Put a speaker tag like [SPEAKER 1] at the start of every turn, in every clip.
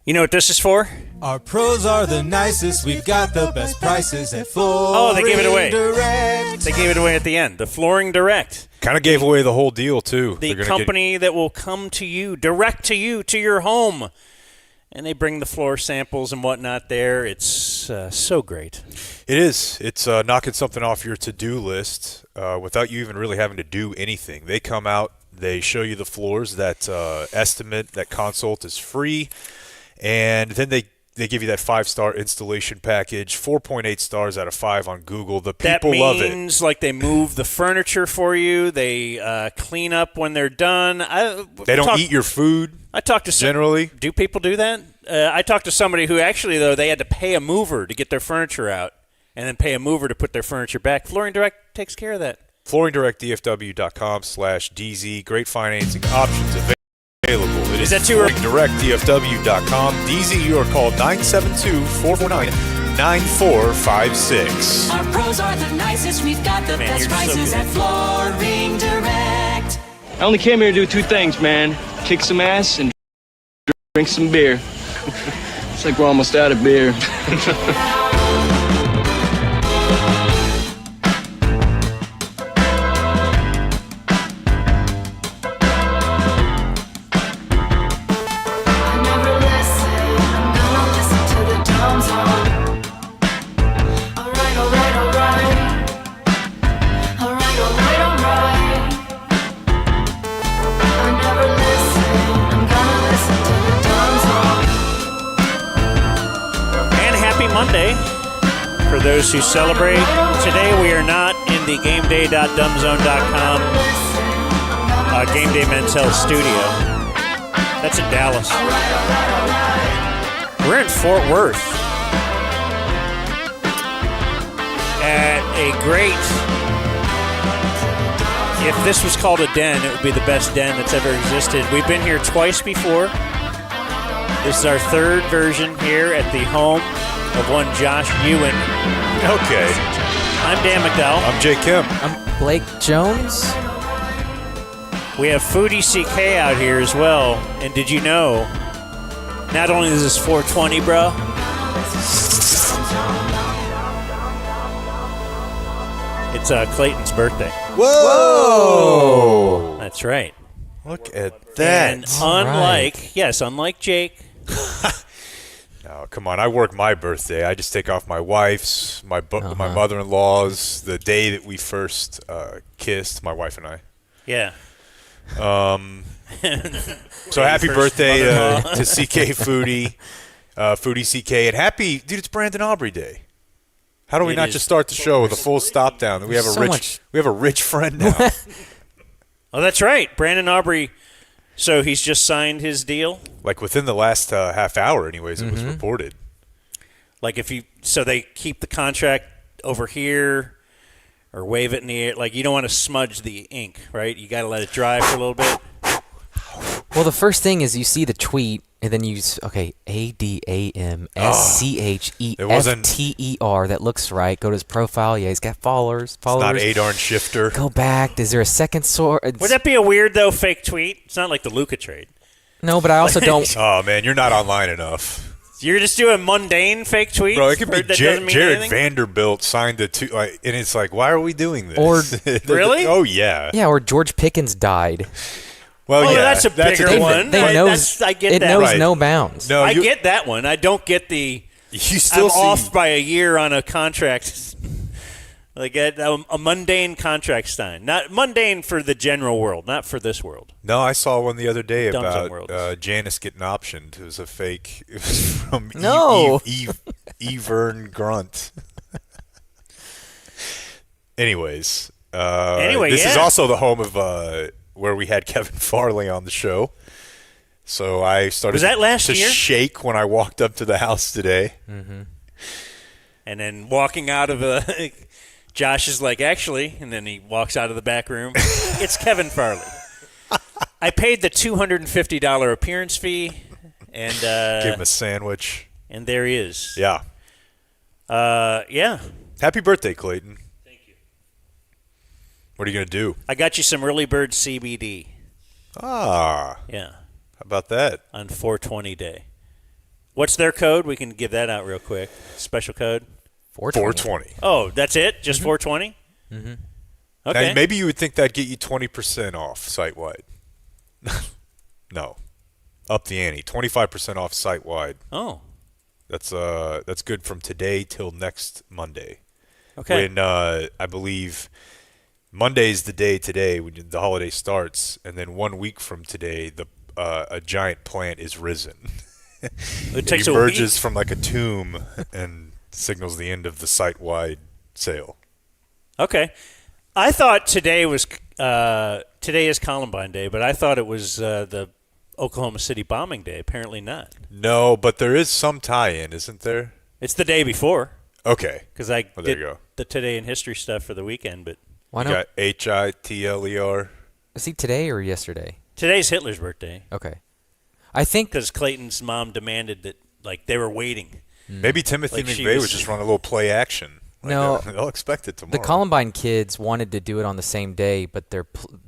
[SPEAKER 1] You know what this is for?
[SPEAKER 2] Our pros are the nicest. We've got the best prices at Flooring
[SPEAKER 1] Oh, they gave it away.
[SPEAKER 2] Direct.
[SPEAKER 1] They gave it away at the end. The Flooring Direct.
[SPEAKER 3] Kind of gave away the whole deal, too.
[SPEAKER 1] The company that will come to you, direct to you, to your home. And they bring the floor samples and whatnot there. It's so great.
[SPEAKER 3] It is. It's knocking something off your to-do list without you even really having to do anything. They come out. They show you the floors. That estimate, that consult is free. And then they give you that 5-star installation package, 4.8 stars out of 5 on Google. The people love it.
[SPEAKER 1] That means like they move the furniture for you. They clean up when they're done.
[SPEAKER 3] They don't eat your food.
[SPEAKER 1] I talked to
[SPEAKER 3] generally.
[SPEAKER 1] Do people do that? I talked to somebody who actually, though, they had to pay a mover to get their furniture out and then pay a mover to put their furniture back. Flooring Direct takes care of that.
[SPEAKER 3] FlooringDirectDFW.com/DZ. Great financing options available.
[SPEAKER 1] Is that too early?
[SPEAKER 3] DirectDFW.com. DZ, you are called 972-449-9456.
[SPEAKER 4] Our pros are the nicest. We've got the best prices at Flooring Direct.
[SPEAKER 5] I only came here to do two things, man. Kick some ass and drink some beer. It's like we're almost out of beer.
[SPEAKER 1] For those who celebrate, today we are not in the gameday.dumbzone.com Game Day Men's Health studio. That's in Dallas. We're in Fort Worth at a great, if this was called a den, it would be the best den that's ever existed. We've been here twice before. This is our third version here at the home of one Josh Ewan.
[SPEAKER 3] Okay.
[SPEAKER 1] I'm Dan McDowell.
[SPEAKER 3] I'm Jay Kim.
[SPEAKER 6] I'm Blake Jones.
[SPEAKER 1] We have Foodie CK out here as well. And did you know, not only is this 420, bro, it's Clayton's birthday.
[SPEAKER 3] Whoa!
[SPEAKER 1] That's right.
[SPEAKER 3] Look at that.
[SPEAKER 1] And unlike Jake.
[SPEAKER 3] Oh, come on. I work my birthday. I just take off my wife's, my mother-in-law's, the day that we first kissed, my wife and I.
[SPEAKER 1] Yeah.
[SPEAKER 3] So happy birthday to CK Foodie, Foodie CK. And happy, dude, it's Brandon Aubrey Day. How do we not just start the show with a full stop down? We have a rich friend now.
[SPEAKER 1] Oh, that's right. Brandon Aubrey. So he's just signed his deal?
[SPEAKER 3] Like within the last half hour, anyways, it was reported.
[SPEAKER 1] Like so they keep the contract over here or wave it in the air. Like you don't want to smudge the ink, right? You got to let it dry for a little bit.
[SPEAKER 6] Well, the first thing is you see the tweet, and then you ADAMSCHEFTER. That looks right. Go to his profile. Yeah, he's got followers.
[SPEAKER 3] It's not Adorn Shifter.
[SPEAKER 6] Go back. Is there a second source?
[SPEAKER 1] Would that be a weird though fake tweet? It's not like the Luka trade.
[SPEAKER 6] No, but I also don't.
[SPEAKER 3] Oh man, you're not online enough.
[SPEAKER 1] You're just doing mundane fake tweets.
[SPEAKER 3] Bro, it could be Jared
[SPEAKER 1] anything?
[SPEAKER 3] Vanderbilt signed and it's like, why are we doing this?
[SPEAKER 6] Or
[SPEAKER 1] really?
[SPEAKER 3] Oh yeah.
[SPEAKER 6] Yeah, or George Pickens died.
[SPEAKER 3] Well, yeah,
[SPEAKER 1] that's a bigger one.
[SPEAKER 6] I get
[SPEAKER 1] that.
[SPEAKER 6] It knows no bounds.
[SPEAKER 3] No,
[SPEAKER 1] I get that one. I don't get the.
[SPEAKER 3] You still
[SPEAKER 1] off by a year on a contract, like a mundane contract sign. Not mundane for the general world, not for this world.
[SPEAKER 3] No, I saw one the other day
[SPEAKER 1] Dumbzone
[SPEAKER 3] about Janice getting optioned. It was a fake. It was from Evern Grunt. Anyways, this is also the home of where we had Kevin Farley on the show. So I started to shake when I walked up to the house today.
[SPEAKER 6] Mm-hmm.
[SPEAKER 1] And then walking out of Josh is like, actually, and then he walks out of the back room. It's Kevin Farley. I paid the $250 appearance fee. And
[SPEAKER 3] gave him a sandwich.
[SPEAKER 1] And there he is.
[SPEAKER 3] Yeah.
[SPEAKER 1] Yeah.
[SPEAKER 3] Happy birthday, Clayton.
[SPEAKER 1] Thank you.
[SPEAKER 3] What are you going to do?
[SPEAKER 1] I got you some early bird CBD.
[SPEAKER 3] Ah.
[SPEAKER 1] Yeah.
[SPEAKER 3] How about that?
[SPEAKER 1] On 420 day. What's their code? We can give that out real quick. Special code.
[SPEAKER 3] 420.
[SPEAKER 1] Oh, that's it? Just 420?
[SPEAKER 6] Mm-hmm.
[SPEAKER 1] Okay.
[SPEAKER 3] Now, maybe you would think that'd get you 20% off site-wide. No. Up the ante. 25% off site-wide.
[SPEAKER 1] Oh.
[SPEAKER 3] That's good from today till next Monday.
[SPEAKER 1] Okay.
[SPEAKER 3] When I believe Monday's the day today when the holiday starts, and then 1 week from today, a giant plant is risen.
[SPEAKER 1] It takes
[SPEAKER 3] emerges
[SPEAKER 1] a week.
[SPEAKER 3] from like a tomb and signals the end of the site-wide sale.
[SPEAKER 1] Okay. I thought today is Columbine Day, but I thought it was the Oklahoma City bombing day. Apparently not.
[SPEAKER 3] No, but there is some tie-in, isn't there?
[SPEAKER 1] It's the day before.
[SPEAKER 3] Okay.
[SPEAKER 1] Because I
[SPEAKER 3] Well, there
[SPEAKER 1] did
[SPEAKER 3] you go.
[SPEAKER 1] the Today in History stuff for the weekend, but
[SPEAKER 6] Why
[SPEAKER 3] You
[SPEAKER 6] not?
[SPEAKER 3] got Hitler.
[SPEAKER 6] Was he today or yesterday?
[SPEAKER 1] today's Hitler's birthday.
[SPEAKER 6] Okay. I think
[SPEAKER 1] Because Clayton's mom demanded that, like, they were waiting.
[SPEAKER 3] Maybe Timothy
[SPEAKER 1] Like she
[SPEAKER 3] McVeigh
[SPEAKER 1] was-
[SPEAKER 3] would just run a little play action. Like
[SPEAKER 6] No.
[SPEAKER 3] they'll expect it
[SPEAKER 6] the
[SPEAKER 3] tomorrow.
[SPEAKER 6] Columbine kids wanted to do it on the same day, but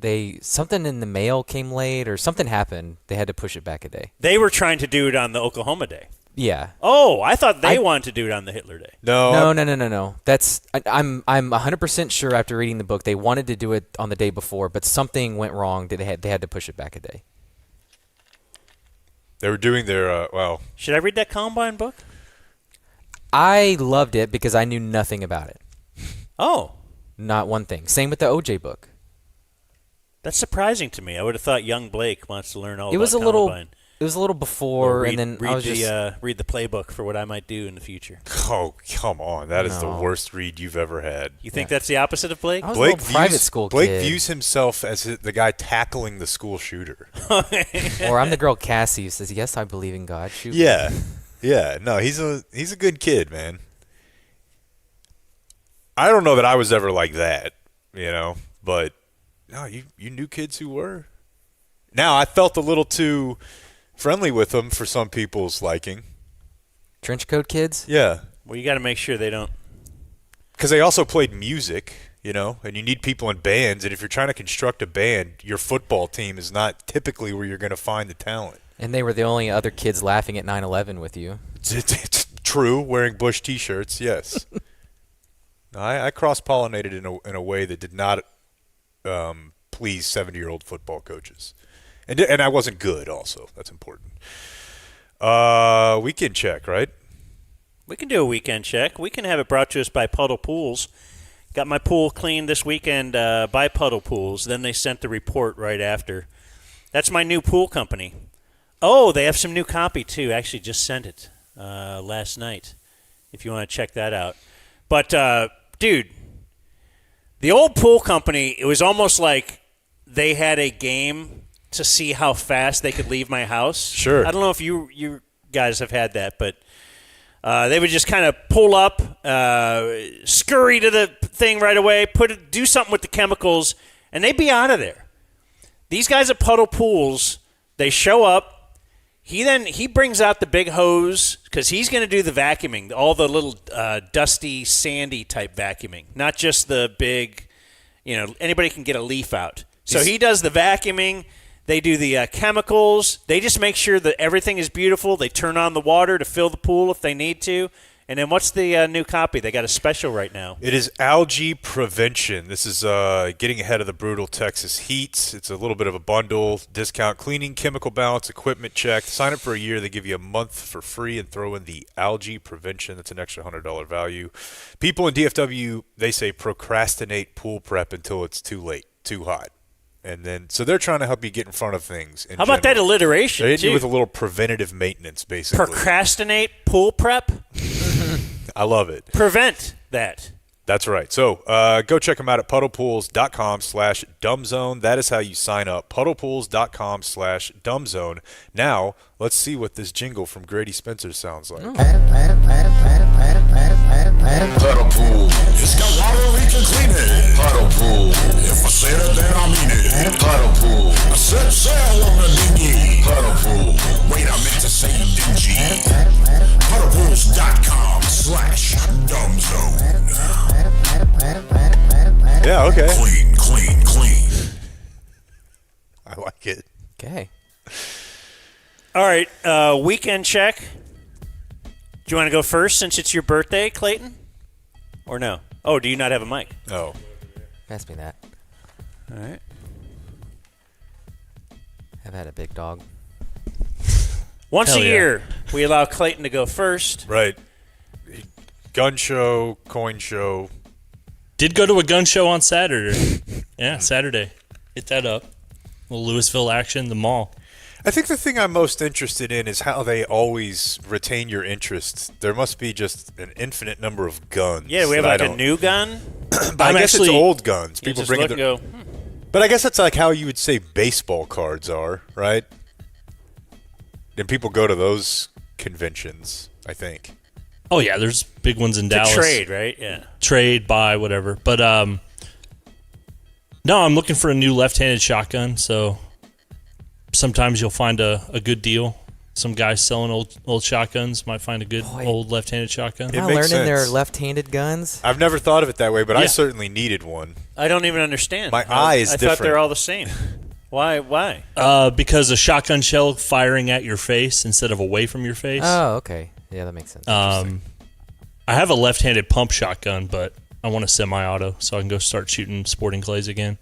[SPEAKER 6] they something in the mail came late or something happened. They had to push it back a day.
[SPEAKER 1] They were trying to do it on the Oklahoma Day.
[SPEAKER 6] Yeah.
[SPEAKER 1] Oh, I thought they wanted to do it on the Hitler Day.
[SPEAKER 6] No. That's I'm 100% sure after reading the book they wanted to do it on the day before, but something went wrong. They had to push it back a day.
[SPEAKER 3] They were doing their
[SPEAKER 1] Should I read that Columbine book?
[SPEAKER 6] I loved it because I knew nothing about it.
[SPEAKER 1] Oh,
[SPEAKER 6] Not one thing. Same with the OJ book.
[SPEAKER 1] that's surprising to me. I would have thought young Blake wants to learn all
[SPEAKER 6] It was a
[SPEAKER 1] about
[SPEAKER 6] little
[SPEAKER 1] Columbine.
[SPEAKER 6] It was a little before,
[SPEAKER 1] Read,
[SPEAKER 6] and then
[SPEAKER 1] read
[SPEAKER 6] I was
[SPEAKER 1] the
[SPEAKER 6] just
[SPEAKER 1] read the playbook for what I might do in the future.
[SPEAKER 3] Oh, come on. That is the
[SPEAKER 6] No.
[SPEAKER 3] worst read you've ever had.
[SPEAKER 1] You think that's the opposite of Blake?
[SPEAKER 6] I was a little private school
[SPEAKER 3] Blake
[SPEAKER 6] kid.
[SPEAKER 3] views himself as the guy tackling the school shooter.
[SPEAKER 6] Or I'm the girl Cassie who says, "Yes, I believe in God." Shoot.
[SPEAKER 3] Yeah. Yeah. No, he's a good kid, man. I don't know that I was ever like that, but no, you knew kids who were. Now, I felt a little too friendly with them for some people's liking.
[SPEAKER 6] Trench coat kids.
[SPEAKER 3] Yeah.
[SPEAKER 1] Well, you got to make sure they don't.
[SPEAKER 3] Because they also played music, and you need people in bands. And if you're trying to construct a band, your football team is not typically where you're going to find the talent.
[SPEAKER 6] And they were the only other kids laughing at 9/11 with you.
[SPEAKER 3] It's true, wearing Bush T-shirts, yes. I cross-pollinated in a way that did not please 70-year-old football coaches. And I wasn't good also. That's important. Weekend check, right?
[SPEAKER 1] We can do a weekend check. We can have it brought to us by Puddle Pools. Got my pool cleaned this weekend by Puddle Pools. Then they sent the report right after. That's my new pool company. Oh, they have some new copy, too. Actually, just sent it last night, if you want to check that out. But, dude, the old pool company, it was almost like they had a game to see how fast they could leave my house.
[SPEAKER 3] Sure.
[SPEAKER 1] I don't know if you guys have had that, but they would just kind of pull up, scurry to the thing right away, do something with the chemicals, and they'd be out of there. These guys at Puddle Pools, they show up. He brings out the big hose because he's going to do the vacuuming, all the little dusty, sandy type vacuuming, not just the big, anybody can get a leaf out. So he does the vacuuming. They do the chemicals. They just make sure that everything is beautiful. They turn on the water to fill the pool if they need to. And then what's the new copy? They got a special right now.
[SPEAKER 3] It is algae prevention. This is getting ahead of the brutal Texas heat. It's a little bit of a bundle discount, cleaning, chemical balance, equipment check. Sign up for a year. They give you a month for free and throw in the algae prevention. That's an extra $100 value. People in DFW, they say procrastinate pool prep until it's too late, too hot. And then, so they're trying to help you get in front of things.
[SPEAKER 1] How about that alliteration,
[SPEAKER 3] They're hitting
[SPEAKER 1] too?
[SPEAKER 3] you with a little preventative maintenance, basically.
[SPEAKER 1] Procrastinate pool prep?
[SPEAKER 3] I love it.
[SPEAKER 1] Prevent that.
[SPEAKER 3] That's right. So go check them out at puddlepools.com/dumbzone. That is how you sign up. puddlepools.com/dumbzone. Now, let's see what this jingle from Grady Spencer sounds like.
[SPEAKER 7] Puddle pool. It's got water, we can clean it. Puddle pool. If I said it, then I mean it. Puddle pool. I said sail on the dinghy. Puddle pool. Wait, I meant to say dingy. Puddlepools.com/dumbzone.
[SPEAKER 3] Yeah, okay.
[SPEAKER 7] Clean, clean, clean.
[SPEAKER 3] I like it.
[SPEAKER 6] Okay.
[SPEAKER 1] All right, weekend check. Do you want to go first since it's your birthday, Clayton? Or no? Oh, do you not have a mic?
[SPEAKER 3] Oh.
[SPEAKER 6] Pass me that.
[SPEAKER 1] All right.
[SPEAKER 6] I've had a big dog.
[SPEAKER 1] Once
[SPEAKER 5] Hell
[SPEAKER 1] a
[SPEAKER 5] yeah.
[SPEAKER 1] year, we allow Clayton to go first.
[SPEAKER 3] Right. Gun show, coin show.
[SPEAKER 8] Did go to a gun show on Saturday. Yeah, Saturday. Hit that up. A little Louisville action, the mall.
[SPEAKER 3] I think the thing I'm most interested in is how they always retain your interest. There must be just an infinite number of guns.
[SPEAKER 1] Yeah, we have
[SPEAKER 3] that
[SPEAKER 1] like
[SPEAKER 3] I
[SPEAKER 1] a
[SPEAKER 3] don't-
[SPEAKER 1] new gun.
[SPEAKER 3] But I
[SPEAKER 8] I'm
[SPEAKER 3] guess
[SPEAKER 8] actually-
[SPEAKER 3] it's old guns.
[SPEAKER 1] You
[SPEAKER 3] People
[SPEAKER 1] just
[SPEAKER 3] bring
[SPEAKER 1] look
[SPEAKER 3] it.
[SPEAKER 1] and go,
[SPEAKER 3] But I guess that's like how you would say baseball cards are, right? And people go to those conventions, I think.
[SPEAKER 8] Oh yeah, there's big ones in
[SPEAKER 1] to
[SPEAKER 8] Dallas.
[SPEAKER 1] trade, right? Yeah.
[SPEAKER 8] Trade, buy, whatever. But no, I'm looking for a new left-handed shotgun. So sometimes you'll find a good deal. Some guys selling old shotguns might find a good old left-handed shotgun.
[SPEAKER 3] It
[SPEAKER 6] Not
[SPEAKER 3] makes
[SPEAKER 6] learning their
[SPEAKER 3] sense.
[SPEAKER 6] left-handed guns.
[SPEAKER 3] I've never thought of it that way, but I
[SPEAKER 8] Yeah.
[SPEAKER 3] certainly needed one.
[SPEAKER 1] I don't even understand.
[SPEAKER 3] My eye is
[SPEAKER 1] I thought
[SPEAKER 3] different.
[SPEAKER 1] they're all the same. Why? Why?
[SPEAKER 8] Because a shotgun shell firing at your face instead of away from your face.
[SPEAKER 6] Oh, okay. Yeah, that makes sense.
[SPEAKER 8] I have a left-handed pump shotgun, but I want a semi-auto so I can go start shooting sporting clays again.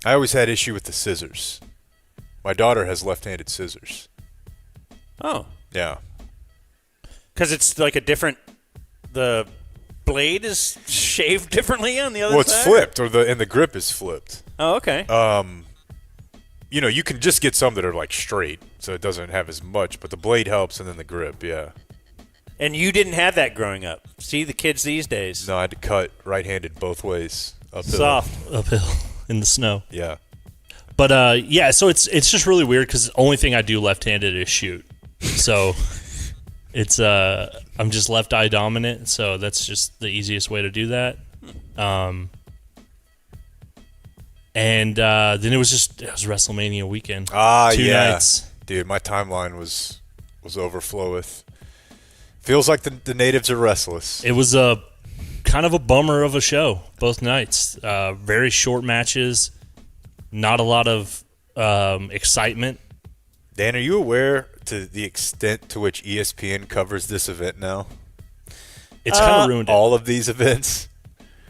[SPEAKER 3] I always had issue with the scissors. My daughter has left-handed scissors.
[SPEAKER 1] Oh,
[SPEAKER 3] Yeah.
[SPEAKER 1] because it's like a different. The blade is shaved differently on the other
[SPEAKER 3] Well, it's
[SPEAKER 1] side.
[SPEAKER 3] flipped, and the grip is flipped.
[SPEAKER 1] Oh, okay.
[SPEAKER 3] You know, you can just get some that are like straight, so it doesn't have as much, but the blade helps, and then the grip, yeah.
[SPEAKER 1] And you didn't have that growing up. See the kids these days.
[SPEAKER 3] No, I had to cut right-handed both ways. Uphill.
[SPEAKER 1] Soft.
[SPEAKER 8] Uphill in the snow.
[SPEAKER 3] Yeah.
[SPEAKER 8] But yeah, so it's just really weird because the only thing I do left-handed is shoot. So it's I'm just left eye dominant, so that's just the easiest way to do that. And then it was WrestleMania weekend.
[SPEAKER 3] Ah,
[SPEAKER 8] 2
[SPEAKER 3] yeah.
[SPEAKER 8] nights.
[SPEAKER 3] Dude, my timeline was overflow with. Feels like the natives are restless.
[SPEAKER 8] It was a kind of a bummer of a show both nights. Very short matches, not a lot of excitement.
[SPEAKER 3] Dan, are you aware to the extent to which ESPN covers this event now?
[SPEAKER 8] It's kind of ruined it.
[SPEAKER 3] All of these events?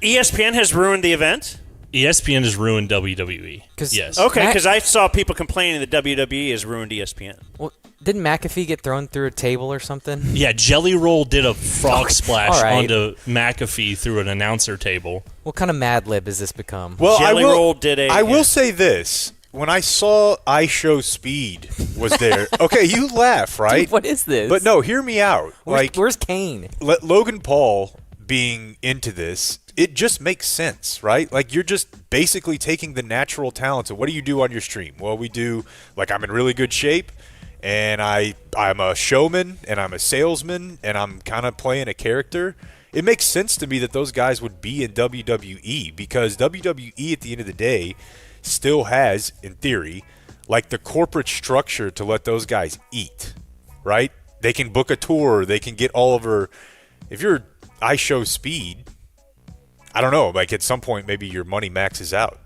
[SPEAKER 1] ESPN has ruined the event.
[SPEAKER 8] ESPN has ruined WWE.
[SPEAKER 6] 'Cause-
[SPEAKER 8] Yes.
[SPEAKER 1] Okay,
[SPEAKER 6] Matt-
[SPEAKER 1] because I saw people complaining that WWE has ruined ESPN.
[SPEAKER 6] Well, didn't McAfee get thrown through a table or something?
[SPEAKER 8] Yeah, Jelly Roll did a frog splash
[SPEAKER 6] All right.
[SPEAKER 8] onto McAfee through an announcer table.
[SPEAKER 6] What kind of Mad Lib has this become?
[SPEAKER 3] Well,
[SPEAKER 1] Jelly Roll did a.
[SPEAKER 3] I will say this. When I saw I Show Speed was there, okay, you laugh, right?
[SPEAKER 6] Dude, what is this?
[SPEAKER 3] But no, hear me out.
[SPEAKER 6] Where's Kane?
[SPEAKER 3] Logan Paul being into this, it just makes sense, right? Like, you're just basically taking the natural talents of what do you do on your stream? Well, we do, like, I'm in really good shape, and I'm a showman, and I'm a salesman, and I'm kind of playing a character. It makes sense to me that those guys would be in WWE, because WWE, at the end of the day, still has, in theory, like the corporate structure to let those guys eat, right? They can book a tour. They can get all over. If you're I Show Speed, I don't know, like at some point maybe your money maxes out.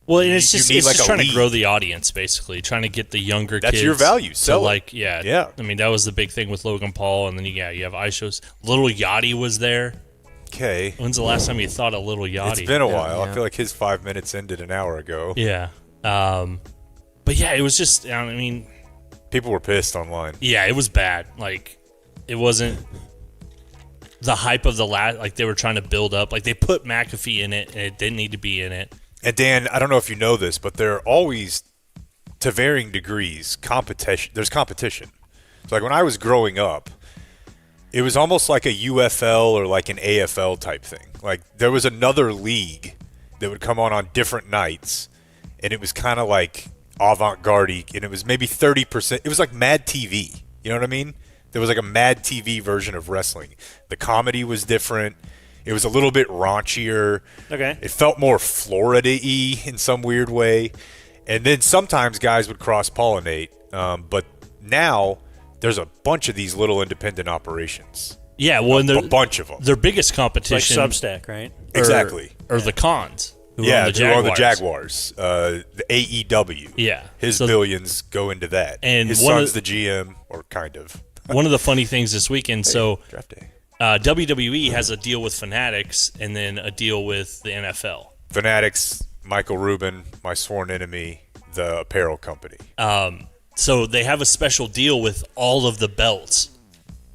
[SPEAKER 8] Well, and
[SPEAKER 3] You-
[SPEAKER 8] it's
[SPEAKER 3] you
[SPEAKER 8] just,
[SPEAKER 3] need
[SPEAKER 8] it's
[SPEAKER 3] like
[SPEAKER 8] just
[SPEAKER 3] a
[SPEAKER 8] trying to
[SPEAKER 3] league.
[SPEAKER 8] grow the audience, basically. Trying to get the younger
[SPEAKER 3] That's
[SPEAKER 8] kids.
[SPEAKER 3] your value.
[SPEAKER 8] to
[SPEAKER 3] Sell it.
[SPEAKER 8] like, yeah.
[SPEAKER 3] Yeah.
[SPEAKER 8] I mean, that was the big thing with Logan Paul. And then, you have iShows. Little Yachty was there.
[SPEAKER 3] Okay.
[SPEAKER 8] When's the last time you thought of Little Yachty?
[SPEAKER 3] It's been a while.
[SPEAKER 6] yeah.
[SPEAKER 3] I feel like his 5 minutes ended an hour ago.
[SPEAKER 8] Yeah. But yeah, it was just, I mean,
[SPEAKER 3] People were pissed online.
[SPEAKER 8] yeah, it was bad. Like, it wasn't the hype of the last, like, they were trying to build up. Like, they put McAfee in it, and it didn't need to be in it.
[SPEAKER 3] And Dan, I don't know if you know this, but there are always, to varying degrees, competition. There's competition. So like when I was growing up, it was almost like a UFL or like an AFL type thing. Like there was another league that would come on different nights, and it was kind of like avant-garde, and it was maybe 30%. It was like Mad TV. You know what I mean? There was like a Mad TV version of wrestling. The comedy was different. It was a little bit raunchier.
[SPEAKER 1] Okay.
[SPEAKER 3] It felt more Florida-y in some weird way. And then sometimes guys would cross-pollinate. But now there's a bunch of these little independent operations.
[SPEAKER 8] Yeah, well, and
[SPEAKER 3] A bunch of them.
[SPEAKER 8] their biggest
[SPEAKER 1] Like
[SPEAKER 8] competition
[SPEAKER 1] Substack, right?
[SPEAKER 3] Exactly.
[SPEAKER 8] are the cons. Who
[SPEAKER 3] Yeah,
[SPEAKER 8] own the
[SPEAKER 3] who own the
[SPEAKER 8] Jaguars.
[SPEAKER 3] Jaguars. The AEW.
[SPEAKER 8] Yeah.
[SPEAKER 3] His
[SPEAKER 8] So-
[SPEAKER 3] billions go into that.
[SPEAKER 8] And
[SPEAKER 3] his
[SPEAKER 8] one
[SPEAKER 3] son's
[SPEAKER 8] of-
[SPEAKER 3] the GM, or kind of.
[SPEAKER 8] one of the funny things this weekend. So
[SPEAKER 3] Draft day.
[SPEAKER 8] WWE has a deal with Fanatics and then a deal with the NFL.
[SPEAKER 3] Fanatics, Michael Rubin, my sworn enemy, the apparel company.
[SPEAKER 8] So they have a special deal with all of the belts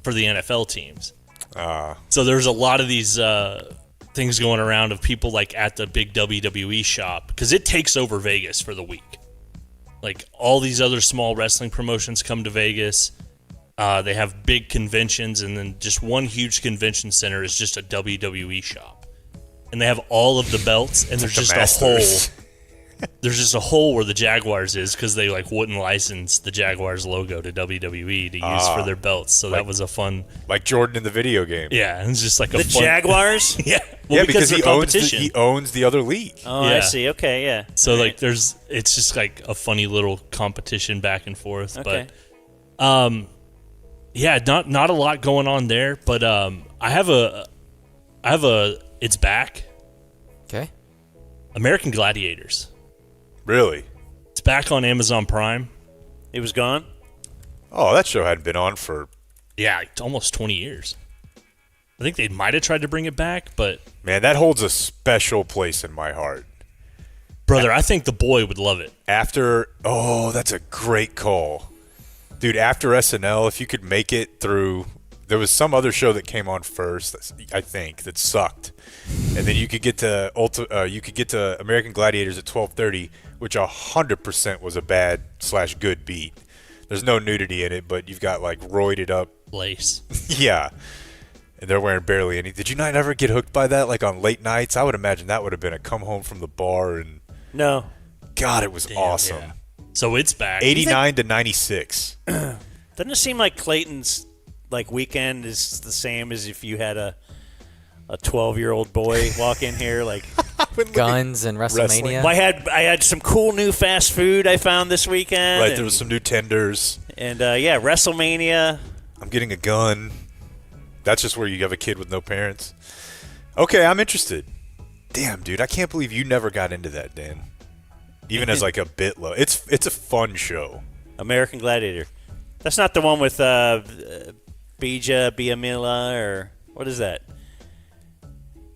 [SPEAKER 8] for the NFL teams. So there's a lot of these things going around of people like at the big WWE shop because it takes over Vegas for the week. Like all these other small wrestling promotions come to Vegas. They have big conventions, and then just one huge convention center is just a WWE shop. And they have all of the belts, and there's just a hole. There's just a hole where the Jaguars is because they like wouldn't license the Jaguars logo to WWE to use for their belts. So that was a fun,
[SPEAKER 3] like Jordan in the video game.
[SPEAKER 8] Yeah, it's just like a
[SPEAKER 1] the
[SPEAKER 8] fun,
[SPEAKER 1] Jaguars.
[SPEAKER 8] yeah, well,
[SPEAKER 3] because
[SPEAKER 8] they're
[SPEAKER 3] he owns the other league.
[SPEAKER 1] Oh,
[SPEAKER 8] Yeah.
[SPEAKER 1] I see. Okay, yeah.
[SPEAKER 8] So
[SPEAKER 1] All
[SPEAKER 8] like it's just like a funny little competition back and forth.
[SPEAKER 1] Okay.
[SPEAKER 8] But yeah, not a lot going on there. But I have a it's back.
[SPEAKER 6] Okay.
[SPEAKER 8] American Gladiators.
[SPEAKER 3] Really?
[SPEAKER 8] It's back on Amazon Prime.
[SPEAKER 1] It was gone.
[SPEAKER 3] Oh, that show hadn't been on for...
[SPEAKER 8] Yeah, almost 20 years. I think they might have tried to bring it back, but...
[SPEAKER 3] Man, that holds a special place in my heart.
[SPEAKER 8] Brother, I think the boy would love it.
[SPEAKER 3] Oh, that's a great call. Dude, after SNL, if you could make it through... There was some other show that came on first, I think, that sucked. And then you could get to American Gladiators at 12:30, which 100% was a bad/good beat. There's no nudity in it, but you've got like roided up
[SPEAKER 8] lace.
[SPEAKER 3] Yeah. And they're wearing barely any. Did you not ever get hooked by that, like on late nights? I would imagine that would have been a come home from the bar and...
[SPEAKER 1] No.
[SPEAKER 3] God, it was awesome.
[SPEAKER 8] Yeah. So it's back.
[SPEAKER 3] 89 to 96.
[SPEAKER 1] Doesn't it seem like Clayton's like weekend is the same as if you had a 12-year-old boy walk in here like
[SPEAKER 6] Guns and WrestleMania.
[SPEAKER 1] Well, I had some cool new fast food I found this weekend.
[SPEAKER 3] Right, there was some new tenders.
[SPEAKER 1] And yeah, WrestleMania.
[SPEAKER 3] I'm getting a gun. That's just where you have a kid with no parents. Okay, I'm interested. Damn, dude, I can't believe you never got into that, Dan. Even as like a bit low. It's a fun show.
[SPEAKER 1] American Gladiator. That's not the one with Bija Biamila, or what is that?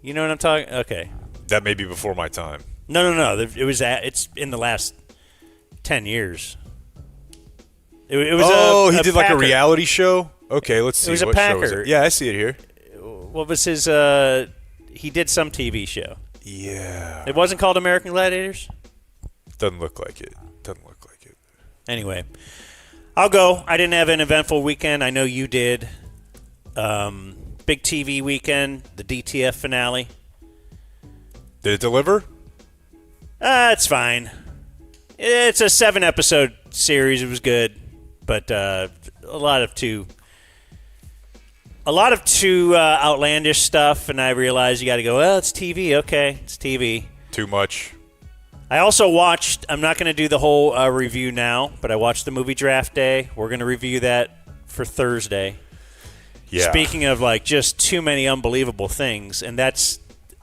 [SPEAKER 1] You know what I'm talking? Okay.
[SPEAKER 3] That may be before my time.
[SPEAKER 1] No. It was it's in the last 10 years. It was
[SPEAKER 3] he did like a
[SPEAKER 1] Packer.
[SPEAKER 3] reality show? Okay, let's see.
[SPEAKER 1] It was a
[SPEAKER 3] what show is
[SPEAKER 1] Packer.
[SPEAKER 3] it? Yeah, I see it here.
[SPEAKER 1] What was his he did some TV show.
[SPEAKER 3] Yeah.
[SPEAKER 1] It wasn't called American Gladiators?
[SPEAKER 3] Doesn't look like it.
[SPEAKER 1] Anyway, I'll go. I didn't have an eventful weekend. I know you did. Big TV weekend, the DTF finale.
[SPEAKER 3] Did it deliver?
[SPEAKER 1] It's fine. It's a 7-episode series. It was good, but a lot of too outlandish stuff. And I realized you got to go. Well, it's TV. Okay, it's TV.
[SPEAKER 3] Too much.
[SPEAKER 1] I also watched. I'm not going to do the whole review now, but I watched the movie Draft Day. We're going to review that for Thursday.
[SPEAKER 3] Yeah.
[SPEAKER 1] Speaking of like just too many unbelievable things, and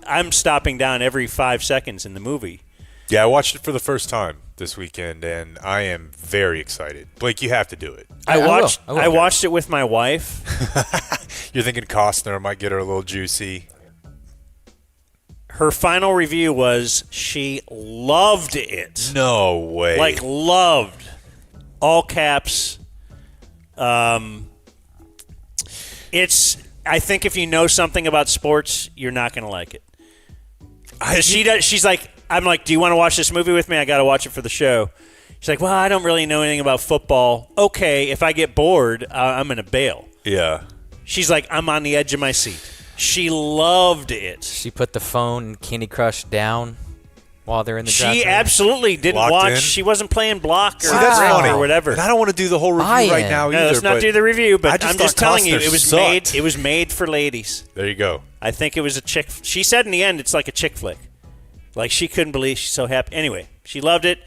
[SPEAKER 1] I'm stopping down every 5 seconds in the movie.
[SPEAKER 3] Yeah, I watched it for the first time this weekend, and I am very excited. Blake, you have to do it.
[SPEAKER 1] I watched it with my wife.
[SPEAKER 3] You're thinking Costner might get her a little juicy.
[SPEAKER 1] Her final review was she loved it.
[SPEAKER 3] No way.
[SPEAKER 1] Like loved. All caps. I think if you know something about sports, you're not going to like it. She's like, I'm like, do you want to watch this movie with me? I got to watch it for the show. She's like, well, I don't really know anything about football. Okay, if I get bored, I'm going to bail.
[SPEAKER 3] Yeah.
[SPEAKER 1] She's like, I'm on the edge of my seat. She loved it.
[SPEAKER 6] She put the phone and Candy Crush down while they're in the draft
[SPEAKER 1] She
[SPEAKER 6] room.
[SPEAKER 1] absolutely didn't
[SPEAKER 3] Locked
[SPEAKER 1] watch.
[SPEAKER 3] in?
[SPEAKER 1] She wasn't playing block or,
[SPEAKER 3] See, that's funny.
[SPEAKER 1] or whatever.
[SPEAKER 3] And I don't want to do the whole review
[SPEAKER 6] Buy-in.
[SPEAKER 3] right now either.
[SPEAKER 1] No, let's not
[SPEAKER 3] but
[SPEAKER 1] do the review, but
[SPEAKER 3] I
[SPEAKER 1] I'm just
[SPEAKER 3] thought
[SPEAKER 1] telling you,
[SPEAKER 3] Costner
[SPEAKER 1] it was made for ladies.
[SPEAKER 3] There you go.
[SPEAKER 1] I think it was a chick. She said in the end, it's like a chick flick. Like she couldn't believe she's so happy. Anyway, she loved it.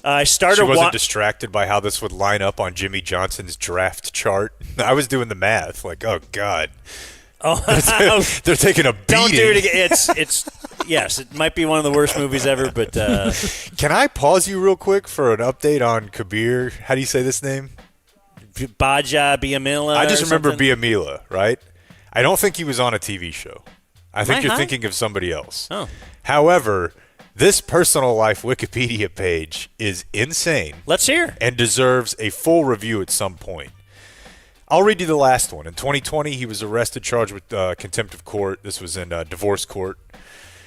[SPEAKER 1] I started.
[SPEAKER 3] She wasn't distracted by how this would line up on Jimmy Johnson's draft chart. I was doing the math. Like, oh God.
[SPEAKER 1] Oh,
[SPEAKER 3] they're taking a beating.
[SPEAKER 1] Don't do it again. It's yes, it might be one of the worst movies ever. But
[SPEAKER 3] can I pause you real quick for an update on Kabir? How do you say this name?
[SPEAKER 1] Baja Biamila.
[SPEAKER 3] I just remember
[SPEAKER 1] something?
[SPEAKER 3] Biamila, right? I don't think he was on a TV show. I think you're
[SPEAKER 1] high?
[SPEAKER 3] thinking of somebody else.
[SPEAKER 1] Oh.
[SPEAKER 3] However, this personal life Wikipedia page is insane.
[SPEAKER 1] Let's hear.
[SPEAKER 3] And deserves a full review at some point. I'll read you the last one. In 2020, he was arrested, charged with contempt of court. This was in divorce court.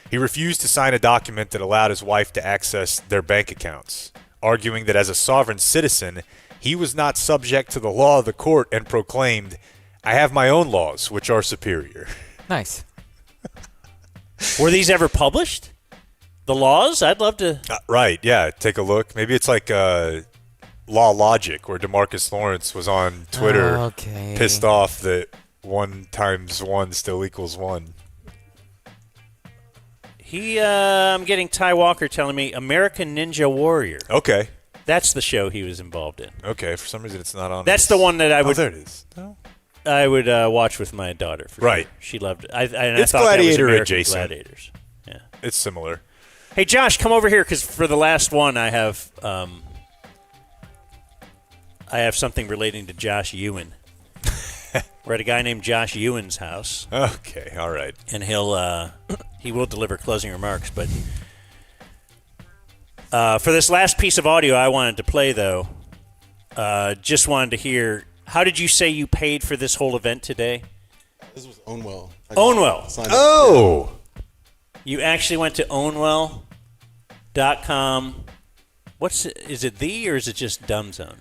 [SPEAKER 3] He refused to sign a document that allowed his wife to access their bank accounts, arguing that as a sovereign citizen, he was not subject to the law of the court, and proclaimed, "I have my own laws, which are superior."
[SPEAKER 6] Nice.
[SPEAKER 1] Were these ever published? The laws? I'd love to.
[SPEAKER 3] Right, yeah. Take a look. Maybe it's like Law Logic, where DeMarcus Lawrence was on Twitter
[SPEAKER 6] Okay.
[SPEAKER 3] pissed off that 1 times 1 still equals 1.
[SPEAKER 1] I'm getting Ty Walker telling me American Ninja Warrior.
[SPEAKER 3] Okay.
[SPEAKER 1] That's the show he was involved in.
[SPEAKER 3] Okay, for some reason it's not on.
[SPEAKER 1] That's the one that I would.
[SPEAKER 3] Oh, there it is. No.
[SPEAKER 1] I would watch with my daughter. For
[SPEAKER 3] Right.
[SPEAKER 1] Sure. She loved it. I
[SPEAKER 3] It's
[SPEAKER 1] thought that was
[SPEAKER 3] Gladiator
[SPEAKER 1] American
[SPEAKER 3] adjacent.
[SPEAKER 1] Gladiators. Yeah.
[SPEAKER 3] It's similar.
[SPEAKER 1] Hey, Josh, come over here because for the last one, I have something relating to Josh Ewan. We're at a guy named Josh Ewan's house.
[SPEAKER 3] Okay, all right.
[SPEAKER 1] And he will deliver closing remarks. But for this last piece of audio I wanted to play, though, just wanted to hear, how did you say you paid for this whole event today?
[SPEAKER 9] This was Ownwell.
[SPEAKER 1] Ownwell.
[SPEAKER 3] Oh!
[SPEAKER 1] You actually went to ownwell.com. Is it the or is it just DumbZone?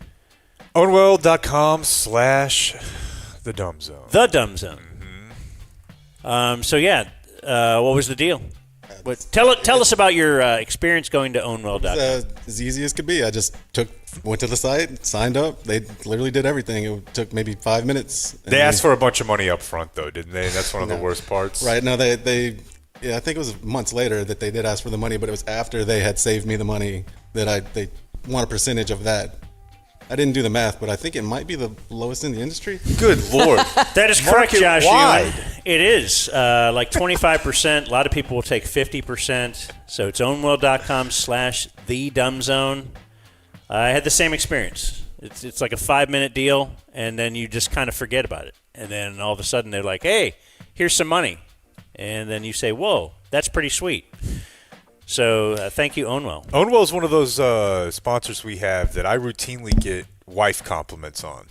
[SPEAKER 3] Ownwell.com/thedumbzone.
[SPEAKER 1] The DumbZone. So yeah, what was the deal? Tell us about your experience going to ownwell.com.
[SPEAKER 9] As easy as could be. I just went to the site, signed up. They literally did everything. It took maybe 5 minutes.
[SPEAKER 3] They asked for a bunch of money up front, though, didn't they? That's one of the worst parts.
[SPEAKER 9] Right. No, they yeah, I think it was months later that they did ask for the money, but it was after they had saved me the money that they want a percentage of that. I didn't do the math, but I think it might be the lowest in the industry.
[SPEAKER 3] Good Lord.
[SPEAKER 1] That is correct, Josh.
[SPEAKER 3] Wide.
[SPEAKER 1] It is like 25%. A lot of people will take 50%. So it's ownwell.com/thedumbzone. I had the same experience. It's like a 5-minute deal, and then you just kind of forget about it. And then all of a sudden they're like, hey, here's some money. And then you say, whoa, that's pretty sweet. So thank you, Ownwell.
[SPEAKER 3] Ownwell is one of those sponsors we have that I routinely get wife compliments on.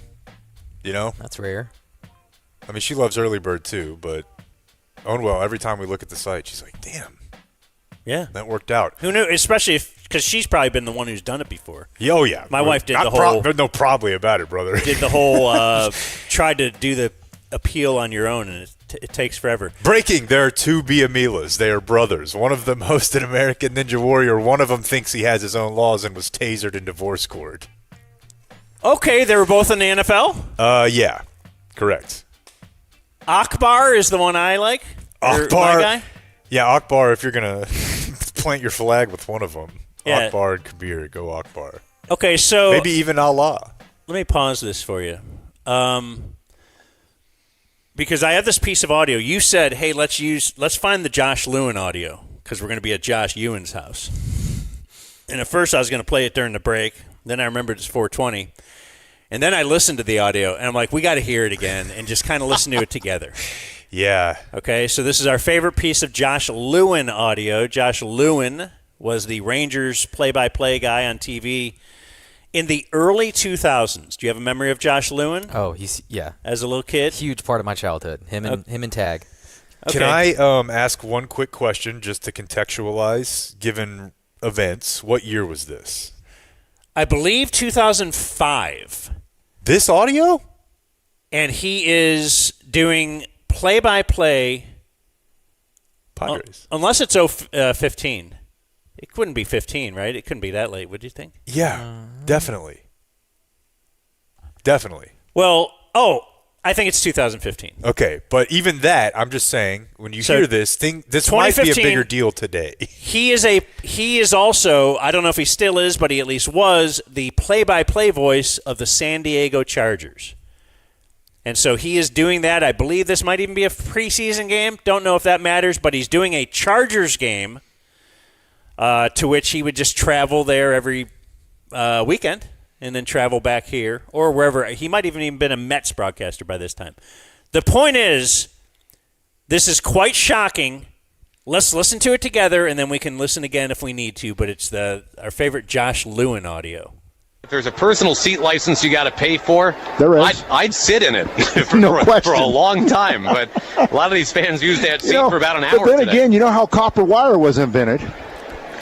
[SPEAKER 3] You know?
[SPEAKER 6] That's rare.
[SPEAKER 3] I mean, she loves Early Bird too, but Ownwell, every time we look at the site, she's like, damn.
[SPEAKER 1] Yeah.
[SPEAKER 3] That worked out.
[SPEAKER 1] Who knew? Especially because she's probably been the one who's done it before.
[SPEAKER 3] Oh, yeah.
[SPEAKER 1] My wife did the whole...
[SPEAKER 3] There's no probably about it, brother.
[SPEAKER 1] Did the whole... tried to do the appeal on your own, and it takes forever.
[SPEAKER 3] Breaking, there are 2 Biamilas. They are brothers. One of them hosted American Ninja Warrior. One of them thinks he has his own laws and was tasered in divorce court.
[SPEAKER 1] Okay, they were both in the NFL?
[SPEAKER 3] Yeah. Correct.
[SPEAKER 1] Akbar is the one I like?
[SPEAKER 3] Akbar.
[SPEAKER 1] My guy?
[SPEAKER 3] Yeah, Akbar, if you're going to plant your flag with one of them.
[SPEAKER 1] Yeah.
[SPEAKER 3] Akbar and Kabir, go Akbar.
[SPEAKER 1] Okay, so...
[SPEAKER 3] Maybe even Allah.
[SPEAKER 1] Let me pause this for you. Because I have this piece of audio. You said, hey, let's find the Josh Lewin audio because we're going to be at Josh Ewan's house. And at first I was going to play it during the break. Then I remembered it's 4:20. And then I listened to the audio, and I'm like, we got to hear it again and just kind of listen to it together.
[SPEAKER 3] Yeah.
[SPEAKER 1] Okay, so this is our favorite piece of Josh Lewin audio. Josh Lewin was the Rangers play-by-play guy on TV in the early 2000s. Do you have a memory of Josh Lewin?
[SPEAKER 6] Oh, yeah.
[SPEAKER 1] As a little kid?
[SPEAKER 6] Huge part of my childhood. Him and Tag.
[SPEAKER 1] Okay.
[SPEAKER 3] Can I ask one quick question just to contextualize, given events? What year was this?
[SPEAKER 1] I believe 2005.
[SPEAKER 3] This audio?
[SPEAKER 1] And he is doing play-by-play.
[SPEAKER 3] Padres.
[SPEAKER 1] Unless it's 15. It couldn't be 15, right? It couldn't be that late, would you think?
[SPEAKER 3] Yeah, definitely. Definitely.
[SPEAKER 1] Well, I think it's 2015.
[SPEAKER 3] Okay, but even that, I'm just saying, when you hear this, this might be a bigger deal today.
[SPEAKER 1] He is also, I don't know if he still is, but he at least was, the play-by-play voice of the San Diego Chargers. And so he is doing that. I believe this might even be a preseason game. Don't know if that matters, but he's doing a Chargers game to which he would just travel there every weekend and then travel back here or wherever. He might even been a Mets broadcaster by this time. The point is, this is quite shocking. Let's listen to it together, and then we can listen again if we need to. But it's our favorite Josh Lewin audio.
[SPEAKER 10] If there's a personal seat license you got to pay for,
[SPEAKER 11] there is.
[SPEAKER 10] I'd sit in it
[SPEAKER 11] No question.
[SPEAKER 10] for a long time. But a lot of these fans use that seat for about an hour.
[SPEAKER 11] But then
[SPEAKER 10] today.
[SPEAKER 11] again, you know how copper wire was invented?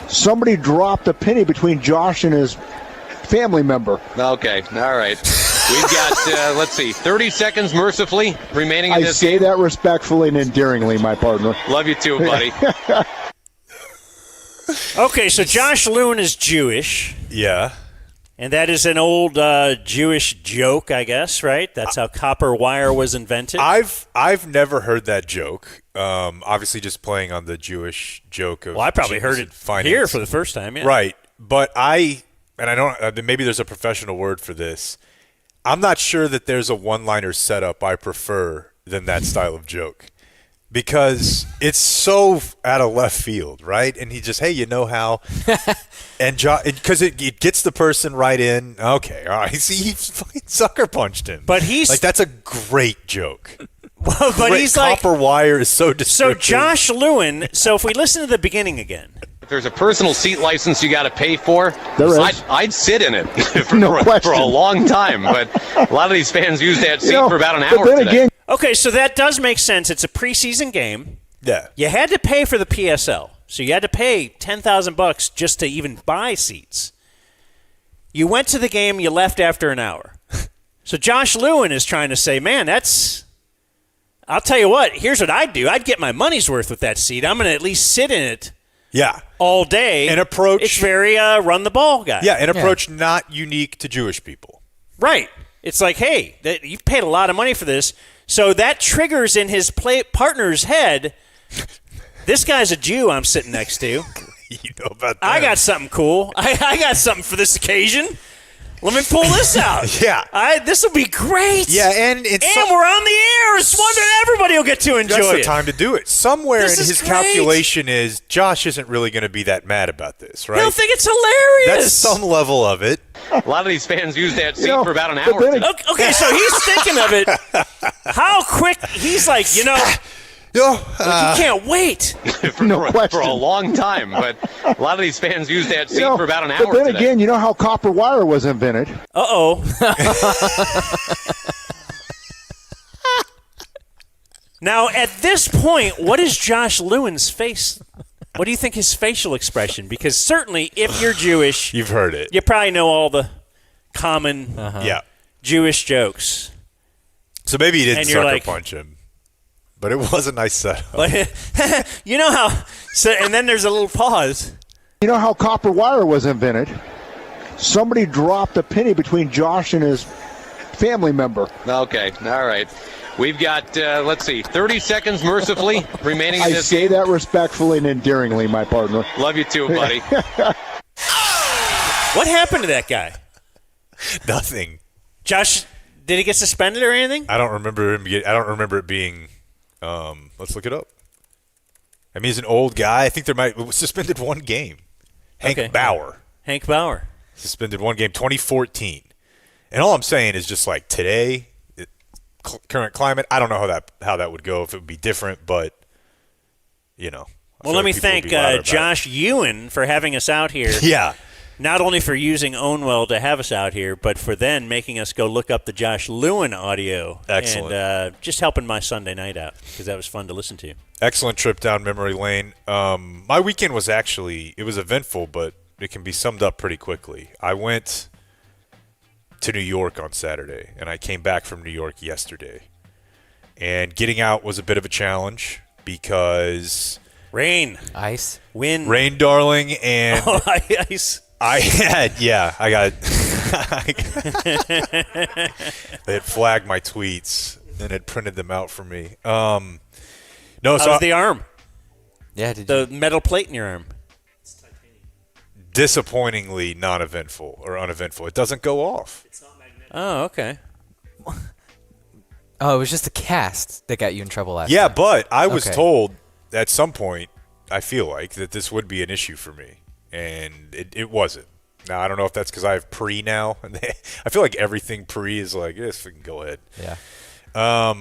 [SPEAKER 11] Somebody dropped a penny between Josh and his family member.
[SPEAKER 10] Okay, all right. We've got, let's see, 30 seconds mercifully remaining in
[SPEAKER 11] I
[SPEAKER 10] this
[SPEAKER 11] say
[SPEAKER 10] game.
[SPEAKER 11] that respectfully and endearingly, my partner.
[SPEAKER 10] Love you too, buddy.
[SPEAKER 1] Okay, so Josh Lewin is Jewish.
[SPEAKER 3] Yeah.
[SPEAKER 1] And that is an old Jewish joke, I guess, right? That's how copper wire was invented.
[SPEAKER 3] I've never heard that joke. Obviously, just playing on the Jewish joke of.
[SPEAKER 1] Well, I probably heard it here for the first time. Yeah.
[SPEAKER 3] Right, but I don't. Maybe there's a professional word for this. I'm not sure that there's a one-liner setup I prefer than that style of joke. Because it's so out of left field, right? And he just, hey, you know how? And because it gets the person right in. Okay, all right. See, he fucking sucker punched him.
[SPEAKER 1] But he's
[SPEAKER 3] like, that's a great joke.
[SPEAKER 1] Well, but he's like,
[SPEAKER 3] copper wire is so
[SPEAKER 1] so
[SPEAKER 3] descriptive.
[SPEAKER 1] Josh Lewin. So if we listen to the beginning again,
[SPEAKER 10] If there's a personal seat license you got to pay for,
[SPEAKER 11] there is.
[SPEAKER 10] I'd sit in it for
[SPEAKER 11] question.
[SPEAKER 10] a long time. But a lot of these fans use that seat for about an
[SPEAKER 11] but
[SPEAKER 10] hour
[SPEAKER 11] then
[SPEAKER 10] today.
[SPEAKER 11] again,
[SPEAKER 1] okay, so that does make sense. It's a preseason game.
[SPEAKER 3] Yeah.
[SPEAKER 1] You had to pay for the PSL, so you had to pay $10,000 just to even buy seats. You went to the game, you left after an hour. So Josh Lewin is trying to say, man, I'll tell you what, here's what I'd do. I'd get my money's worth with that seat. I'm going to at least sit in it
[SPEAKER 3] Yeah.
[SPEAKER 1] all day.
[SPEAKER 3] An approach.
[SPEAKER 1] It's very run the ball guy.
[SPEAKER 3] Yeah, an approach not unique to Jewish people.
[SPEAKER 1] Right. It's like, hey, you've paid a lot of money for this. So that triggers in his partner's head, this guy's a Jew I'm sitting next to.
[SPEAKER 3] You know about that.
[SPEAKER 1] I got something cool. I got something for this occasion. Let me pull this out.
[SPEAKER 3] Yeah.
[SPEAKER 1] This will be great.
[SPEAKER 3] Yeah, and
[SPEAKER 1] we're on the air. It's one that everybody will get to enjoy.
[SPEAKER 3] That's the
[SPEAKER 1] it.
[SPEAKER 3] time to do it. Somewhere
[SPEAKER 1] This
[SPEAKER 3] in
[SPEAKER 1] is
[SPEAKER 3] his
[SPEAKER 1] great.
[SPEAKER 3] calculation is Josh isn't really going to be that mad about this, right?
[SPEAKER 1] He'll think it's hilarious.
[SPEAKER 3] That's some level of it.
[SPEAKER 10] A lot of these fans use that seat for about an
[SPEAKER 11] but
[SPEAKER 10] hour
[SPEAKER 11] then
[SPEAKER 10] today.
[SPEAKER 1] Okay, so he's thinking of it. How quick? He's like,
[SPEAKER 3] No,
[SPEAKER 1] you can't wait.
[SPEAKER 11] no question.
[SPEAKER 10] For a long time. But a lot of these fans use that seat for about an hour
[SPEAKER 11] But then
[SPEAKER 10] today.
[SPEAKER 11] again, you know how copper wire was invented?
[SPEAKER 1] Uh-oh. Now, at this point, what is Josh Lewin's face? What do you think his facial expression? Because certainly, if you're Jewish,
[SPEAKER 3] you've heard it.
[SPEAKER 1] you probably know all the common
[SPEAKER 3] Yeah.
[SPEAKER 1] Jewish jokes.
[SPEAKER 3] So maybe he didn't
[SPEAKER 1] And you're
[SPEAKER 3] sucker
[SPEAKER 1] like-
[SPEAKER 3] punch him, but it was a nice setup.
[SPEAKER 1] But you know how? So, and then there's a little pause.
[SPEAKER 11] You know how copper wire was invented? Somebody dropped a penny between Josh and his family member.
[SPEAKER 10] Okay, all right. We've got, let's see, 30 seconds mercifully remaining in
[SPEAKER 11] I
[SPEAKER 10] this
[SPEAKER 11] say
[SPEAKER 10] game.
[SPEAKER 11] that respectfully and endearingly, my partner.
[SPEAKER 10] Love you too, buddy.
[SPEAKER 1] What happened to that guy?
[SPEAKER 3] Nothing.
[SPEAKER 1] Josh, did he get suspended or anything?
[SPEAKER 3] I don't remember him. I don't remember it being. Let's look it up. I mean, he's an old guy. I think it was suspended one game. Hank Bauer
[SPEAKER 1] Hank Bauer.
[SPEAKER 3] suspended one game, 2014. And all I'm saying is just like today, current climate. I don't know how that would go, if it would be different, but I
[SPEAKER 1] Well,
[SPEAKER 3] feel
[SPEAKER 1] let
[SPEAKER 3] like
[SPEAKER 1] me
[SPEAKER 3] people would
[SPEAKER 1] thank
[SPEAKER 3] be louder about it.
[SPEAKER 1] Josh Ewan for having us out here.
[SPEAKER 3] Yeah.
[SPEAKER 1] Not only for using Ownwell to have us out here, but for then making us go look up the Josh Lewin audio.
[SPEAKER 3] Excellent.
[SPEAKER 1] And just helping my Sunday night out because that was fun to listen to.
[SPEAKER 3] Excellent trip down memory lane. My weekend was it was eventful, but it can be summed up pretty quickly. I went to New York on Saturday, and I came back from New York yesterday. And getting out was a bit of a challenge because
[SPEAKER 1] Rain.
[SPEAKER 6] Ice.
[SPEAKER 1] Wind.
[SPEAKER 3] rain, darling, and
[SPEAKER 1] Oh, ice.
[SPEAKER 3] I got they had flagged my tweets and had printed them out for me. No, so
[SPEAKER 1] How's the arm?
[SPEAKER 6] Yeah, did
[SPEAKER 1] The metal plate in your arm.
[SPEAKER 3] disappointingly non-eventful or uneventful. It doesn't go off.
[SPEAKER 1] Oh, okay.
[SPEAKER 6] Oh, it was just a cast that got you in trouble last
[SPEAKER 3] Yeah,
[SPEAKER 6] time.
[SPEAKER 3] but I was
[SPEAKER 6] Okay.
[SPEAKER 3] told at some point, I feel like, that this would be an issue for me, and it wasn't. Now, I don't know if that's because I have pre now. I feel like everything pre is like, yes, we can go ahead.
[SPEAKER 6] Yeah.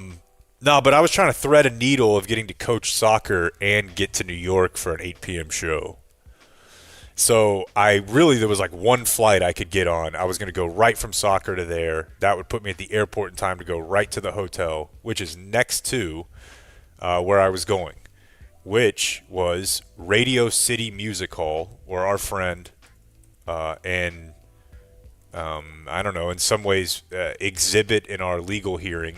[SPEAKER 3] No, but I was trying to thread a needle of getting to coach soccer and get to New York for an 8 p.m. show. So there was like one flight I could get on. I was going to go right from soccer to there. That would put me at the airport in time to go right to the hotel, which is next to where I was going, which was Radio City Music Hall, where our friend and I don't know, in some ways exhibit in our legal hearing,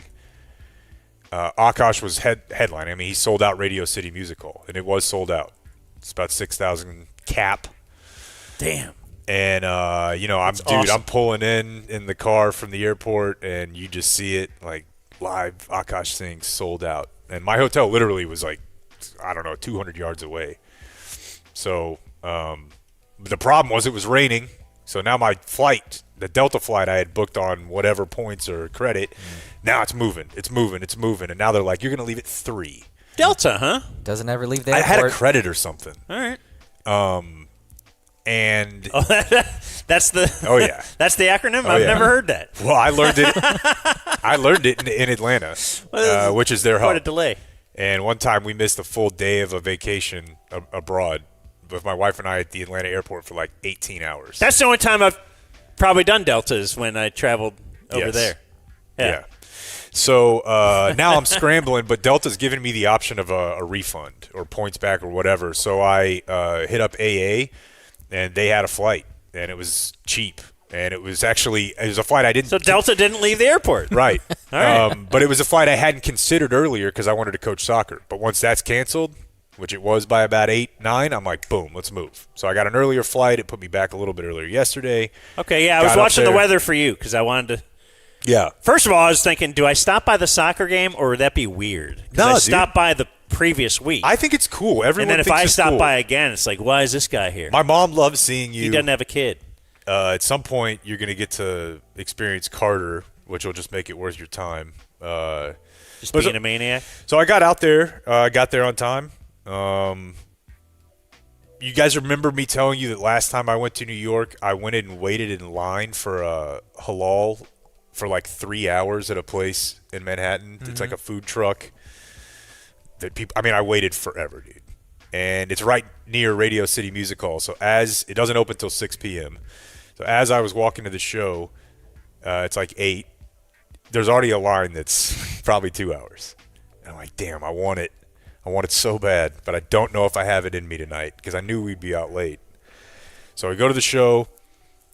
[SPEAKER 3] Akash was headlining. I mean, he sold out Radio City Music Hall, and it was sold out. It's about 6,000 cap.
[SPEAKER 1] Damn.
[SPEAKER 3] And
[SPEAKER 1] awesome.
[SPEAKER 3] I'm pulling in the car from the airport, and you just see it like live. Akash Singh's sold out, and my hotel literally was like, I don't know, 200 yards away. So the problem was it was raining. So now my flight, the Delta flight I had booked on whatever points or credit, now it's moving. And now they're like, you're going to leave at 3.
[SPEAKER 1] Delta, huh?
[SPEAKER 6] Doesn't ever leave the
[SPEAKER 3] I
[SPEAKER 6] airport.
[SPEAKER 3] had a credit or something.
[SPEAKER 1] All right.
[SPEAKER 3] And
[SPEAKER 1] that's the
[SPEAKER 3] yeah,
[SPEAKER 1] that's the acronym. I've never heard that.
[SPEAKER 3] Well, I learned it. I learned it in Atlanta, which is their hub.
[SPEAKER 1] Quite a delay.
[SPEAKER 3] And one time we missed a full day of a vacation abroad with my wife and I at the Atlanta airport for like 18 hours.
[SPEAKER 1] That's the only time I've probably done Deltas, when I traveled over there.
[SPEAKER 3] Yeah. So now I'm scrambling, but Delta's giving me the option of a refund or points back or whatever. So I hit up AA, and they had a flight, and it was cheap. And it was a flight I didn't.
[SPEAKER 1] So Delta didn't leave the airport.
[SPEAKER 3] Right.
[SPEAKER 1] All right.
[SPEAKER 3] But it was a flight I hadn't considered earlier because I wanted to coach soccer. But once that's canceled, which it was by about 8, 9, I'm like, boom, let's move. So I got an earlier flight. It put me back a little bit earlier yesterday.
[SPEAKER 1] Okay, yeah, I was watching the weather for you because I wanted to.
[SPEAKER 3] Yeah.
[SPEAKER 1] First of all, I was thinking, do I stop by the soccer game or would that be weird?
[SPEAKER 3] No,
[SPEAKER 1] I stopped by the previous week.
[SPEAKER 3] I think it's cool. Everyone
[SPEAKER 1] and then if
[SPEAKER 3] thinks
[SPEAKER 1] I
[SPEAKER 3] it's
[SPEAKER 1] stop
[SPEAKER 3] cool.
[SPEAKER 1] by again, it's like, why is this guy here?
[SPEAKER 3] My mom loves seeing you.
[SPEAKER 1] He doesn't have a kid.
[SPEAKER 3] At some point, you're going to get to experience Carter, which will just make it worth your time.
[SPEAKER 1] Just being a maniac?
[SPEAKER 3] So I got out there. I got there on time. You guys remember me telling you that last time I went to New York, I went in and waited in line for a halal for like 3 hours at a place in Manhattan. Mm-hmm. It's like a food truck. I waited forever, dude. And it's right near Radio City Music Hall. So it doesn't open till 6 p.m. So as I was walking to the show, it's like 8. There's already a line that's probably 2 hours. And I'm like, damn, I want it. I want it so bad, but I don't know if I have it in me tonight because I knew we'd be out late. So we go to the show.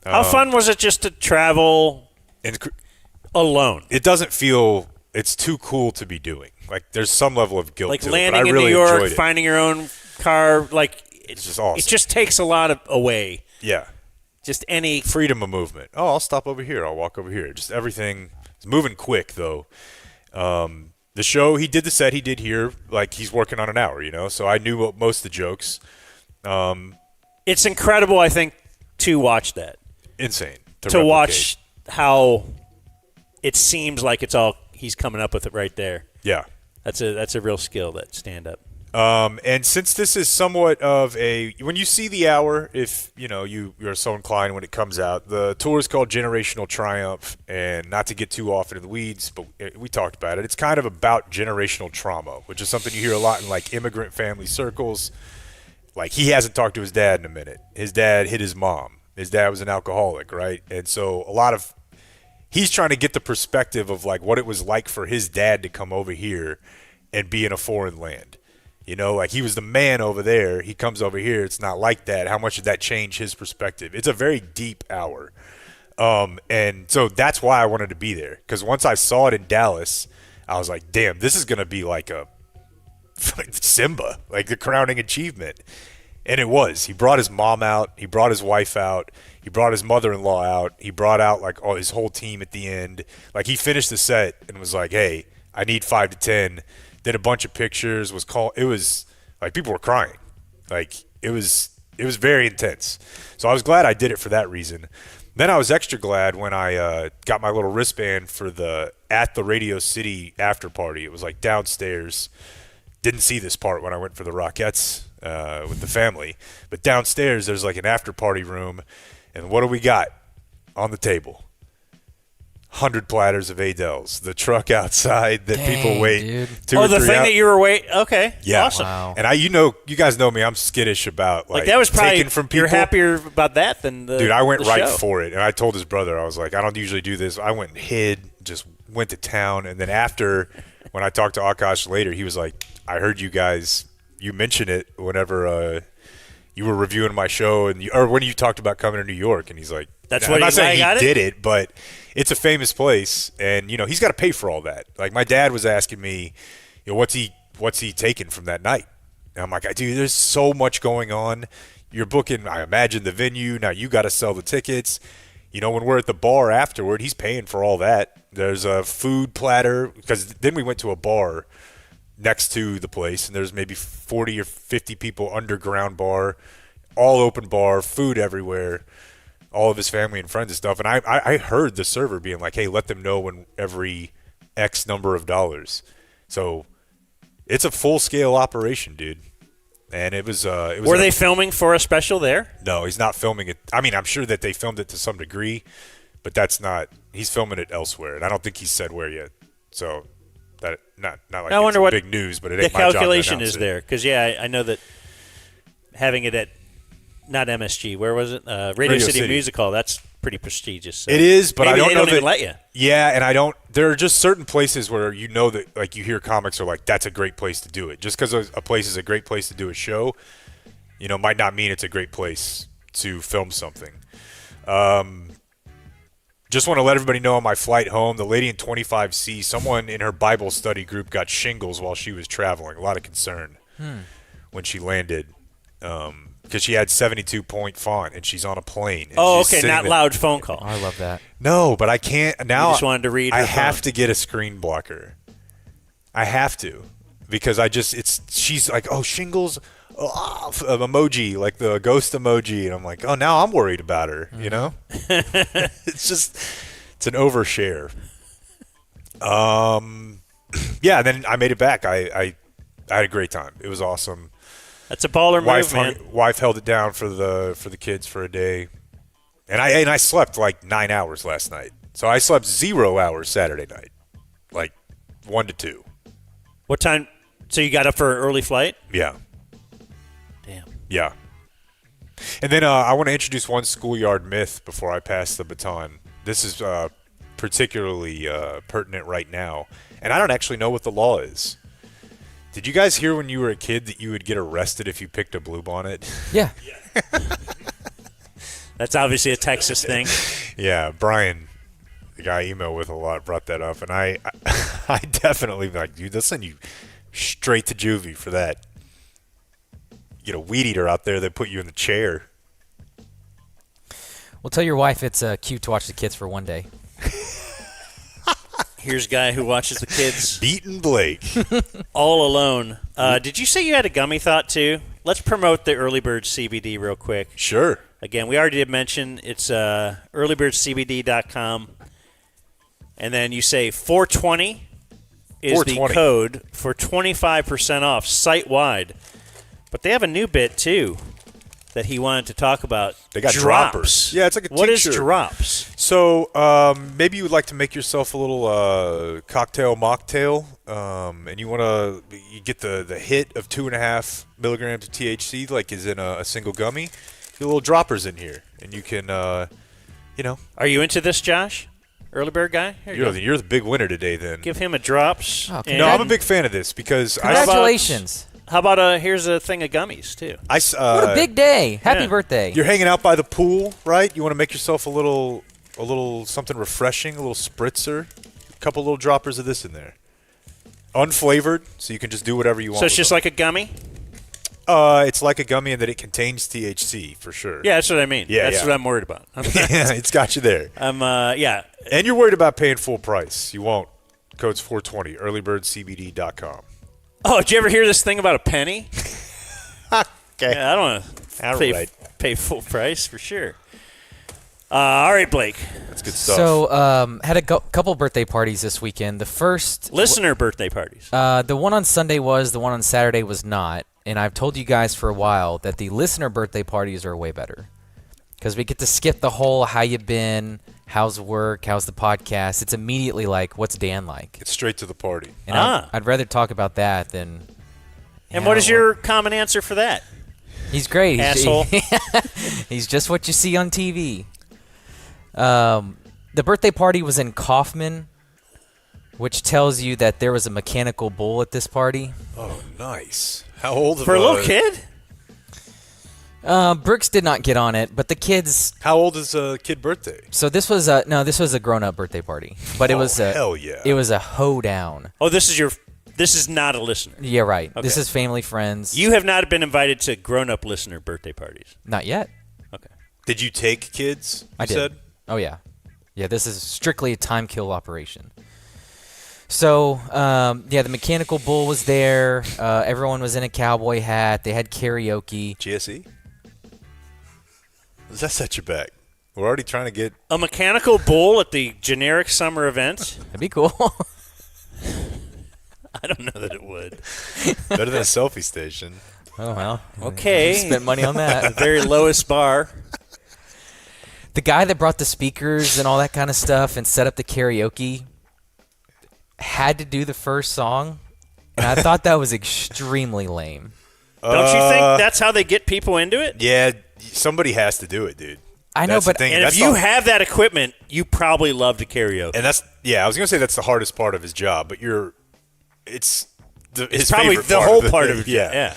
[SPEAKER 1] How fun was it just to travel alone?
[SPEAKER 3] It doesn't feel – it's too cool to be doing. Like there's some level of guilt to it, but I
[SPEAKER 1] landing in
[SPEAKER 3] really
[SPEAKER 1] New York,
[SPEAKER 3] enjoyed it.
[SPEAKER 1] finding your own car,
[SPEAKER 3] it's just awesome.
[SPEAKER 1] It just takes a lot away.
[SPEAKER 3] Yeah.
[SPEAKER 1] Just any –
[SPEAKER 3] freedom of movement. Oh, I'll stop over here. I'll walk over here. Just everything – it's moving quick though. The show, he did the set he did here, like he's working on an hour, so I knew most of the jokes.
[SPEAKER 1] It's incredible, I think, to watch that.
[SPEAKER 3] Insane.
[SPEAKER 1] To watch how it seems like it's all he's coming up with it right there.
[SPEAKER 3] Yeah.
[SPEAKER 1] That's a real skill, that stand-up.
[SPEAKER 3] And since this is somewhat of when you see the hour, if you're so inclined when it comes out, the tour is called Generational Triumph, and not to get too off into the weeds, but we talked about it. It's kind of about generational trauma, which is something you hear a lot in like immigrant family circles. Like he hasn't talked to his dad in a minute. His dad hit his mom. His dad was an alcoholic, right? And so he's trying to get the perspective of like what it was like for his dad to come over here and be in a foreign land. Like he was the man over there. He comes over here. It's not like that. How much did that change his perspective? It's a very deep hour. And so that's why I wanted to be there. Because once I saw it in Dallas, I was like, damn, this is going to be like a Simba, like the crowning achievement. And it was. He brought his mom out. He brought his wife out. He brought his mother-in-law out. He brought out like his whole team at the end. Like he finished the set and was like, hey, I need 5 to 10. Did a bunch of pictures, it was like people were crying. Like it was very intense. So I was glad I did it for that reason. Then I was extra glad when I got my little wristband for at the Radio City after party. It was like downstairs. Didn't see this part when I went for the Rockettes with the family. But downstairs there's like an after party room. And what do we got on the table? 100 platters of Adels. The truck outside that people wait.
[SPEAKER 6] Dude.
[SPEAKER 3] 2 or 3
[SPEAKER 1] the thing that you were waiting. Okay.
[SPEAKER 3] Yeah.
[SPEAKER 1] Awesome.
[SPEAKER 6] Wow.
[SPEAKER 3] And you guys know me. I'm skittish about
[SPEAKER 1] Like that was probably
[SPEAKER 3] taking from people.
[SPEAKER 1] You're happier about that than the
[SPEAKER 3] Dude, I went
[SPEAKER 1] the
[SPEAKER 3] right
[SPEAKER 1] show.
[SPEAKER 3] for it, and I told his brother, I was like, I don't usually do this. I went and hid, just went to town, and then after, when I talked to Akash later, he was like, I heard you guys, you mentioned it whenever you were reviewing my show, or when you talked about coming to New York, and he's like,
[SPEAKER 1] That's
[SPEAKER 3] I'm
[SPEAKER 1] what
[SPEAKER 3] not
[SPEAKER 1] he
[SPEAKER 3] saying
[SPEAKER 1] got
[SPEAKER 3] he
[SPEAKER 1] it?
[SPEAKER 3] did it, but it's a famous place, and he's got to pay for all that. Like my dad was asking me, what's he taking from that night? And I'm like, dude, there's so much going on. You're booking, I imagine, the venue. Now you got to sell the tickets. When we're at the bar afterward, he's paying for all that. There's a food platter, because then we went to a bar next to the place, and there's maybe 40 or 50 people underground bar, all open bar, food everywhere, all of his family and friends and stuff. And I heard the server being like, hey, let them know when every X number of dollars. So it's a full-scale operation, dude. And it was
[SPEAKER 1] Were they filming for a special there?
[SPEAKER 3] No, he's not filming it. I mean, I'm sure that they filmed it to some degree, but that's not. He's filming it elsewhere, and I don't think he said where yet. So that not like
[SPEAKER 1] I wonder
[SPEAKER 3] it's
[SPEAKER 1] what
[SPEAKER 3] big news, but it
[SPEAKER 1] the
[SPEAKER 3] ain't my job to
[SPEAKER 1] calculation
[SPEAKER 3] announce
[SPEAKER 1] is
[SPEAKER 3] it.
[SPEAKER 1] there. Because I know that having it at not MSG, where was it? Radio City Music Hall. That's pretty prestigious. So
[SPEAKER 3] It is, but
[SPEAKER 1] maybe
[SPEAKER 3] I don't
[SPEAKER 1] they
[SPEAKER 3] know
[SPEAKER 1] don't
[SPEAKER 3] that.
[SPEAKER 1] even let you.
[SPEAKER 3] Yeah, and I don't. There are just certain places where that, like, you hear comics are like, that's a great place to do it. Just because a place is a great place to do a show, might not mean it's a great place to film something. Just want to let everybody know on my flight home, the lady in 25C, someone in her Bible study group got shingles while she was traveling. A lot of concern when she landed. Because she had 72-point font, and she's on a plane. And
[SPEAKER 1] Oh,
[SPEAKER 3] she's
[SPEAKER 1] okay,
[SPEAKER 3] sitting
[SPEAKER 1] not
[SPEAKER 3] there.
[SPEAKER 1] loud phone call.
[SPEAKER 6] I love that.
[SPEAKER 3] No, but I can't now.
[SPEAKER 1] You just wanted to read her
[SPEAKER 3] I have
[SPEAKER 1] phone.
[SPEAKER 3] to get a screen blocker. I have to, because she's like, oh, shingles, emoji, like the ghost emoji, and I'm like, oh, now I'm worried about her. It's an overshare. Yeah. And then I made it back. I had a great time. It was awesome.
[SPEAKER 1] That's a baller move, man.
[SPEAKER 3] Wife held it down for the kids for a day, and I slept like 9 hours last night. So I slept 0 hours Saturday night, like 1 to 2.
[SPEAKER 1] What time? So you got up for an early flight?
[SPEAKER 3] Yeah,
[SPEAKER 1] Damn.
[SPEAKER 3] yeah. And then I want to introduce one schoolyard myth before I pass the baton. This is particularly pertinent right now, and I don't actually know what the law is. Did you guys hear when you were a kid that you would get arrested if you picked a bluebonnet?
[SPEAKER 6] Yeah.
[SPEAKER 1] That's obviously a Texas thing.
[SPEAKER 3] Yeah, Brian, the guy I email with a lot, brought that up, and I definitely like, dude, they'll send you straight to juvie for that. You get a weed eater out there, they put you in the chair.
[SPEAKER 6] Well, tell your wife it's cute to watch the kids for one day.
[SPEAKER 1] Here's a guy who watches the kids
[SPEAKER 3] Beaten Blake.
[SPEAKER 1] all alone. Did you say you had a gummy thought, too? Let's promote the Early Bird CBD real quick.
[SPEAKER 3] Sure.
[SPEAKER 1] Again, we already did mention it's earlybirdcbd.com. And then you say 420 is
[SPEAKER 3] 420.
[SPEAKER 1] the code for 25% off site-wide. But they have a new bit, too, that he wanted to talk about.
[SPEAKER 3] They got
[SPEAKER 1] drops.
[SPEAKER 3] droppers. Yeah, it's like a
[SPEAKER 1] What is
[SPEAKER 3] tincture.
[SPEAKER 1] drops?
[SPEAKER 3] So maybe you would like to make yourself a little cocktail mocktail, and you get the hit of 2.5 milligrams of THC, like is in a single gummy. Get little droppers in here, and you can,
[SPEAKER 1] Are you into this, Josh? Early Bird guy? Here you go.
[SPEAKER 3] you're the big winner today. Then
[SPEAKER 1] Give him a drops.
[SPEAKER 6] Oh,
[SPEAKER 1] and
[SPEAKER 3] no, I'm a big fan of this because
[SPEAKER 6] Congratulations.
[SPEAKER 1] How about here's a thing of gummies, too?
[SPEAKER 6] What a big day. Happy birthday.
[SPEAKER 3] You're hanging out by the pool, right? You want to make yourself a little something refreshing, a little spritzer, a couple little droppers of this in there. Unflavored, so you can just do whatever you want.
[SPEAKER 1] So it's
[SPEAKER 3] with
[SPEAKER 1] just
[SPEAKER 3] them.
[SPEAKER 1] like a gummy?
[SPEAKER 3] It's like a gummy in that it contains THC for sure.
[SPEAKER 1] Yeah, that's what I mean.
[SPEAKER 3] Yeah,
[SPEAKER 1] That's
[SPEAKER 3] yeah.
[SPEAKER 1] what I'm worried about.
[SPEAKER 3] Yeah, it's got you there.
[SPEAKER 1] Yeah.
[SPEAKER 3] And you're worried about paying full price. You won't. Code's 420, earlybirdcbd.com.
[SPEAKER 1] Oh, did you ever hear this thing about a penny?
[SPEAKER 3] Okay.
[SPEAKER 1] Yeah, I don't want
[SPEAKER 3] All
[SPEAKER 1] to
[SPEAKER 3] right.
[SPEAKER 1] pay full price for sure. All right, Blake.
[SPEAKER 3] That's good stuff.
[SPEAKER 6] So, had a couple birthday parties this weekend. The first
[SPEAKER 1] Listener birthday parties.
[SPEAKER 6] the one on Sunday was, the one on Saturday was not. And I've told you guys for a while that the listener birthday parties are way better. because we get to skip the whole how you been, how's work, how's the podcast. It's immediately like, what's Dan like?
[SPEAKER 3] It's straight to the party.
[SPEAKER 6] And I'd rather talk about that than.
[SPEAKER 1] And what is your common answer for that?
[SPEAKER 6] He's great.
[SPEAKER 1] Asshole.
[SPEAKER 6] He's just what you see on TV. The birthday party was in Kaufman, which tells you that there was a mechanical bull at this party.
[SPEAKER 3] Oh, nice. How old
[SPEAKER 1] for a little kid?
[SPEAKER 6] Brooks did not get on it, but the kids.
[SPEAKER 3] How old is a kid birthday?
[SPEAKER 6] So this was a grown-up birthday party, but it was
[SPEAKER 3] hell yeah.
[SPEAKER 6] It was a hoedown.
[SPEAKER 1] Oh, this is not a listener.
[SPEAKER 6] Yeah, right.
[SPEAKER 1] Okay.
[SPEAKER 6] This is family, friends.
[SPEAKER 1] You have not been invited to grown-up listener birthday parties.
[SPEAKER 6] Not yet.
[SPEAKER 1] Okay.
[SPEAKER 3] Did you take kids?
[SPEAKER 6] I did.
[SPEAKER 3] Said?
[SPEAKER 6] Oh yeah, yeah. This is strictly a time kill operation. So the mechanical bull was there. Everyone was in a cowboy hat. They had karaoke.
[SPEAKER 3] GSE? Does that set you back? We're already trying to get
[SPEAKER 1] a mechanical bull at the generic summer event.
[SPEAKER 6] That'd be cool.
[SPEAKER 1] I don't know that it would.
[SPEAKER 3] Better than a selfie station.
[SPEAKER 6] Oh well.
[SPEAKER 1] Okay.
[SPEAKER 6] Spent money on that.
[SPEAKER 1] The very lowest bar.
[SPEAKER 6] The guy that brought the speakers and all that kind of stuff and set up the karaoke had to do the first song, and I thought that was extremely lame.
[SPEAKER 1] Don't you think that's how they get people into it?
[SPEAKER 3] Yeah, somebody has to do it, dude.
[SPEAKER 6] I know, but
[SPEAKER 1] and if you have that equipment, you probably love to karaoke.
[SPEAKER 3] And I was gonna say that's the hardest part of his job, but it's
[SPEAKER 1] probably the whole part of it. Yeah.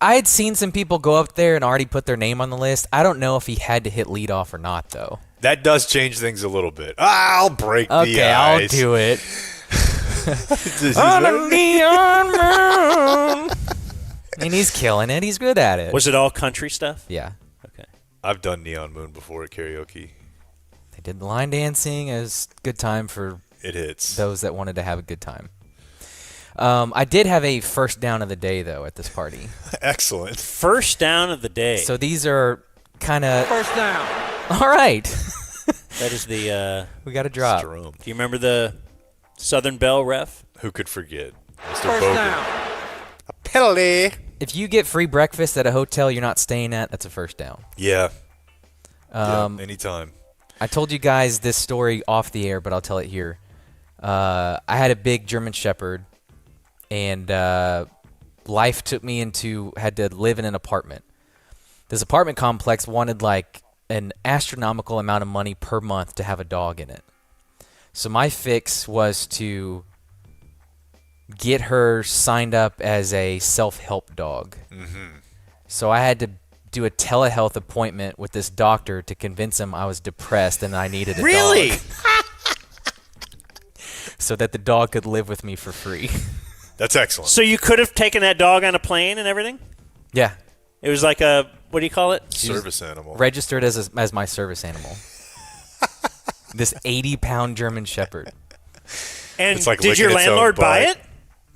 [SPEAKER 6] I had seen some people go up there and already put their name on the list. I don't know if he had to hit lead off or not, though.
[SPEAKER 3] That does change things a little bit. I'll break the ice.
[SPEAKER 6] Okay, I'll do it.
[SPEAKER 3] On
[SPEAKER 6] a neon moon. And he's killing it. He's good at it.
[SPEAKER 1] Was it all country stuff?
[SPEAKER 6] Yeah.
[SPEAKER 1] Okay.
[SPEAKER 3] I've done Neon Moon before at karaoke.
[SPEAKER 6] They did the line dancing. It was a good time for those that wanted to have a good time. I did have a first down of the day, though, at this party.
[SPEAKER 3] Excellent.
[SPEAKER 1] First down of the day.
[SPEAKER 6] So these are kind of...
[SPEAKER 10] First down.
[SPEAKER 6] All right.
[SPEAKER 1] That is the...
[SPEAKER 6] we got a drop.
[SPEAKER 3] Strum.
[SPEAKER 1] Do you remember the Southern Belle ref?
[SPEAKER 3] Who could forget? Mr.
[SPEAKER 10] First
[SPEAKER 3] Bogan.
[SPEAKER 10] down.
[SPEAKER 3] A penalty.
[SPEAKER 6] If you get free breakfast at a hotel you're not staying at, that's a first down.
[SPEAKER 3] Yeah. Anytime.
[SPEAKER 6] I told you guys this story off the air, but I'll tell it here. I had a big German Shepherd, and life took me had to live in an apartment. This apartment complex wanted like an astronomical amount of money per month to have a dog in it. So my fix was to get her signed up as a self-help dog. Mm-hmm. So I had to do a telehealth appointment with this doctor to convince him I was depressed and I needed a
[SPEAKER 1] really?
[SPEAKER 6] dog. So that the dog could live with me for free.
[SPEAKER 3] That's excellent.
[SPEAKER 1] So you could have taken that dog on a plane and everything?
[SPEAKER 6] Yeah.
[SPEAKER 1] It was like a, what do you call it?
[SPEAKER 3] Service animal.
[SPEAKER 6] Registered as my service animal. This 80-pound German Shepherd.
[SPEAKER 1] And
[SPEAKER 3] It's like
[SPEAKER 1] did
[SPEAKER 3] licking
[SPEAKER 1] your
[SPEAKER 3] its own
[SPEAKER 1] landlord buy
[SPEAKER 3] butt.
[SPEAKER 1] it?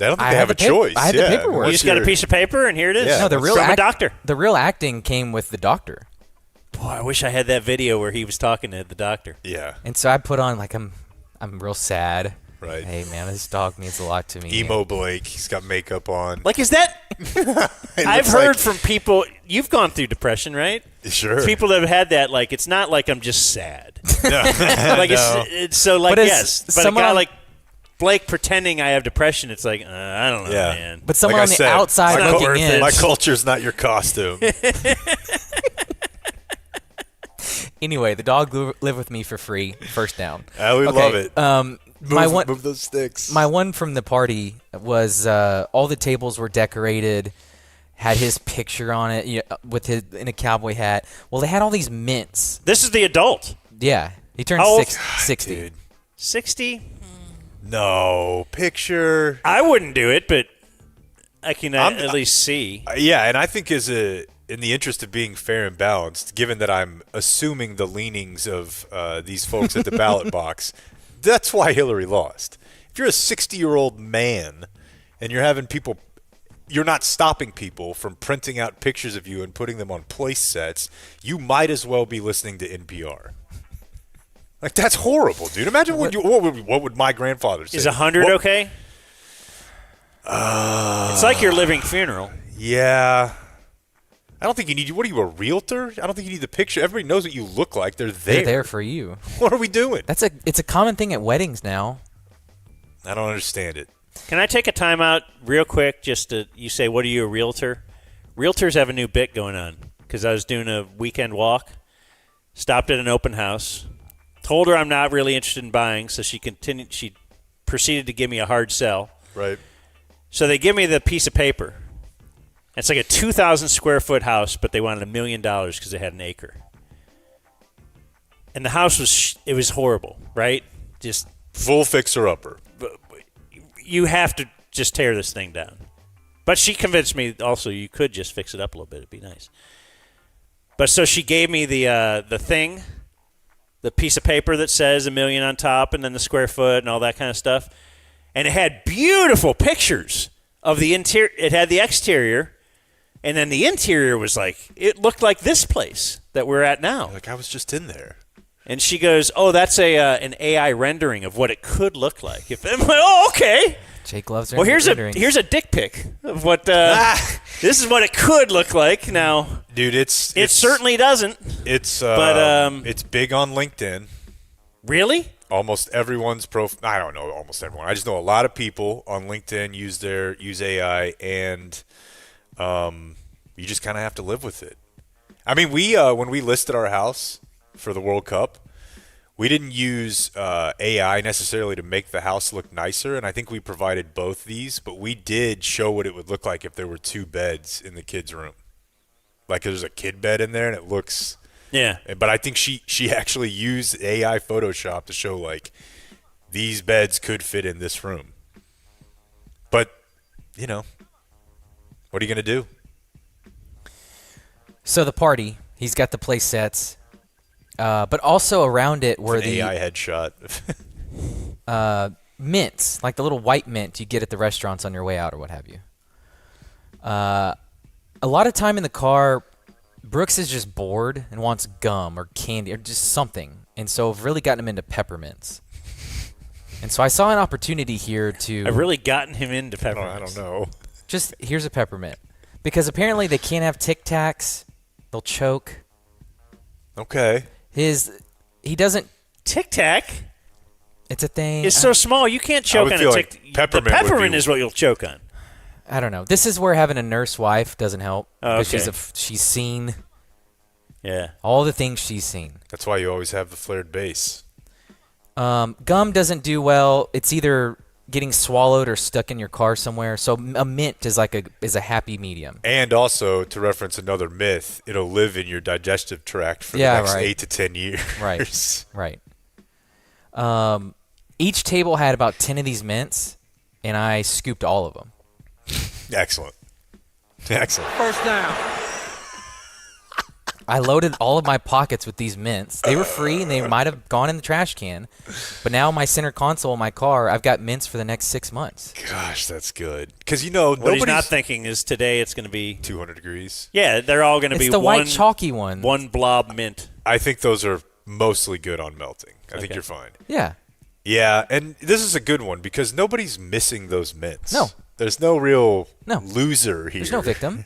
[SPEAKER 3] I don't think they have a choice.
[SPEAKER 6] I had the paperwork.
[SPEAKER 1] You just got a piece of paper and here it is.
[SPEAKER 3] Yeah.
[SPEAKER 6] No, the real
[SPEAKER 1] from a doctor.
[SPEAKER 6] The real acting came with the doctor.
[SPEAKER 1] Boy, I wish I had that video where he was talking to the doctor.
[SPEAKER 3] Yeah.
[SPEAKER 6] And so I put on like I'm real sad.
[SPEAKER 3] Right.
[SPEAKER 6] Hey man, this dog means a lot to me.
[SPEAKER 3] Emo Blake. He's got makeup on.
[SPEAKER 1] Like, is that? I've heard from people. You've gone through depression, right?
[SPEAKER 3] Sure.
[SPEAKER 1] People that have had that, like, it's not like I'm just sad.
[SPEAKER 3] No.
[SPEAKER 1] Like
[SPEAKER 3] No.
[SPEAKER 1] it's so like
[SPEAKER 6] But
[SPEAKER 1] yes, but a
[SPEAKER 6] someone
[SPEAKER 1] guy
[SPEAKER 6] on-
[SPEAKER 1] like Blake pretending I have depression, it's like I don't know,
[SPEAKER 3] Yeah.
[SPEAKER 1] man.
[SPEAKER 6] But someone
[SPEAKER 3] Like
[SPEAKER 6] on
[SPEAKER 3] I
[SPEAKER 6] the
[SPEAKER 3] said,
[SPEAKER 6] outside
[SPEAKER 1] it's not
[SPEAKER 6] looking
[SPEAKER 1] worth
[SPEAKER 6] in.
[SPEAKER 1] it.
[SPEAKER 3] My culture's not your costume.
[SPEAKER 6] Anyway, the dog lived with me for free. First down.
[SPEAKER 3] We love it.
[SPEAKER 6] Move
[SPEAKER 3] those sticks.
[SPEAKER 6] My one from the party was all the tables were decorated, had his picture on it, with his in a cowboy hat. Well, they had all these mints.
[SPEAKER 1] This is the adult.
[SPEAKER 6] Yeah, he turned
[SPEAKER 1] How old?
[SPEAKER 6] 60.
[SPEAKER 3] Dude.
[SPEAKER 1] 60?
[SPEAKER 3] No picture.
[SPEAKER 1] I wouldn't do it, but I can
[SPEAKER 3] I'm-
[SPEAKER 1] at least see.
[SPEAKER 3] Yeah, and I think in the interest of being fair and balanced, given that I'm assuming the leanings of these folks at the ballot box, that's why Hillary lost. If you're a 60-year-old man and you're having people, you're not stopping people from printing out pictures of you and putting them on place sets, you might as well be listening to NPR. Like, that's horrible, dude. Imagine what would my grandfather say?
[SPEAKER 1] Is 100 okay? It's like your living funeral.
[SPEAKER 3] Yeah. I don't think you need. What are you, a realtor? I don't think you need the picture. Everybody knows what you look like. They're there.
[SPEAKER 6] They're there for you.
[SPEAKER 3] What are we doing?
[SPEAKER 6] It's a common thing at weddings now.
[SPEAKER 3] I don't understand it.
[SPEAKER 1] Can I take a time out real quick? You say, what are you, a realtor? Realtors have a new bit going on because I was doing a weekend walk, stopped at an open house, told her I'm not really interested in buying, so she proceeded to give me a hard sell.
[SPEAKER 3] Right.
[SPEAKER 1] So they give me the piece of paper. It's like a 2,000 square foot house, but they wanted $1 million because they had an acre. And the house was horrible, right? Just
[SPEAKER 3] full fixer-upper.
[SPEAKER 1] You have to just tear this thing down. But she convinced me also you could just fix it up a little bit. It'd be nice. But so she gave me the thing, the piece of paper that says $1 million on top and then the square foot and all that kind of stuff. And it had beautiful pictures of the interior. It had the exterior. And then the interior was it looked like this place that we're at now.
[SPEAKER 3] Like I was just in there.
[SPEAKER 1] And she goes, "Oh, that's an AI rendering of what it could look like." I'm like, "Oh, okay."
[SPEAKER 6] Jake loves
[SPEAKER 1] Well, here's a dick pic of what this is what it could look like. Now,
[SPEAKER 3] dude, it
[SPEAKER 1] certainly doesn't.
[SPEAKER 3] It's big on LinkedIn.
[SPEAKER 1] Really?
[SPEAKER 3] Almost everyone's I don't know almost everyone. I just know a lot of people on LinkedIn use AI, and you just kind of have to live with it. I mean, we when we listed our house for the World Cup, we didn't use AI necessarily to make the house look nicer, and I think we provided both these, but we did show what it would look like if there were 2 beds in the kids' room. Like there's a kid bed in there, and it looks...
[SPEAKER 1] Yeah.
[SPEAKER 3] But I think she actually used AI Photoshop to show, these beds could fit in this room. But, what are you going to do?
[SPEAKER 6] So the party, he's got the place sets. But also around it were
[SPEAKER 3] the AI headshot.
[SPEAKER 6] Mints, like the little white mint you get at the restaurants on your way out or what have you. A lot of time in the car, Brooks is just bored and wants gum or candy or just something. And so I've really gotten him into peppermints. And so I saw an opportunity here to...
[SPEAKER 1] I've really gotten him into peppermints.
[SPEAKER 3] I don't know.
[SPEAKER 6] Just, here's a peppermint. Because apparently they can't have Tic Tacs. They'll choke.
[SPEAKER 3] Okay.
[SPEAKER 6] He doesn't...
[SPEAKER 1] Tic Tac?
[SPEAKER 6] It's a thing.
[SPEAKER 1] It's so small you can't choke on a Tic Tac. The peppermint is what you'll choke on.
[SPEAKER 6] I don't know. This is where having a nurse wife doesn't help.
[SPEAKER 1] Oh, okay.
[SPEAKER 6] She's seen...
[SPEAKER 1] Yeah.
[SPEAKER 6] All the things she's seen.
[SPEAKER 3] That's why you always have the flared base.
[SPEAKER 6] Gum doesn't do well. It's either getting swallowed or stuck in your car somewhere. So a mint is a happy medium.
[SPEAKER 3] And also, to reference another myth, it'll live in your digestive tract for the next 8 to 10 years.
[SPEAKER 6] Right. Each table had about 10 of these mints, and I scooped all of them.
[SPEAKER 3] Excellent.
[SPEAKER 12] First down.
[SPEAKER 6] I loaded all of my pockets with these mints. They were free, and they might have gone in the trash can. But now my center console in my car, I've got mints for the next 6 months.
[SPEAKER 3] Gosh, that's good. Because,
[SPEAKER 1] what he's not thinking is today it's going to be
[SPEAKER 3] 200 degrees.
[SPEAKER 1] Yeah, they're all going to be
[SPEAKER 6] the white chalky one.
[SPEAKER 1] One blob mint.
[SPEAKER 3] I think those are mostly good on melting. I think you're fine.
[SPEAKER 6] Yeah.
[SPEAKER 3] Yeah, and this is a good one because nobody's missing those mints.
[SPEAKER 6] No.
[SPEAKER 3] There's no real loser here.
[SPEAKER 6] There's no victim.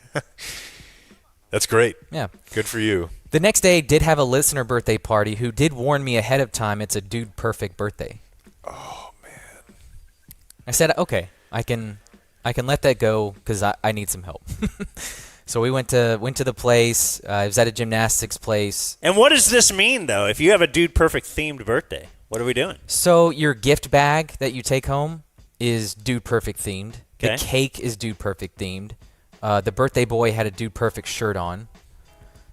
[SPEAKER 3] That's great.
[SPEAKER 6] Yeah.
[SPEAKER 3] Good for you.
[SPEAKER 6] The next day did have a listener birthday party who did warn me ahead of time it's a dude perfect birthday.
[SPEAKER 3] Oh, man.
[SPEAKER 6] I said, okay, I can let that go because I need some help. So we went to the place. It was at a gymnastics place.
[SPEAKER 1] And what does this mean, though? If you have a dude perfect themed birthday, what are we doing?
[SPEAKER 6] So your gift bag that you take home is dude perfect themed.
[SPEAKER 1] Okay.
[SPEAKER 6] The cake is dude perfect themed. The birthday boy had a dude perfect shirt on.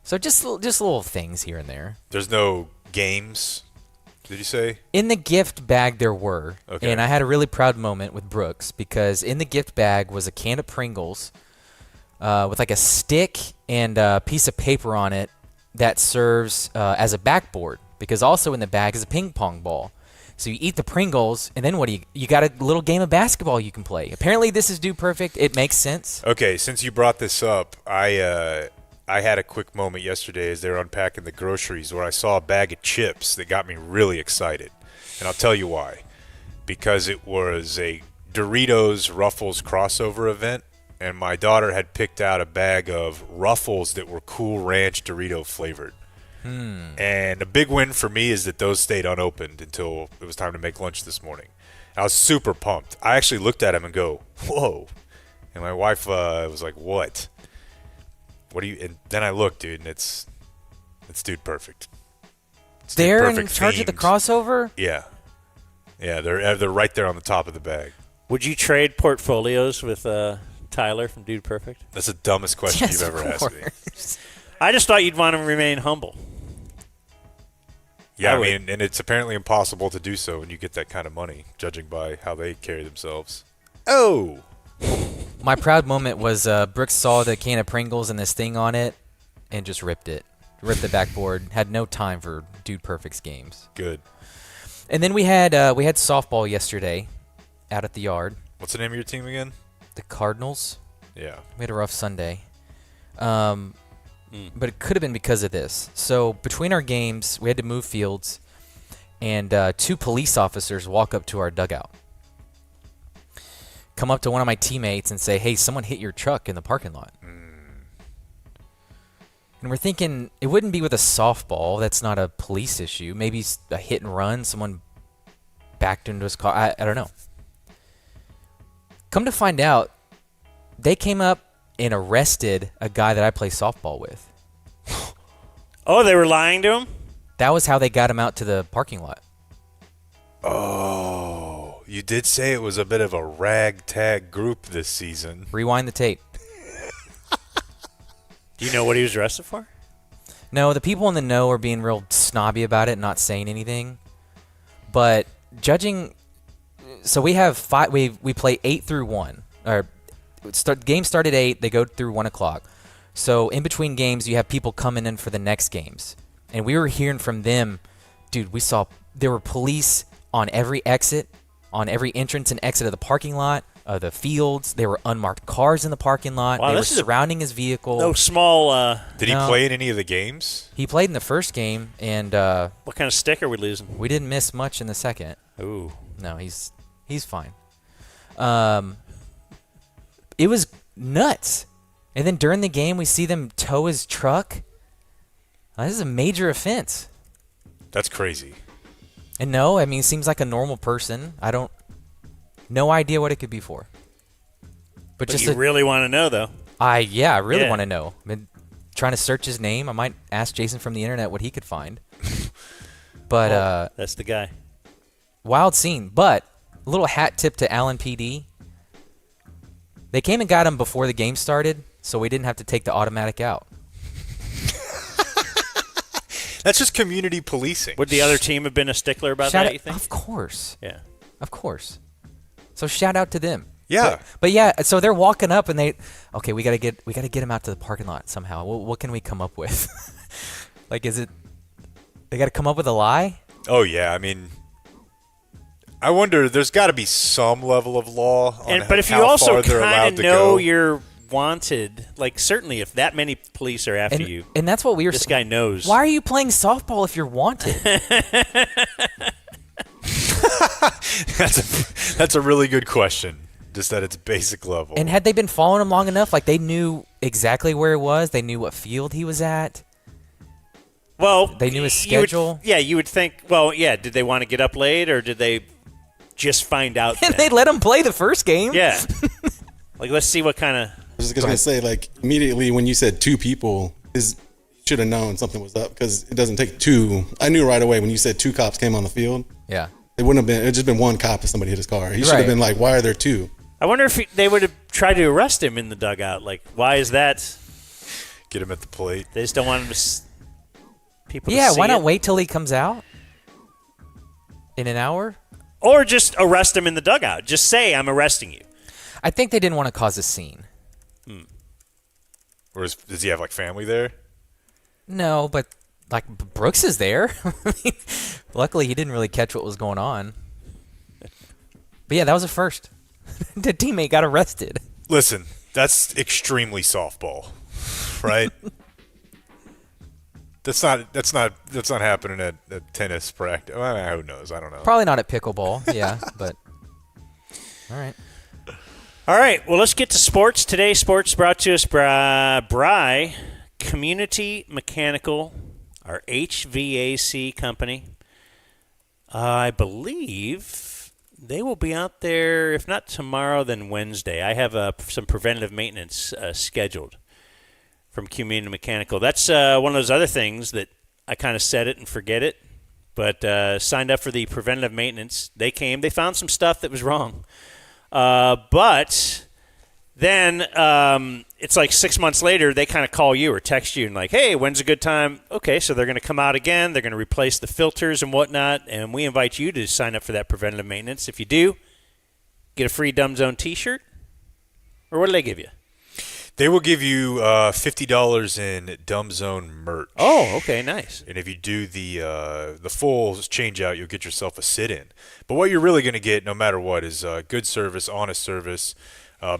[SPEAKER 6] So just little things here and there.
[SPEAKER 3] There's no games, did you say?
[SPEAKER 6] In the gift bag there were.
[SPEAKER 3] Okay.
[SPEAKER 6] And I had a really proud moment with Brooks because in the gift bag was a can of Pringles with like a stick and a piece of paper on it that serves as a backboard because also in the bag is a ping pong ball. So you eat the Pringles, and then what do you got a little game of basketball you can play. Apparently this is Dude Perfect. It makes sense.
[SPEAKER 3] Okay, since you brought this up, I had a quick moment yesterday as they were unpacking the groceries where I saw a bag of chips that got me really excited. And I'll tell you why. Because it was a Doritos Ruffles crossover event, and my daughter had picked out a bag of Ruffles that were Cool Ranch Dorito flavored. And a big win for me is that those stayed unopened until it was time to make lunch this morning. I was super pumped. I actually looked at him and go, "Whoa!" And my wife was like, "What? What do you?" And then I looked, dude, and it's Dude Perfect. It's Dude
[SPEAKER 6] They're in
[SPEAKER 3] Perfect
[SPEAKER 6] charge of the
[SPEAKER 3] themed.
[SPEAKER 6] crossover?
[SPEAKER 3] Yeah, they're right there on the top of the bag.
[SPEAKER 1] Would you trade portfolios with Tyler from Dude Perfect?
[SPEAKER 3] That's the dumbest question
[SPEAKER 6] Yes,
[SPEAKER 3] you've ever
[SPEAKER 6] of
[SPEAKER 3] asked me.
[SPEAKER 6] course.
[SPEAKER 1] I just thought you'd want to remain humble.
[SPEAKER 3] Yeah,
[SPEAKER 1] I
[SPEAKER 3] I
[SPEAKER 1] would.
[SPEAKER 3] mean, and it's apparently impossible to do so when you get that kind of money, judging by how they carry themselves. Oh!
[SPEAKER 6] My proud moment was Brooks saw the can of Pringles and this thing on it and just ripped it. Ripped the backboard. Had no time for Dude Perfect's games.
[SPEAKER 3] Good.
[SPEAKER 6] And then we had softball yesterday out at the yard.
[SPEAKER 3] What's the name of your team again?
[SPEAKER 6] The Cardinals.
[SPEAKER 3] Yeah.
[SPEAKER 6] We had a rough Sunday. But it could have been because of this. So between our games, we had to move fields, and 2 police officers walk up to our dugout. Come up to one of my teammates and say, "Hey, someone hit your truck in the parking lot." And we're thinking it wouldn't be with a softball. That's not a police issue. Maybe a hit and run. Someone backed into his car. I don't know. Come to find out, they came up and arrested a guy that I play softball with.
[SPEAKER 1] Oh, they were lying to him?
[SPEAKER 6] That was how they got him out to the parking lot.
[SPEAKER 3] Oh, you did say it was a bit of a ragtag group this season.
[SPEAKER 6] Rewind the tape.
[SPEAKER 1] Do you know what he was arrested for?
[SPEAKER 6] No, the people in the know are being real snobby about it, not saying anything. But judging, so we have we play 8 through 1. Or game start at 8, they go through 1 o'clock. So in between games, you have people coming in for the next games. And we were hearing from them, dude, we saw there were police on every exit, on every entrance and exit of the parking lot, the fields. There were unmarked cars in the parking lot.
[SPEAKER 1] Wow,
[SPEAKER 6] they were
[SPEAKER 1] this is
[SPEAKER 6] surrounding his vehicle.
[SPEAKER 1] No small.
[SPEAKER 3] Did he play in any of the games?
[SPEAKER 6] He played in the first game, and
[SPEAKER 1] What kind of stick are we losing?
[SPEAKER 6] we didn't miss much in the second.
[SPEAKER 1] Ooh.
[SPEAKER 6] No, he's fine. It was nuts. And then during the game, we see them tow his truck. This is a major offense.
[SPEAKER 3] That's crazy.
[SPEAKER 6] And no, I mean, it seems like a normal person. No idea what it could be for. But just
[SPEAKER 1] you really want to know, though.
[SPEAKER 6] I really
[SPEAKER 1] Yeah.
[SPEAKER 6] want to know. I've been trying to search his name. I might ask Jason from the internet what he could find. But
[SPEAKER 1] That's the guy.
[SPEAKER 6] wild scene. But a little hat tip to Allen PD. They came and got him before the game started, so we didn't have to take the automatic out.
[SPEAKER 3] That's just community policing.
[SPEAKER 1] Would the other team have been a stickler about
[SPEAKER 6] Shout
[SPEAKER 1] that,
[SPEAKER 6] out-
[SPEAKER 1] you think?
[SPEAKER 6] Of course.
[SPEAKER 1] Yeah.
[SPEAKER 6] Of course. So shout out to them.
[SPEAKER 3] Yeah.
[SPEAKER 6] But yeah, so they're walking up and we gotta get him out to the parking lot somehow. What can we come up with? Like, they gotta come up with a lie?
[SPEAKER 3] Oh, yeah. I mean, I wonder, there's got to be some level of law on
[SPEAKER 1] But if you
[SPEAKER 3] how
[SPEAKER 1] also
[SPEAKER 3] far they're allowed
[SPEAKER 1] kind
[SPEAKER 3] to
[SPEAKER 1] of know
[SPEAKER 3] go.
[SPEAKER 1] you're wanted, like certainly if that many police are after you,
[SPEAKER 6] And that's what we were
[SPEAKER 1] this guy knows.
[SPEAKER 6] Why are you playing softball if you're wanted?
[SPEAKER 3] That's a really good question, just at its basic level.
[SPEAKER 6] And had they been following him long enough, like they knew exactly where he was, they knew what field he was at.
[SPEAKER 1] Well,
[SPEAKER 6] They knew his
[SPEAKER 1] you would-
[SPEAKER 6] schedule.
[SPEAKER 1] you would think. Well, yeah. Did they want to get up late, or did they just find out?
[SPEAKER 6] And
[SPEAKER 1] then?
[SPEAKER 6] they let him play the first game.
[SPEAKER 1] Yeah. Like, let's see what kind of.
[SPEAKER 9] I was just gonna say, like, immediately when you said 2 people, should have known something was up because it doesn't take 2. I knew right away when you said 2 cops came on the field.
[SPEAKER 6] Yeah.
[SPEAKER 9] It wouldn't have been. It would just been 1 cop if somebody hit his car. He should have
[SPEAKER 6] Right.
[SPEAKER 9] been like, "Why are there 2?"
[SPEAKER 1] I wonder if they would have tried to arrest him in the dugout. Like, why is that?
[SPEAKER 3] Get him at the plate.
[SPEAKER 1] They just don't want him to. People.
[SPEAKER 6] Yeah,
[SPEAKER 1] to see
[SPEAKER 6] why not
[SPEAKER 1] it?
[SPEAKER 6] wait till he comes out? In an hour?
[SPEAKER 1] Or just arrest him in the dugout. Just say, "I'm arresting you."
[SPEAKER 6] I think they didn't want to cause a scene.
[SPEAKER 3] Or does he have, like, family there?
[SPEAKER 6] No, but like Brooks is there. I mean, luckily, he didn't really catch what was going on. But yeah, that was a first. The teammate got arrested.
[SPEAKER 3] Listen, that's extremely softball, right? That's not happening at tennis practice. Well, who knows? I don't know.
[SPEAKER 6] Probably not at pickleball. Yeah, but all right.
[SPEAKER 1] All right, well, let's get to sports. Today's sports brought to us by Bry Community Mechanical, our HVAC company. I believe they will be out there, if not tomorrow, then Wednesday. I have some preventative maintenance scheduled from Community Mechanical. That's one of those other things that I kind of set it and forget it, but signed up for the preventative maintenance. They came. They found some stuff that was wrong. But then it's like 6 months later, they kind of call you or text you and like, hey, when's a good time? Okay, so they're going to come out again. They're going to replace the filters and whatnot, and we invite you to sign up for that preventative maintenance. If you do, get a free Dumb Zone T-shirt. Or what do they give you?
[SPEAKER 3] They will give you $50 in Dumb Zone merch.
[SPEAKER 1] Oh, okay, nice.
[SPEAKER 3] And if you do the full change out, you'll get yourself a sit-in. But what you're really going to get, no matter what, is good service, honest service.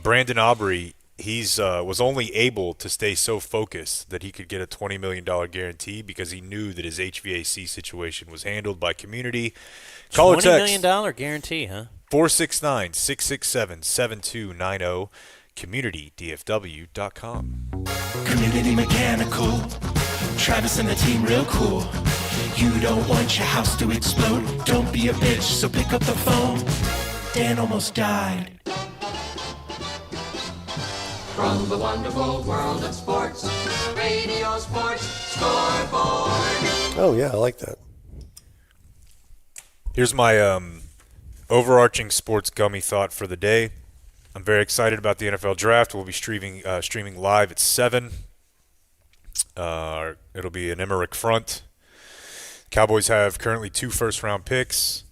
[SPEAKER 3] Brandon Aubrey, he's was only able to stay so focused that he could get a $20 million guarantee because he knew that his HVAC situation was handled by community. Call or text.
[SPEAKER 1] $20 million guarantee, huh?
[SPEAKER 3] 469-667-7290. CommunityDFW.com.
[SPEAKER 13] Community Mechanical. Travis and the team real cool. You don't want your house to explode. Don't be a bitch, so pick up the phone. Dan almost died.
[SPEAKER 4] From the wonderful world of sports, Radio Sports Scoreboard.
[SPEAKER 14] Oh, yeah, I like that.
[SPEAKER 3] Here's my overarching sports gummy thought for the day. I'm very excited about the NFL Draft. We'll be streaming live at 7. It'll be an Emmerich front. Cowboys have currently 2 first-round picks.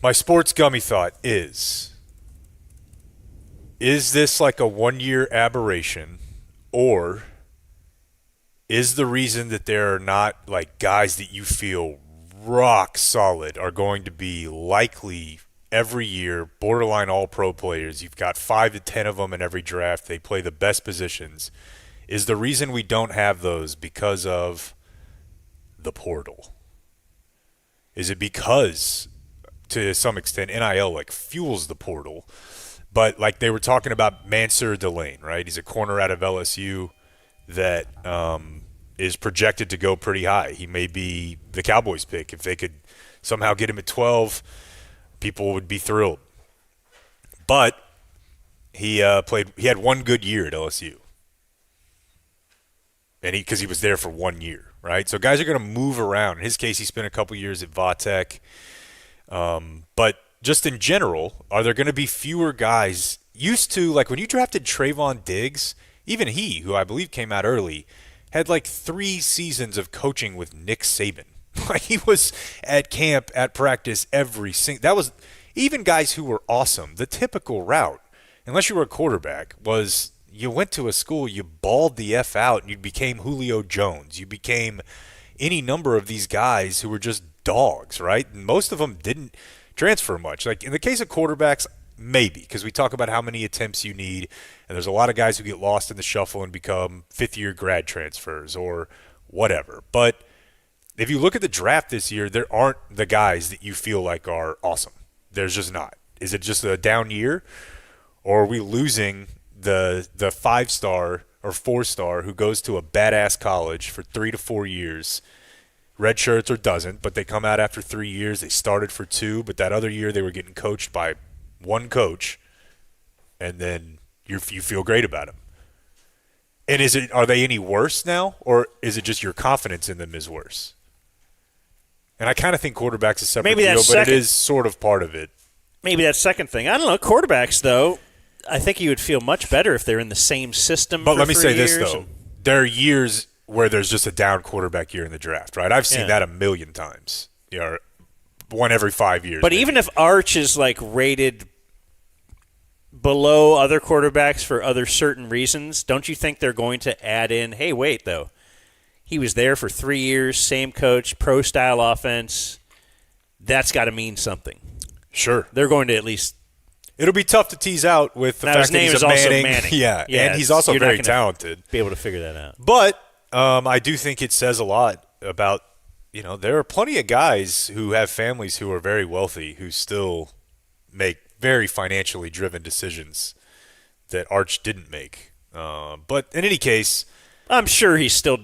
[SPEAKER 3] My sports gummy thought is this like a one-year aberration, or is the reason that there are not like guys that you feel rock solid are going to be likely every year, borderline all-pro players? You've got 5 to 10 of them in every draft. They play the best positions. Is the reason we don't have those because of the portal? Is it because, to some extent, NIL like fuels the portal? But like they were talking about Mansur Delane, right? He's a corner out of LSU that is projected to go pretty high. He may be the Cowboys pick. If they could somehow get him at 12, people would be thrilled. But he had one good year at LSU. And because he was there for 1 year, right? So guys are going to move around. In his case, he spent a couple years at Vatech. But just in general, are there going to be fewer guys used to, like when you drafted Trayvon Diggs, even he, who I believe came out early, had like 3 seasons of coaching with Nick Saban. Like he was at camp, at practice, that was even guys who were awesome. The typical route, unless you were a quarterback, was you went to a school, you balled the F out, and you became Julio Jones. You became any number of these guys who were just dogs, right? And most of them didn't transfer much. Like in the case of quarterbacks, maybe, because we talk about how many attempts you need, and there's a lot of guys who get lost in the shuffle and become fifth-year grad transfers or whatever. But if you look at the draft this year, there aren't the guys that you feel like are awesome. There's just not. Is it just a down year, or are we losing the 5-star or 4-star who goes to a badass college for 3 to 4 years, red shirts or doesn't, but they come out after 3 years, they started for 2, but that other year they were getting coached by one coach, and then you feel great about them. And are they any worse now, or is it just your confidence in them is worse? And I kind of think quarterback's a separate deal, but it is sort of part of it.
[SPEAKER 1] Maybe that second thing. I don't know. Quarterbacks, though, I think you would feel much better if they're in the same system
[SPEAKER 3] But
[SPEAKER 1] for
[SPEAKER 3] let me
[SPEAKER 1] 3
[SPEAKER 3] say this,
[SPEAKER 1] years
[SPEAKER 3] though. There are years where there's just a down quarterback year in the draft, right? I've seen that a million times. You know, one every 5 years.
[SPEAKER 1] But even if Arch is, like, rated below other quarterbacks for other certain reasons, don't you think they're going to add in, hey, wait, though. He was there for 3 years, same coach, pro-style offense. That's got to mean something.
[SPEAKER 3] Sure.
[SPEAKER 1] They're going to at least –
[SPEAKER 3] It'll be tough to tease out with the fact that he's a Manning. Yeah, and he's also very talented.
[SPEAKER 1] Be able to figure that out.
[SPEAKER 3] But I do think it says a lot about, there are plenty of guys who have families who are very wealthy who still make very financially driven decisions that Arch didn't make. But in any case,
[SPEAKER 1] I'm sure he's still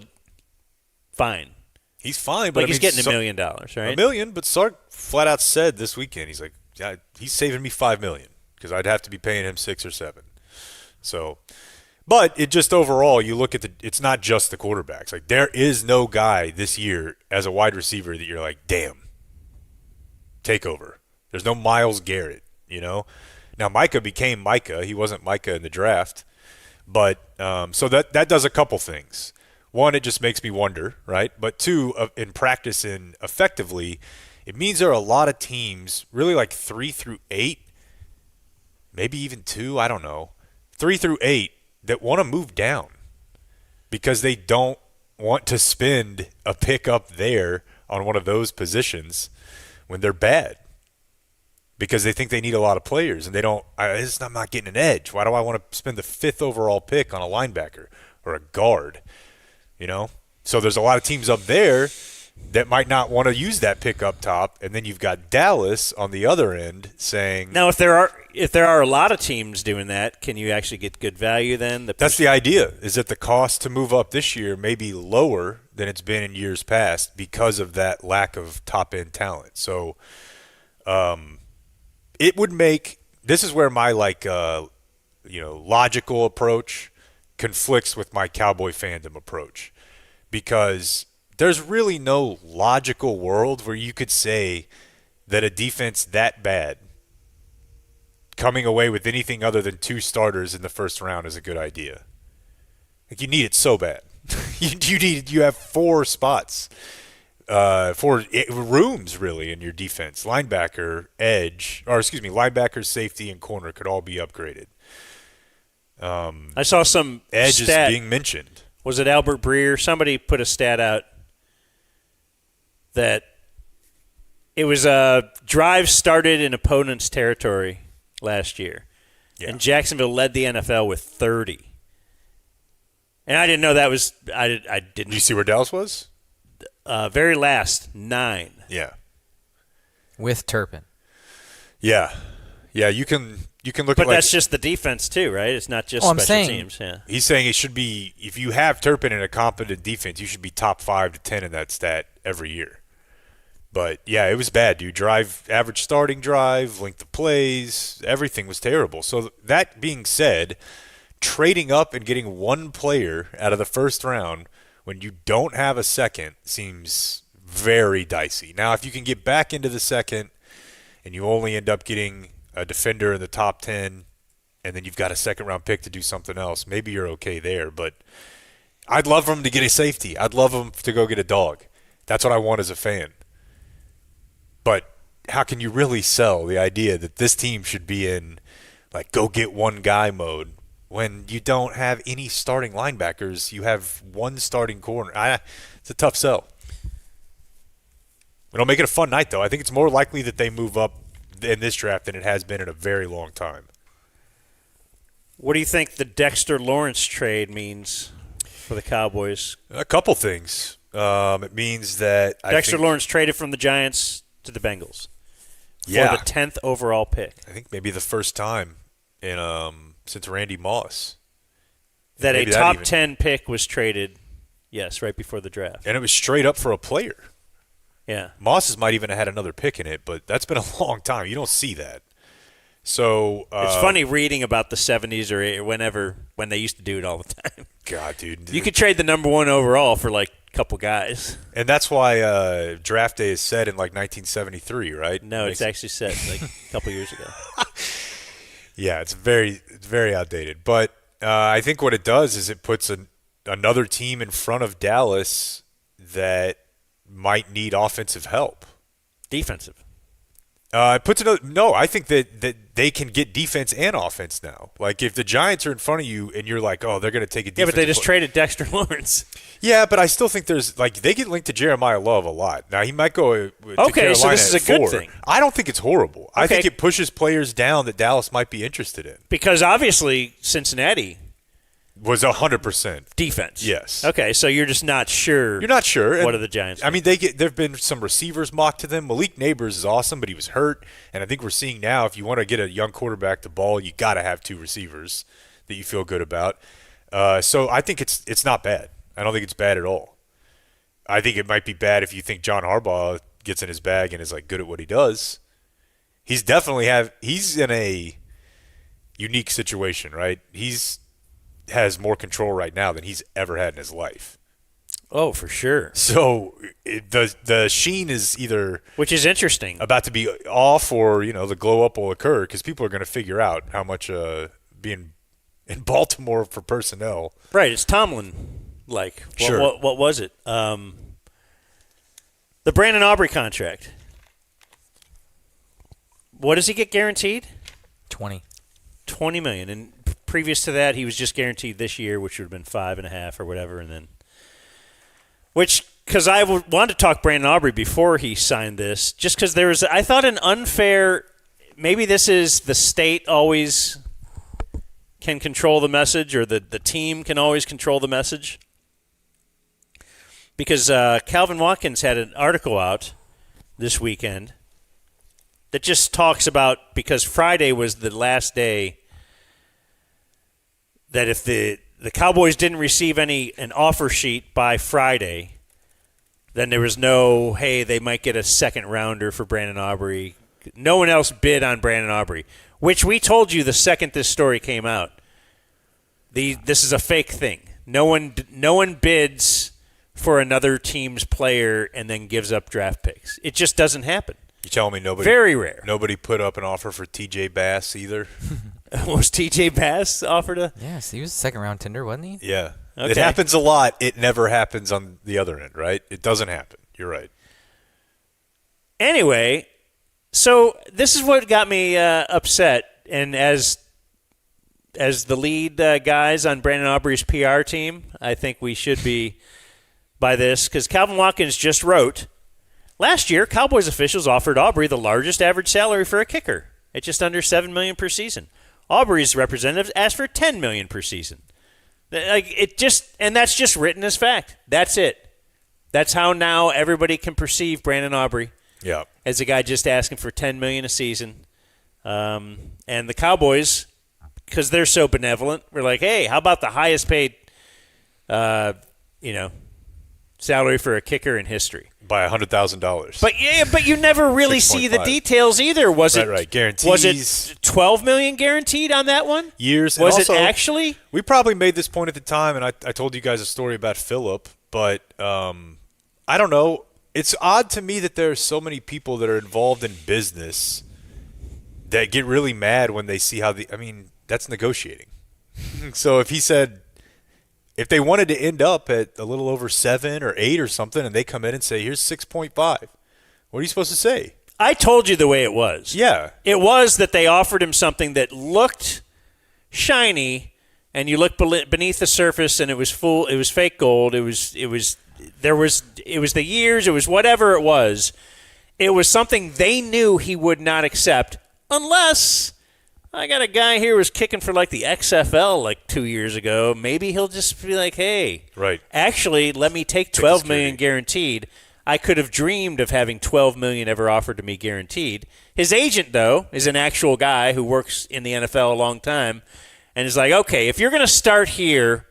[SPEAKER 1] fine.
[SPEAKER 3] He's fine, but
[SPEAKER 1] he's getting $1 million, right?
[SPEAKER 3] $1 million, but Sark flat out said this weekend, he's like, yeah, he's saving me $5 million because I'd have to be paying him 6 or 7. So, but it just overall, you look at it's not just the quarterbacks. Like there is no guy this year as a wide receiver that you're like, damn, take over. There's no Myles Garrett, you know. Now Micah became Micah. He wasn't Micah in the draft, but so that does a couple things. One, it just makes me wonder, right? But two, in practice and effectively, it means there are a lot of teams, really like 3 through 8, maybe even 2, I don't know, 3 through 8 that want to move down because they don't want to spend a pick up there on one of those positions when they're bad because they think they need a lot of players and they don't. I'm not getting an edge. Why do I want to spend the 5th overall pick on a linebacker or a guard? You know, so there's a lot of teams up there that might not want to use that pick up top, and then you've got Dallas on the other end saying.
[SPEAKER 1] Now, if there are a lot of teams doing that, can you actually get good value then?
[SPEAKER 3] That's the idea. Is that the cost to move up this year may be lower than it's been in years past because of that lack of top end talent. So, it would make this is where my logical approach conflicts with my Cowboy fandom approach because there's really no logical world where you could say that a defense that bad coming away with anything other than 2 starters in the first round is a good idea. Like you need it so bad. you have 4 spots, 4 rooms really in your defense. Linebacker, safety, and corner could all be upgraded.
[SPEAKER 1] I saw some
[SPEAKER 3] edge
[SPEAKER 1] stat,
[SPEAKER 3] is being mentioned.
[SPEAKER 1] Was it Albert Breer? Somebody put a stat out that it was drives started in opponent's territory last year, and Jacksonville led the NFL with 30. And I didn't know that was. I didn't.
[SPEAKER 3] Did you see where Dallas was?
[SPEAKER 1] Very last 9.
[SPEAKER 3] Yeah,
[SPEAKER 6] with Turpin.
[SPEAKER 3] Yeah. You can look.
[SPEAKER 1] But that's just the defense too, right? It's not just special teams. Yeah.
[SPEAKER 3] He's saying it should be if you have Turpin in a competent defense, you should be top 5 to 10 in that stat every year. But yeah, it was bad, dude. Average starting drive, length of plays, everything was terrible. So that being said, trading up and getting 1 player out of the first round when you don't have a second seems very dicey. Now, if you can get back into the second and you only end up getting a defender in the top 10, and then you've got a second-round pick to do something else, maybe you're okay there. But I'd love for him to get a safety. I'd love him to go get a dog. That's what I want as a fan. But how can you really sell the idea that this team should be in, like, go-get-one-guy mode when you don't have any starting linebackers? You have 1 starting corner. It's a tough sell. It'll make it a fun night, though. I think it's more likely that they move up in this draft than it has been in a very long time.
[SPEAKER 1] What do you think the Dexter Lawrence trade means for the Cowboys?
[SPEAKER 3] A couple things. It means that
[SPEAKER 1] Dexter Lawrence traded from the Giants to the Bengals for the 10th overall pick.
[SPEAKER 3] I think maybe the first time in since Randy Moss
[SPEAKER 1] that a top 10 pick was traded. Yes, right before the draft,
[SPEAKER 3] and it was straight up for a player.
[SPEAKER 1] Yeah,
[SPEAKER 3] Moss's might even have had another pick in it, but that's been a long time. You don't see that. So
[SPEAKER 1] it's funny reading about the 70s or when they used to do it all the time.
[SPEAKER 3] God, dude,
[SPEAKER 1] you could trade the number 1 overall for like a couple guys,
[SPEAKER 3] and that's why draft day is set in like 1973, right?
[SPEAKER 1] No, it's actually set like a couple years ago.
[SPEAKER 3] Yeah, it's very outdated. But I think what it does is it puts another team in front of Dallas that might need offensive help.
[SPEAKER 1] Defensive.
[SPEAKER 3] I think that they can get defense and offense now. Like if the Giants are in front of you and you're like, oh, they're going to take a defense.
[SPEAKER 1] Yeah, but they just traded Dexter Lawrence.
[SPEAKER 3] Yeah, but I still think there's like they get linked to Jeremiah Love a lot. Now he might go to Carolina
[SPEAKER 1] so this is a good thing.
[SPEAKER 3] I don't think it's horrible. I think it pushes players down that Dallas might be interested in.
[SPEAKER 1] Because obviously Cincinnati
[SPEAKER 3] Was 100%
[SPEAKER 1] defense.
[SPEAKER 3] Yes.
[SPEAKER 1] Okay, so you're just not sure.
[SPEAKER 3] You're not sure.
[SPEAKER 1] What are the Giants?
[SPEAKER 3] I mean, there've been some receivers mocked to them. Malik Neighbors is awesome, but he was hurt, and I think we're seeing now if you want to get a young quarterback the ball, you got to have 2 receivers that you feel good about. So I think it's not bad. I don't think it's bad at all. I think it might be bad if you think John Harbaugh gets in his bag and is like good at what he does. He's in a unique situation, right? Has more control right now than he's ever had in his life.
[SPEAKER 1] Oh, for sure.
[SPEAKER 3] So the sheen is either
[SPEAKER 1] which is interesting
[SPEAKER 3] about to be off, or the glow up will occur because people are going to figure out how much being in Baltimore for personnel.
[SPEAKER 1] Right, it's Tomlin.
[SPEAKER 3] Sure.
[SPEAKER 1] What was it? The Brandon Aubrey contract. What does he get guaranteed?
[SPEAKER 6] $20
[SPEAKER 1] million, and previous to that, he was just guaranteed this year, which would have been 5.5 or whatever, and then because I wanted to talk Brandon Aubrey before he signed this, just because there was, I thought, an unfair. Maybe this is the state always can control the message, or the team can always control the message. Because Calvin Watkins had an article out this weekend that just talks about, because Friday was the last day that if the Cowboys didn't receive an offer sheet by Friday, then there was no, hey, they might get a second rounder for Brandon Aubrey. No one else bid on Brandon Aubrey, which we told you the second this story came out. This is a fake thing. No one bids for another team's player and then gives up draft picks. It just doesn't happen.
[SPEAKER 3] You telling me nobody?
[SPEAKER 1] Very rare.
[SPEAKER 3] Nobody put up an offer for T.J. Bass either.
[SPEAKER 1] Was T.J. Bass offered a?
[SPEAKER 6] Yes, he was a second-round tender, wasn't he?
[SPEAKER 3] Yeah.
[SPEAKER 1] Okay.
[SPEAKER 3] It happens a lot. It never happens on the other end, right? It doesn't happen. You're right.
[SPEAKER 1] Anyway, so this is what got me upset, and as the lead guys on Brandon Aubrey's PR team, I think we should be by this, because Calvin Watkins just wrote, last year, Cowboys officials offered Aubrey the largest average salary for a kicker at just under $7 million per season. Aubrey's representatives asked for $10 million per season. And that's just written as fact. That's it. That's how now everybody can perceive Brandon Aubrey.
[SPEAKER 3] Yeah.
[SPEAKER 1] As a guy just asking for $10 million a season. And the Cowboys, because they're so benevolent, were like, hey, how about the highest paid, salary for a kicker in history?
[SPEAKER 3] By $100,000.
[SPEAKER 1] But you never really see the details either. Was it
[SPEAKER 3] right? Guarantees.
[SPEAKER 1] Was it $12 million guaranteed on that one?
[SPEAKER 3] Years.
[SPEAKER 1] Was
[SPEAKER 3] also,
[SPEAKER 1] it actually?
[SPEAKER 3] We probably made this point at the time, and I told you guys a story about Phillip, but I don't know. It's odd to me that there are so many people that are involved in business that get really mad when they see how that's negotiating. So if they wanted to end up at a little over 7 or 8 or something, and they come in and say, here's 6.5, what are you supposed to say?
[SPEAKER 1] I told you the way it was.
[SPEAKER 3] Yeah.
[SPEAKER 1] It was that they offered him something that looked shiny, and you looked beneath the surface, and it was fake gold. It was the years, it was whatever it was. It was something they knew he would not accept unless I got a guy here who was kicking for the XFL 2 years ago. Maybe he'll just be like, hey,
[SPEAKER 3] right.
[SPEAKER 1] Actually, let me take $12 million guaranteed. I could have dreamed of having $12 million ever offered to me guaranteed. His agent, though, is an actual guy who works in the NFL a long time and is like, okay, if you're going to start here,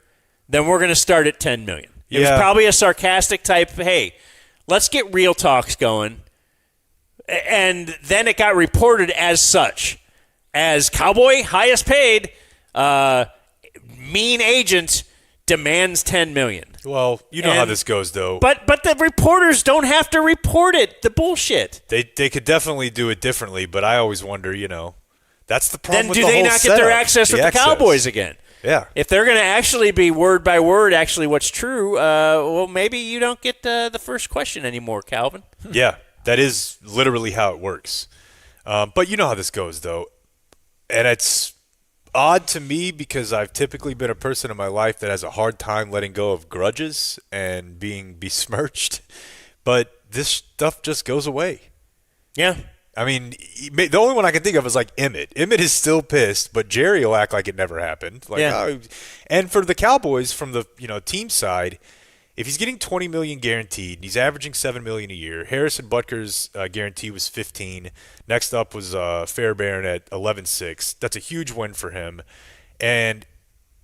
[SPEAKER 1] then we're going to start at $10 million. It was probably a sarcastic type, hey, let's get real talks going. And then it got reported as such. As Cowboy, highest paid, mean agent demands $10 million.
[SPEAKER 3] Well, you know how this goes, though.
[SPEAKER 1] But the reporters don't have to report it. The bullshit.
[SPEAKER 3] They could definitely do it differently, but I always wonder, that's the problem.
[SPEAKER 1] Then
[SPEAKER 3] with
[SPEAKER 1] do
[SPEAKER 3] the
[SPEAKER 1] they
[SPEAKER 3] whole
[SPEAKER 1] not
[SPEAKER 3] setup.
[SPEAKER 1] get their access with the Cowboys again?
[SPEAKER 3] Yeah.
[SPEAKER 1] If they're going to actually be word by word, actually what's true, well, maybe you don't get the first question anymore, Calvin.
[SPEAKER 3] Yeah, that is literally how it works. But you know how this goes, though. And it's odd to me because I've typically been a person in my life that has a hard time letting go of grudges and being besmirched. But this stuff just goes away.
[SPEAKER 1] Yeah.
[SPEAKER 3] I mean, the only one I can think of is like Emmett. Emmett is still pissed, but Jerry will act like it never happened. Like,
[SPEAKER 1] Yeah.
[SPEAKER 3] oh. And for the Cowboys, from the team side, if he's getting $20 million guaranteed, and he's averaging $7 million a year. Harrison Butker's guarantee was $15. Next up was Fairbairn at $11.6. That's a huge win for him. And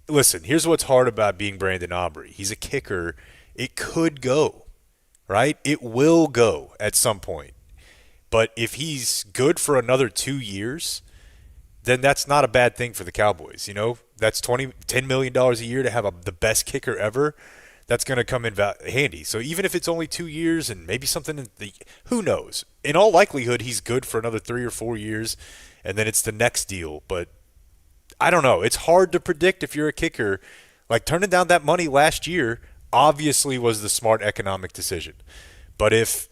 [SPEAKER 3] listen, here's what's hard about being Brandon Aubrey. He's a kicker. It could go, right? It will go at some point. But if he's good for another 2 years, then that's not a bad thing for the Cowboys. That's $10 million a year to have the best kicker ever. That's going to come in handy. So even if it's only 2 years and maybe something, who knows? In all likelihood, he's good for another 3 or 4 years, and then it's the next deal. But I don't know. It's hard to predict if you're a kicker. Like, turning down that money last year obviously was the smart economic decision. But if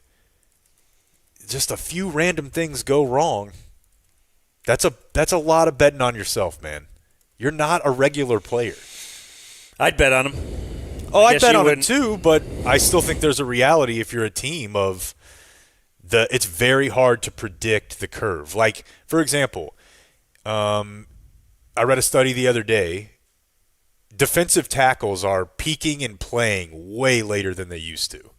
[SPEAKER 3] just a few random things go wrong, that's a lot of betting on yourself, man. You're not a regular player.
[SPEAKER 1] I'd bet on him.
[SPEAKER 3] Oh, I'd bet on him too, but I still think there's a reality if you're a team of it's very hard to predict the curve. Like, for example, I read a study the other day. Defensive tackles are peaking and playing way later than they used to.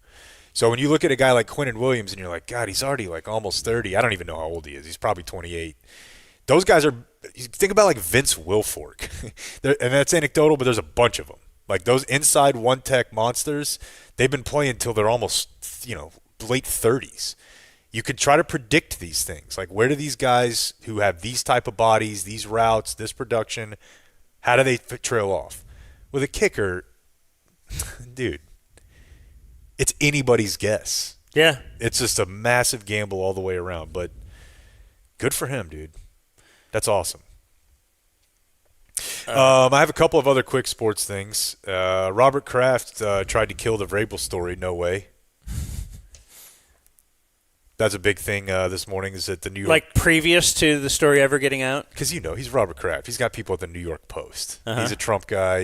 [SPEAKER 3] So when you look at a guy like Quinnen Williams and you're like, God, he's already like almost 30. I don't even know how old he is. He's probably 28. Those guys are – think about like Vince Wilfork. And that's anecdotal, but there's a bunch of them. Like those inside one-tech monsters, they've been playing until they're almost, late 30s. You could try to predict these things. Like, where do these guys who have these type of bodies, these routes, this production, how do they trail off? With a kicker, dude, it's anybody's guess.
[SPEAKER 1] Yeah.
[SPEAKER 3] It's just a massive gamble all the way around. But good for him, dude. That's awesome. I have a couple of other quick sports things. Robert Kraft tried to kill the Vrabel story. No way. That's a big thing this morning. Is that the New York?
[SPEAKER 1] Like previous to the story ever getting out?
[SPEAKER 3] Because he's Robert Kraft. He's got people at the New York Post.
[SPEAKER 1] Uh-huh.
[SPEAKER 3] He's a Trump guy.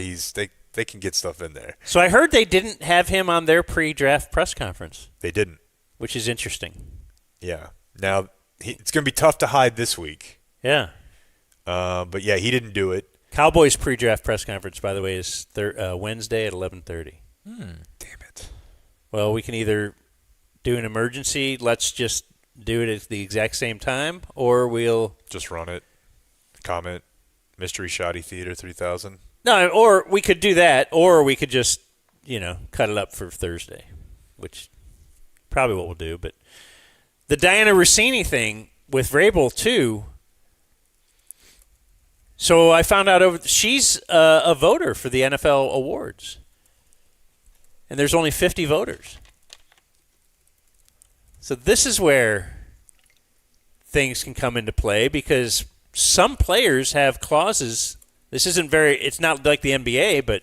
[SPEAKER 3] They can get stuff in there.
[SPEAKER 1] So I heard they didn't have him on their pre-draft press conference.
[SPEAKER 3] They didn't,
[SPEAKER 1] which is interesting.
[SPEAKER 3] Yeah. Now it's going to be tough to hide this week.
[SPEAKER 1] Yeah.
[SPEAKER 3] But yeah, he didn't do it.
[SPEAKER 1] Cowboys pre-draft press conference, by the way, is Wednesday at 11:30.
[SPEAKER 3] Damn it.
[SPEAKER 1] Well, we can either do an emergency, let's just do it at the exact same time, or we'll
[SPEAKER 3] just run it. Comment, Mystery Shoddy Theater 3000.
[SPEAKER 1] No, or we could do that, or we could just, cut it up for Thursday, which probably what we'll do. But the Diana Rossini thing with Vrabel, too. So I found out she's a voter for the NFL awards. And there's only 50 voters. So this is where things can come into play because some players have clauses. It's not like the NBA, but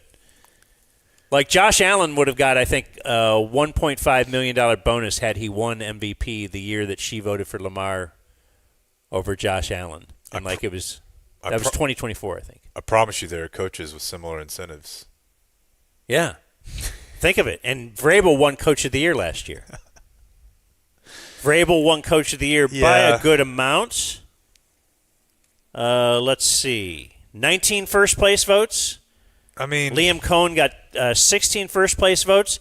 [SPEAKER 1] like Josh Allen would have got, I think, a $1.5 million bonus had he won MVP the year that she voted for Lamar over Josh Allen. And it was... That was 2024, I think.
[SPEAKER 3] I promise you there are coaches with similar incentives.
[SPEAKER 1] Yeah. Think of it. And Vrabel won Coach of the Year last year. Vrabel won Coach of the Year by a good amount. Let's see. 19 first-place votes.
[SPEAKER 3] I mean...
[SPEAKER 1] Liam Cohen got 16 first-place votes.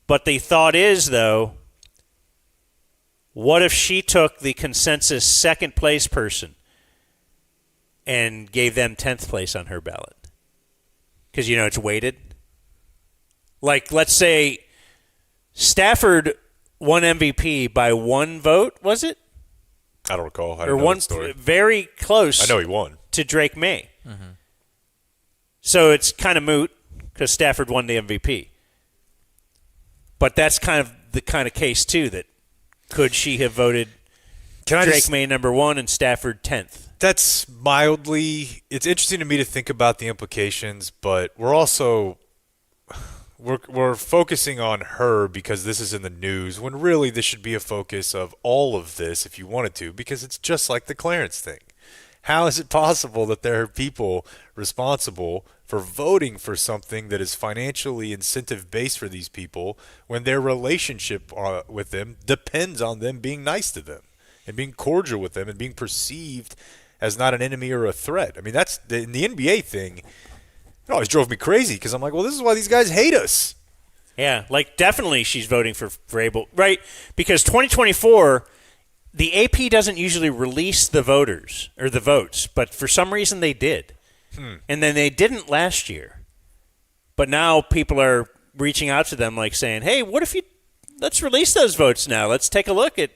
[SPEAKER 1] But the thought is, though, what if she took the consensus second-place person and gave them 10th place on her ballot? Because, it's weighted. Like, let's say Stafford won MVP by one vote, was it?
[SPEAKER 3] I don't recall. I
[SPEAKER 1] or
[SPEAKER 3] don't know
[SPEAKER 1] one
[SPEAKER 3] the story.
[SPEAKER 1] Very close.
[SPEAKER 3] I know he won.
[SPEAKER 1] To Drake May. Mm-hmm. So it's kind of moot because Stafford won the MVP. But that's kind of the kind of case, too, that could she have voted Drake May number 1 and Stafford 10th?
[SPEAKER 3] That's mildly – it's interesting to me to think about the implications, but we're also we're focusing on her because this is in the news when really this should be a focus of all of this if you wanted to, because it's just like the Clarence thing. How is it possible that there are people responsible for voting for something that is financially incentive-based for these people when their relationship with them depends on them being nice to them? and being cordial with them and being perceived as not an enemy or a threat. I mean, that's in the NBA thing. It always drove me crazy because I'm like, well, this is why these guys hate us.
[SPEAKER 1] Yeah, like definitely she's voting for Vrabel, right? Because 2024, the AP doesn't usually release the voters or the votes, but for some reason they did. And then they didn't last year. But now people are reaching out to them like saying, hey, let's release those votes now. Let's take a look at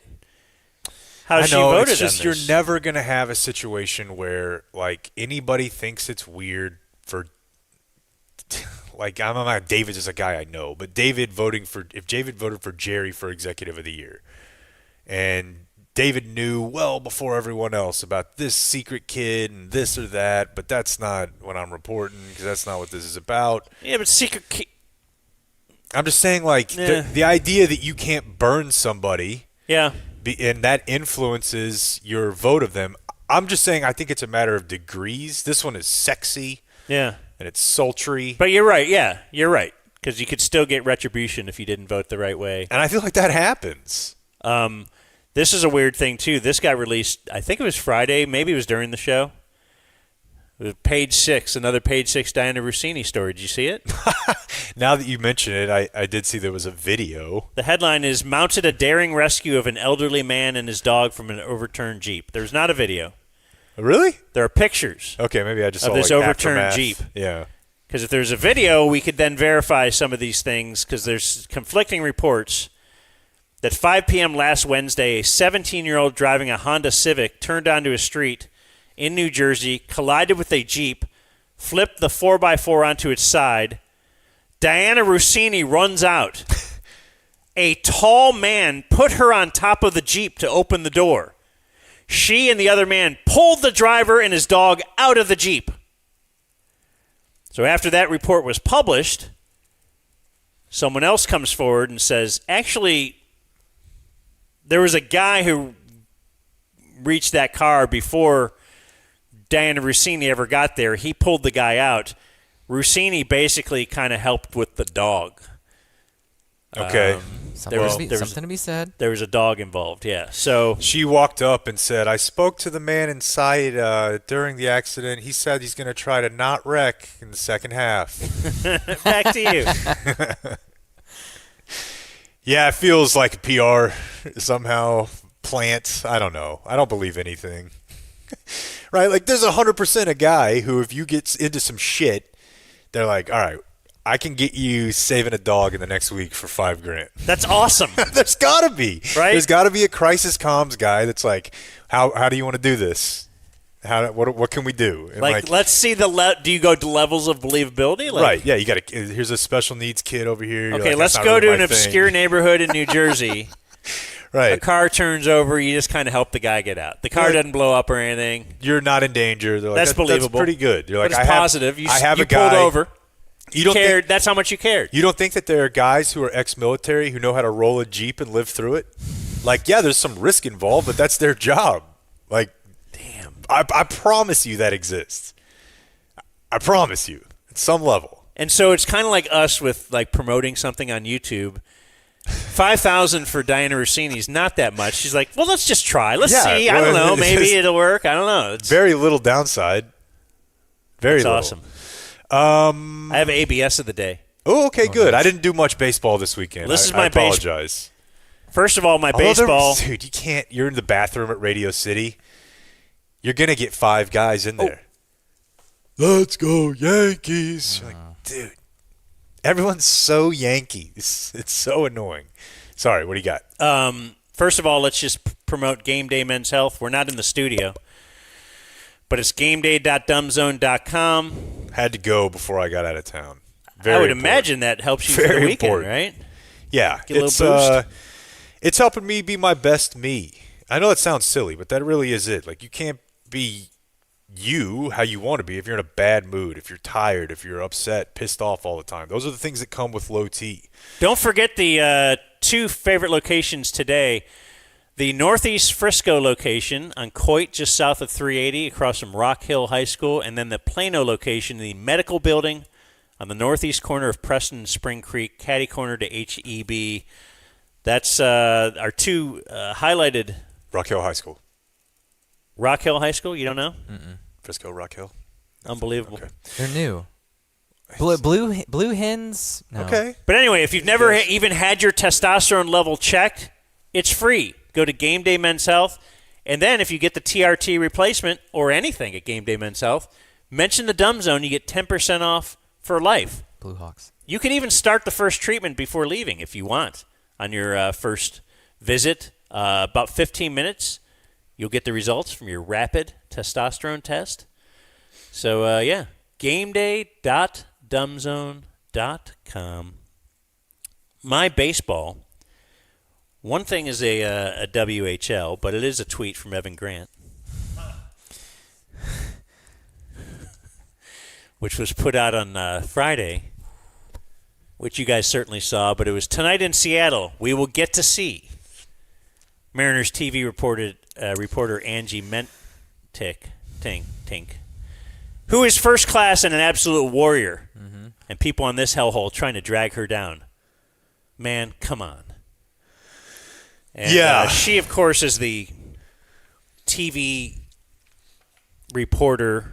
[SPEAKER 1] how she voted
[SPEAKER 3] it's just
[SPEAKER 1] on this.
[SPEAKER 3] You're never going to have a situation where like anybody thinks it's weird for like I'm not David's is a guy I know, but if David voted for Jerry for Executive of the Year, and David knew well before everyone else about this secret kid and this or that, but that's not what I'm reporting because that's not what this is about.
[SPEAKER 1] Yeah, but secret kid.
[SPEAKER 3] I'm just saying, like the idea that you can't burn somebody, and that influences your vote of them. I'm just saying, I think it's a matter of degrees. This one is sexy.
[SPEAKER 1] Yeah.
[SPEAKER 3] And it's sultry.
[SPEAKER 1] But you're right. Yeah, you're right. Because you could still get retribution if you didn't vote the right way.
[SPEAKER 3] And I feel like that happens.
[SPEAKER 1] This is a weird thing, too. This got released, I think it was Friday. Maybe it was during the show. It was Page 6, another Page 6 Diana Rossini story. Did you see it?
[SPEAKER 3] Now that you mention it, I did see there was a video.
[SPEAKER 1] The headline is, mounted a daring rescue of an elderly man and his dog from an overturned Jeep. There's not a video.
[SPEAKER 3] Really?
[SPEAKER 1] There are pictures.
[SPEAKER 3] Okay, maybe I just
[SPEAKER 1] of
[SPEAKER 3] saw
[SPEAKER 1] this
[SPEAKER 3] like
[SPEAKER 1] overturned
[SPEAKER 3] aftermath.
[SPEAKER 1] Jeep.
[SPEAKER 3] Yeah.
[SPEAKER 1] Because if there's a video, we could then verify some of these things because there's conflicting reports that 5 p.m. last Wednesday, a 17-year-old driving a Honda Civic turned onto a street in New Jersey, collided with a Jeep, flipped the 4x4 onto its side. Diana Rossini runs out. A tall man put her on top of the Jeep to open the door. She and the other man pulled the driver and his dog out of the Jeep. So after that report was published, someone else comes forward and says, actually, there was a guy who reached that car before Diana Rossini ever got there. He pulled the guy out. Rossini basically kind of helped with the dog.
[SPEAKER 3] Okay.
[SPEAKER 6] Something to be said.
[SPEAKER 1] There was a dog involved, yeah. So
[SPEAKER 3] she walked up and said, I spoke to the man inside during the accident. He said he's going to try to not wreck in the second half.
[SPEAKER 1] Back to you.
[SPEAKER 3] Yeah, it feels like a PR somehow plant. I don't know. I don't believe anything. Right? Like there's 100% a guy who, if you get into some shit, they're like, all right, I can get you saving a dog in the next week for $5,000.
[SPEAKER 1] That's awesome.
[SPEAKER 3] There's got to be.
[SPEAKER 1] Right?
[SPEAKER 3] There's got to be a crisis comms guy that's like, how do you want to do this? What can we do? And
[SPEAKER 1] like let's see do you go to levels of believability? Like,
[SPEAKER 3] right. Yeah, you got to. Here's a special needs kid over here. You're
[SPEAKER 1] okay,
[SPEAKER 3] like,
[SPEAKER 1] let's
[SPEAKER 3] that's
[SPEAKER 1] go
[SPEAKER 3] not really
[SPEAKER 1] to an
[SPEAKER 3] my thing.
[SPEAKER 1] obscure neighborhood in New Jersey.
[SPEAKER 3] Right.
[SPEAKER 1] A car turns over. You just kind of help the guy get out. The car doesn't blow up or anything.
[SPEAKER 3] You're not in danger. They're like,
[SPEAKER 1] that's believable.
[SPEAKER 3] That's pretty good. You're like,
[SPEAKER 1] but it's positive.
[SPEAKER 3] I have
[SPEAKER 1] you
[SPEAKER 3] a guy.
[SPEAKER 1] pulled over.
[SPEAKER 3] You don't
[SPEAKER 1] cared. That's how much you cared.
[SPEAKER 3] You don't think that there are guys who are ex-military who know how to roll a Jeep and live through it? Like, yeah, there's some risk involved, but that's their job. Like, damn, I promise you that exists. I promise you, at some level.
[SPEAKER 1] And so it's kind of like us with like promoting something on YouTube. 5,000 for Diana Rossini is not that much. She's like, well, let's just try. Let's see. I don't know. Maybe it'll work. I don't know. It's
[SPEAKER 3] very little downside. Very little.
[SPEAKER 1] Awesome. I have ABS of the day.
[SPEAKER 3] Oh, okay, good. Nice. I didn't do much baseball this weekend.
[SPEAKER 1] This is my
[SPEAKER 3] I apologize.
[SPEAKER 1] First of all, my baseball.
[SPEAKER 3] Dude, you can't. You're in the bathroom at Radio City. You're gonna get 5 guys in there. Let's go Yankees! You're like, dude, everyone's so Yankees. It's so annoying. Sorry, what do you got?
[SPEAKER 1] First of all, let's just promote Game Day Men's Health. We're not in the studio, but it's gameday.dumbzone.com.
[SPEAKER 3] Had to go before I got out of town.
[SPEAKER 1] I would imagine that helps you for the weekend, right?
[SPEAKER 3] Yeah,
[SPEAKER 1] get a little boost.
[SPEAKER 3] It's helping me be my best me. I know it sounds silly, but that really is it. Like, you can't be you how you want to be if you're in a bad mood, if you're tired, if you're upset, pissed off all the time. Those are the things that come with low T.
[SPEAKER 1] Don't forget the 2 favorite locations today. The Northeast Frisco location on Coit, just south of 380, across from Rock Hill High School, and then the Plano location, the medical building on the northeast corner of Preston and Spring Creek, catty corner to HEB. That's our 2 highlighted
[SPEAKER 3] Rock Hill High School.
[SPEAKER 1] Rock Hill High School? You don't know?
[SPEAKER 3] Frisco, Rock Hill.
[SPEAKER 1] Unbelievable.
[SPEAKER 3] Okay.
[SPEAKER 6] They're new. Blue hens? No.
[SPEAKER 3] Okay.
[SPEAKER 1] But anyway, if you've never even had your testosterone level checked, it's free. Go to Game Day Men's Health. And then if you get the TRT replacement or anything at Game Day Men's Health, mention the Dumb Zone. You get 10% off for life.
[SPEAKER 6] Blue Hawks.
[SPEAKER 1] You can even start the first treatment before leaving if you want on your first visit. About 15 minutes, you'll get the results from your rapid testosterone test. So, gameday.dumbzone.com. My baseball, one thing is a WHL, but it is a tweet from Evan Grant, which was put out on Friday, which you guys certainly saw, but it was tonight in Seattle. We will get to see Mariners TV reporter Angie Tink, who is first class and an absolute warrior, and people on this hellhole trying to drag her down. Man, come on. And, she, of course, is the TV reporter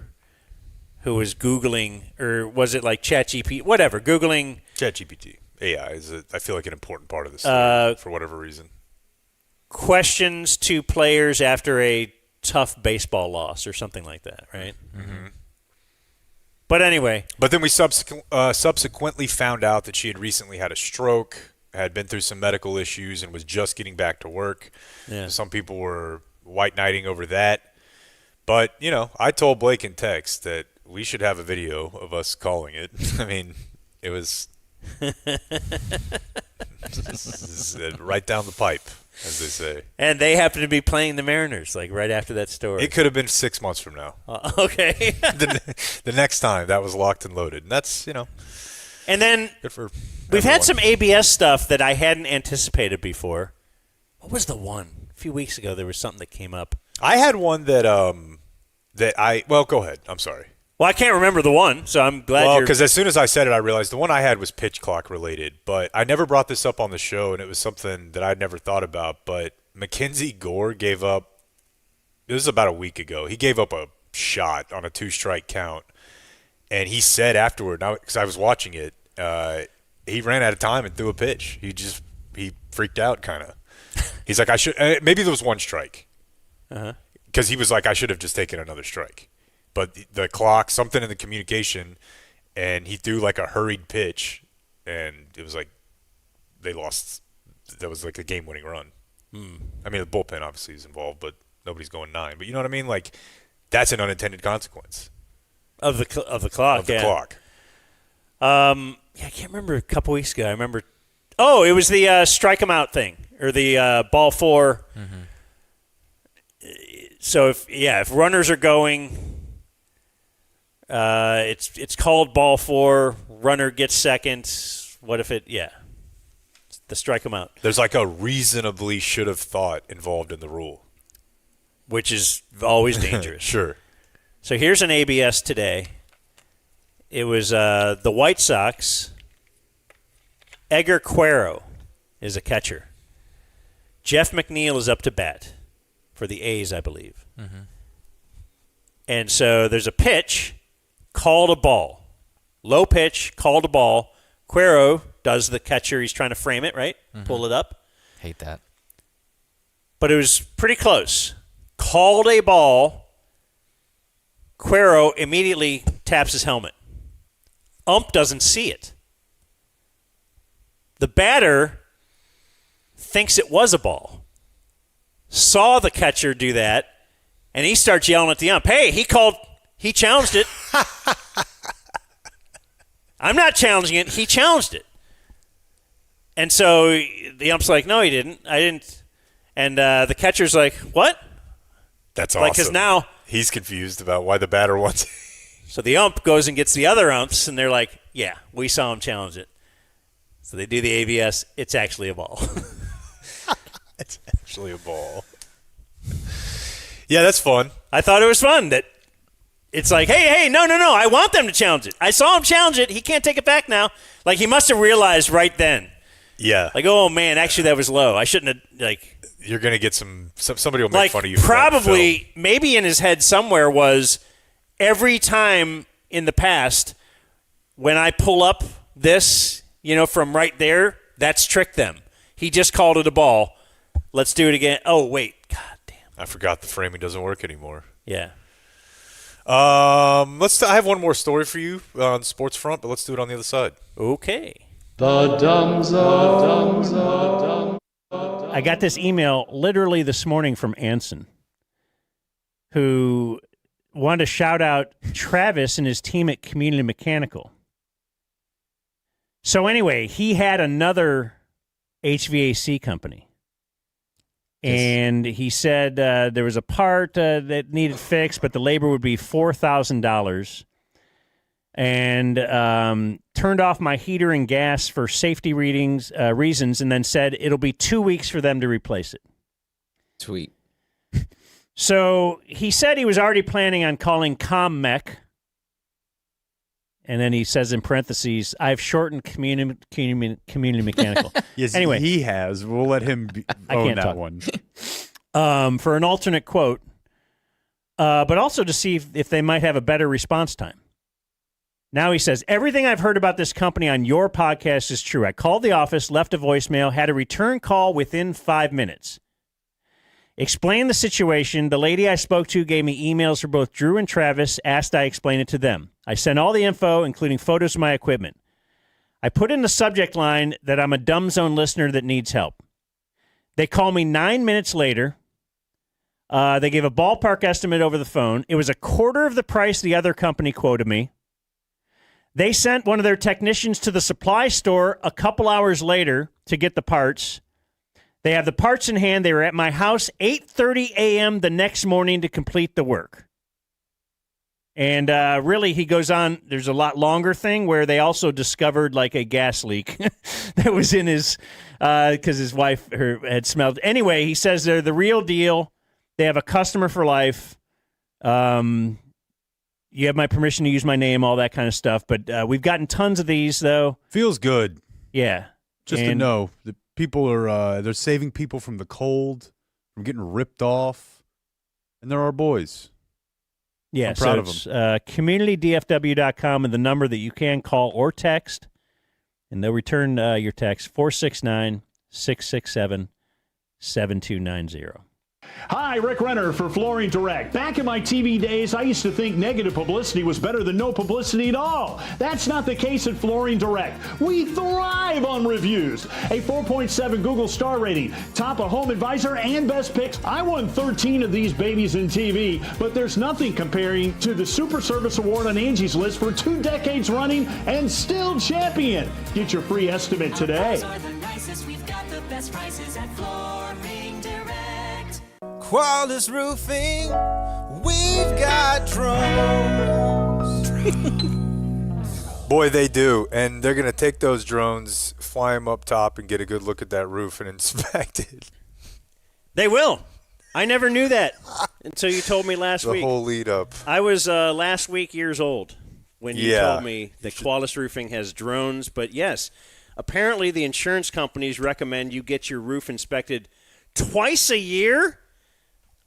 [SPEAKER 1] who was Googling, or was it like ChatGPT, whatever, Googling.
[SPEAKER 3] ChatGPT. AI is, I feel like, an important part of this story for whatever reason.
[SPEAKER 1] Questions to players after a tough baseball loss or something like that, right?
[SPEAKER 3] Mm-hmm.
[SPEAKER 1] But anyway.
[SPEAKER 3] But then we subsequently found out that she had recently had a stroke, had been through some medical issues, and was just getting back to work.
[SPEAKER 1] Yeah.
[SPEAKER 3] Some people were white knighting over that. But, I told Blake in text that we should have a video of us calling it. I mean, it was right down the pipe, as they say.
[SPEAKER 1] And they happen to be playing the Mariners, like right after that story.
[SPEAKER 3] It could have been 6 months from now.
[SPEAKER 1] Okay.
[SPEAKER 3] the next time that was locked and loaded. And that's,
[SPEAKER 1] And then
[SPEAKER 3] good for
[SPEAKER 1] we've had
[SPEAKER 3] everyone.
[SPEAKER 1] some ABS stuff that I hadn't anticipated before. What was the one? A few weeks ago, there was something that came up.
[SPEAKER 3] I had one that go ahead. I'm sorry.
[SPEAKER 1] Well, I can't remember the one, so I'm glad
[SPEAKER 3] Well,
[SPEAKER 1] you're...
[SPEAKER 3] because as soon as I said it, I realized the one I had was pitch clock related. But I never brought this up on the show, and it was something that I'd never thought about. But Mackenzie Gore gave up – this was about a week ago. He gave up a shot on a 2-strike count. And he said afterward, because I was watching it, he ran out of time and threw a pitch. He freaked out kind of. He's like, I should – maybe there was 1 strike. Because he was like, I should have just taken another strike. But the clock, something in the communication, and he threw like a hurried pitch, and it was like they lost. That was like a game-winning run. I mean, the bullpen obviously is involved, but nobody's going 9. But you know what I mean? Like, that's an unintended consequence
[SPEAKER 1] Of the clock,
[SPEAKER 3] of the clock.
[SPEAKER 1] I can't remember a couple weeks ago. I remember. Oh, it was the strike 'em out thing, or the ball 4. So if runners are going. It's called ball 4. Runner gets second. What if it? Yeah, the strike 'em out.
[SPEAKER 3] There's like a reasonably should have thought involved in the rule,
[SPEAKER 1] which is always dangerous.
[SPEAKER 3] Sure.
[SPEAKER 1] So here's an ABS today. It was the White Sox. Edgar Cuero is a catcher. Jeff McNeil is up to bat for the A's, I believe. And so there's a pitch. Called a ball. Low pitch, called a ball. Cuero does the catcher. He's trying to frame it, right? Pull it up.
[SPEAKER 6] Hate that.
[SPEAKER 1] But it was pretty close. Called a ball. Cuero immediately taps his helmet. Ump doesn't see it. The batter thinks it was a ball. Saw the catcher do that, and he starts yelling at the ump, hey, he challenged it. I'm not challenging it. He challenged it. And so the ump's like, no, he didn't. I didn't. And the catcher's like, what?
[SPEAKER 3] That's awesome.
[SPEAKER 1] Like, because now
[SPEAKER 3] he's confused about why the batter wants it.
[SPEAKER 1] So the ump goes and gets the other umps, and they're like, yeah, we saw him challenge it. So they do the ABS. It's actually a ball.
[SPEAKER 3] It's actually a ball. Yeah, that's fun.
[SPEAKER 1] I thought it was fun that it's like, hey, no, I want them to challenge it. I saw him challenge it. He can't take it back now. Like, he must have realized right then.
[SPEAKER 3] Yeah.
[SPEAKER 1] Like, oh, man, actually that was low. I shouldn't have, like.
[SPEAKER 3] you're going to get somebody will make fun of you.
[SPEAKER 1] Probably, maybe in his head somewhere was every time in the past when I pull up this, from right there, that's tricked them. He just called it a ball. Let's do it again. Oh, wait. God damn.
[SPEAKER 3] I forgot the framing doesn't work anymore.
[SPEAKER 1] Yeah.
[SPEAKER 3] I have one more story for you on the sports front, but let's do it on the other side.
[SPEAKER 1] Okay.
[SPEAKER 14] The Dumb Zone.
[SPEAKER 15] I got this email literally this morning from Anson, who wanted to shout out Travis and his team at Community Mechanical. So anyway, he had another HVAC company. And he said there was a part that needed fixed, but the labor would be $4,000. And turned off my heater and gas for safety reasons, and then said it'll be 2 weeks for them to replace it.
[SPEAKER 6] Sweet.
[SPEAKER 15] So he said he was already planning on calling ComMech. And then he says in parentheses, I've shortened community mechanical.
[SPEAKER 16] Yes,
[SPEAKER 15] anyway,
[SPEAKER 16] he has. We'll let him own that one.
[SPEAKER 15] For an alternate quote, but also to see if they might have a better response time. Now he says, everything I've heard about this company on your podcast is true. I called the office, left a voicemail, had a return call within 5 minutes. Explained the situation. The lady I spoke to gave me emails for both Drew and Travis, asked I explain it to them. I sent all the info, including photos of my equipment. I put in the subject line that I'm a Dumb Zone listener that needs help. They call me 9 minutes later. They gave a ballpark estimate over the phone. It was a quarter of the price the other company quoted me. They sent one of their technicians to the supply store a couple hours later to get the parts. They have the parts in hand. They were at my house 8:30 a.m. the next morning to complete the work. And really, he goes on, there's a lot longer thing where they also discovered like a gas leak that was in his, because his wife had smelled. Anyway, he says they're the real deal. They have a customer for life. You have my permission to use my name, all that kind of stuff. But we've gotten tons of these, though.
[SPEAKER 16] Feels good.
[SPEAKER 15] Yeah.
[SPEAKER 16] Just to know that people are, they're saving people from the cold, from getting ripped off. And they're our boys.
[SPEAKER 15] Yeah,
[SPEAKER 16] I'm proud of
[SPEAKER 15] them. CommunityDFW.com and the number that you can call or text. And they'll return your text, 469-667-7290.
[SPEAKER 17] Hi, Rick Renner for Flooring Direct. Back in my TV days, I used to think negative publicity was better than no publicity at all. That's not the case at Flooring Direct. We thrive on reviews. A 4.7 Google star rating, top of Home Advisor and Best Picks. I won 13 of these babies in TV, but there's nothing comparing to the Super Service Award on Angie's List for 2 decades running and still champion. Get your free estimate today.
[SPEAKER 4] We've got the best prices at Flooring Direct.
[SPEAKER 2] Quality Roofing, we've got drones.
[SPEAKER 3] Boy, they do. And they're going to take those drones, fly them up top, and get a good look at that roof and inspect it.
[SPEAKER 1] They will. I never knew that until you told me last week.
[SPEAKER 3] The whole lead up.
[SPEAKER 1] I was last week years old when you told me that Quality Roofing has drones. But yes, apparently the insurance companies recommend you get your roof inspected twice a year.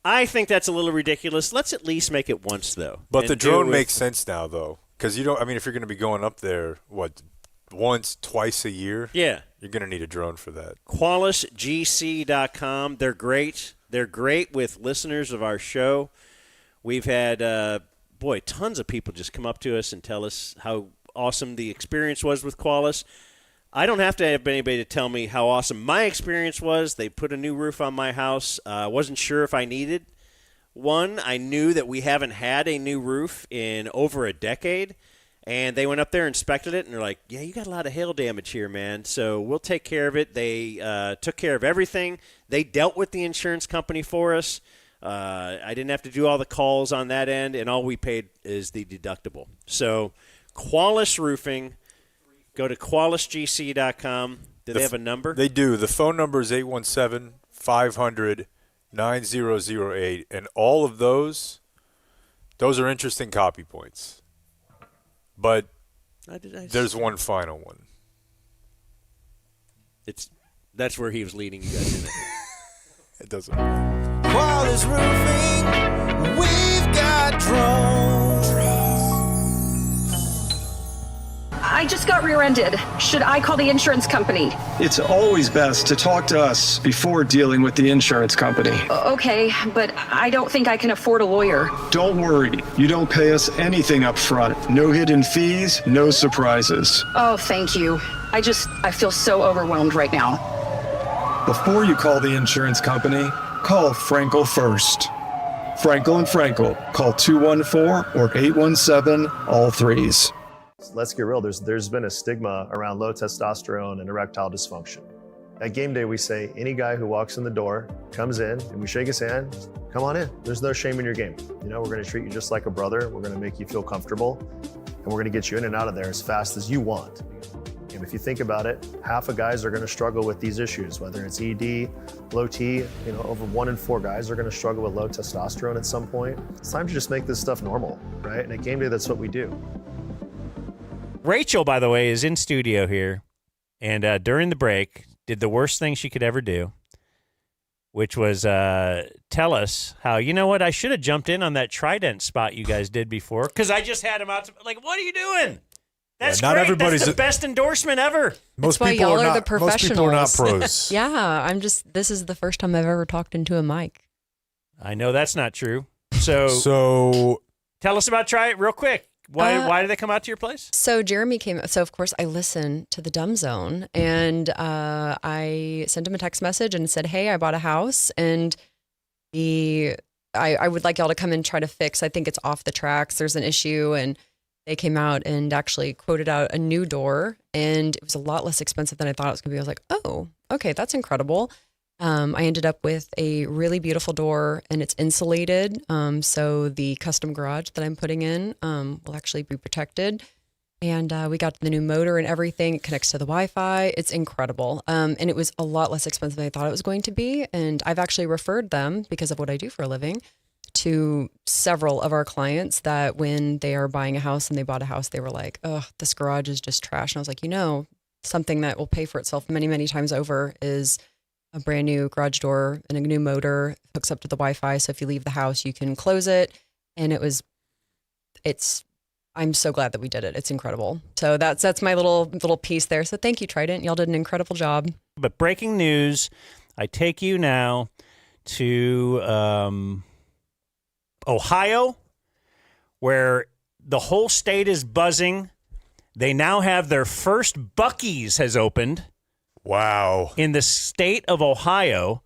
[SPEAKER 1] I think that's a little ridiculous. Let's at least make it once, though.
[SPEAKER 3] But the drone makes sense now, though. Because you don't, I mean, if you're going to be going up there, once, twice a year?
[SPEAKER 1] Yeah.
[SPEAKER 3] You're going to need a drone for that.
[SPEAKER 1] QualisGC.com. They're great. They're great with listeners of our show. We've had, tons of people just come up to us and tell us how awesome the experience was with Qualis. I don't have to have anybody to tell me how awesome my experience was. They put a new roof on my house. I wasn't sure if I needed one. I knew that we haven't had a new roof in over a decade. And they went up there, inspected it, and they're like, yeah, you got a lot of hail damage here, man. So we'll take care of it. They took care of everything. They dealt with the insurance company for us. I didn't have to do all the calls on that end, and all we paid is the deductible. So Qualis Roofing. Go to QualisGC.com. Do they have a number?
[SPEAKER 3] They do. The phone number is 817-500-9008. And all of those are interesting copy points. But there's one final one.
[SPEAKER 1] That's where he was leading you guys in it.
[SPEAKER 3] It doesn't.
[SPEAKER 2] Qualys Roofing, we've got drones.
[SPEAKER 18] I just got rear-ended. Should I call the insurance company?
[SPEAKER 19] It's always best to talk to us before dealing with the insurance company.
[SPEAKER 18] Okay, but I don't think I can afford a lawyer.
[SPEAKER 19] Don't worry. You don't pay us anything up front. No hidden fees, no surprises.
[SPEAKER 18] Oh, thank you. I feel so overwhelmed right now.
[SPEAKER 19] Before you call the insurance company, call Frankel first. Frankel and Frankel. Call 214 or 817 all threes.
[SPEAKER 20] Let's get real. There's been a stigma around low testosterone and erectile dysfunction. At game day, we say any guy who walks in the door, comes in, and we shake his hand, come on in. There's no shame in your game. You know, we're going to treat you just like a brother. We're going to make you feel comfortable, and we're going to get you in and out of there as fast as you want. And if you think about it, half of guys are going to struggle with these issues, whether it's ED, low T. You know, over 1 in 4 guys are going to struggle with low testosterone at some point. It's time to just make this stuff normal, right? And at game day, that's what we do.
[SPEAKER 15] Rachel, by the way, is in studio here, and during the break, did the worst thing she could ever do, which was tell us how, you know what, I should have jumped in on that Trident spot you guys did before, because I just had him out to, like, what are you doing? That's
[SPEAKER 3] not
[SPEAKER 15] great.
[SPEAKER 3] everybody's
[SPEAKER 15] That's the best endorsement ever.
[SPEAKER 3] Most
[SPEAKER 21] That's
[SPEAKER 3] people
[SPEAKER 21] why y'all
[SPEAKER 3] are
[SPEAKER 21] are
[SPEAKER 3] not.
[SPEAKER 21] the professionals.
[SPEAKER 3] Most people are not pros.
[SPEAKER 21] Yeah, this is the first time I've ever talked into a mic.
[SPEAKER 15] I know that's not true. So tell us about Try It real quick. Why did they come out to your place?
[SPEAKER 21] So Jeremy came. So of course I listened to the Dumb Zone, and I sent him a text message and said, "Hey, I bought a house, and I would like y'all to come and try to fix. I think it's off the tracks. There's an issue." And they came out and actually quoted out a new door, and it was a lot less expensive than I thought it was going to be. I was like, "Oh, okay, that's incredible." I ended up with a really beautiful door, and it's insulated. So the custom garage that I'm putting in will actually be protected. And we got the new motor and everything. It connects to the Wi-Fi. It's incredible. And it was a lot less expensive than I thought it was going to be. And I've actually referred them, because of what I do for a living, to several of our clients that when they are buying a house and they bought a house, they were like, "Oh, this garage is just trash." And I was like, something that will pay for itself many, many times over is a brand new garage door and a new motor, hooks up to the Wi-Fi. So if you leave the house, you can close it. And I'm so glad that we did it. It's incredible. So that's my little piece there. So thank you, Trident. Y'all did an incredible job.
[SPEAKER 15] But breaking news, I take you now to Ohio, where the whole state is buzzing. They now have their first Buc-ee's has opened.
[SPEAKER 3] Wow.
[SPEAKER 15] In the state of Ohio,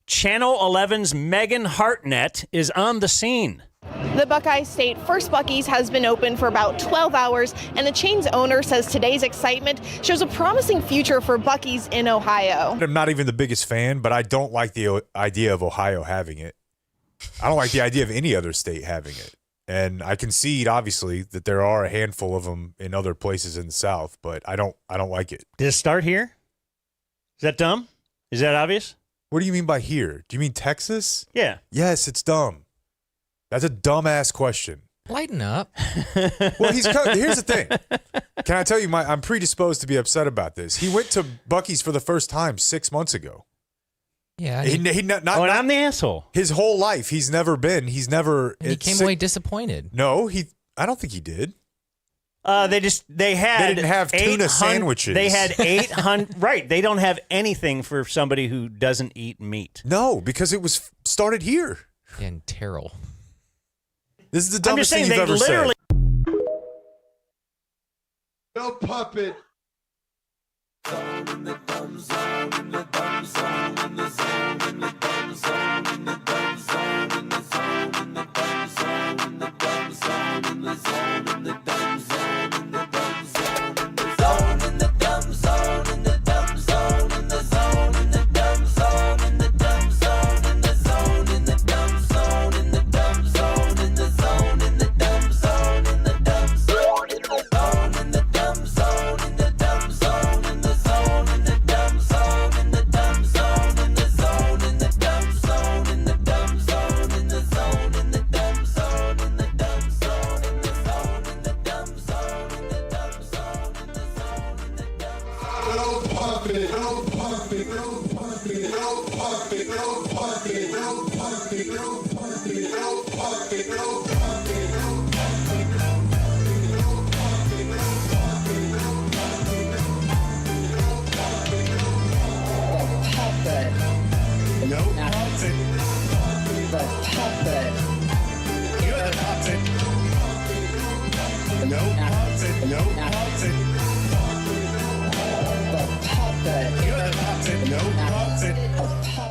[SPEAKER 15] Channel 11's Megan Hartnett is on the scene.
[SPEAKER 22] The Buckeye State First Buc-ee's has been open for about 12 hours, and the chain's owner says today's excitement shows a promising future for Buc-ee's in Ohio.
[SPEAKER 3] I'm not even the biggest fan, but I don't like the idea of Ohio having it. I don't like the idea of any other state having it. And I concede, obviously, that there are a handful of them in other places in the South, but I don't like it.
[SPEAKER 15] Did it start here? Is that dumb? Is that obvious?
[SPEAKER 3] What do you mean by here? Do you mean Texas?
[SPEAKER 15] Yeah.
[SPEAKER 3] Yes, it's dumb. That's a dumbass question.
[SPEAKER 6] Lighten up.
[SPEAKER 3] Well, here's the thing. Can I tell you, I'm predisposed to be upset about this. He went to Buc-ee's for the first time 6 months ago.
[SPEAKER 6] Yeah.
[SPEAKER 15] I'm the asshole.
[SPEAKER 3] His whole life, he's never been. He
[SPEAKER 6] came away disappointed.
[SPEAKER 3] No, I don't think he did.
[SPEAKER 15] They didn't
[SPEAKER 3] have tuna sandwiches.
[SPEAKER 15] They had 800. Right. They don't have anything for somebody who doesn't eat meat.
[SPEAKER 3] No, because it was started here.
[SPEAKER 6] And Terrell.
[SPEAKER 3] This is the dumbest thing you've ever said.
[SPEAKER 2] No puppet.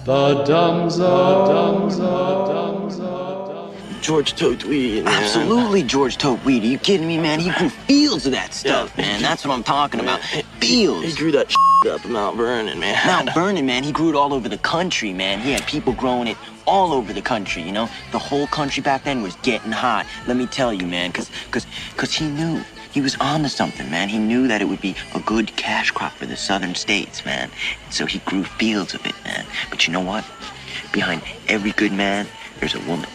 [SPEAKER 14] The Dumb Zone.
[SPEAKER 5] George Tote Weed. Absolutely George Tote Weed. Are you kidding me, man? He grew fields of that stuff, man. That's what I'm talking about. Fields. He grew that up in Mount Vernon, man. Mount Vernon, man. He grew it all over the country, man. He had people growing it all over the country, you know? The whole country back then was getting hot. Let me tell you, man, because he knew. He was on to something, man. He knew that it would be a good cash crop for the southern states, man. And so he grew fields of it, man. But you know what? Behind every good man, there's a woman.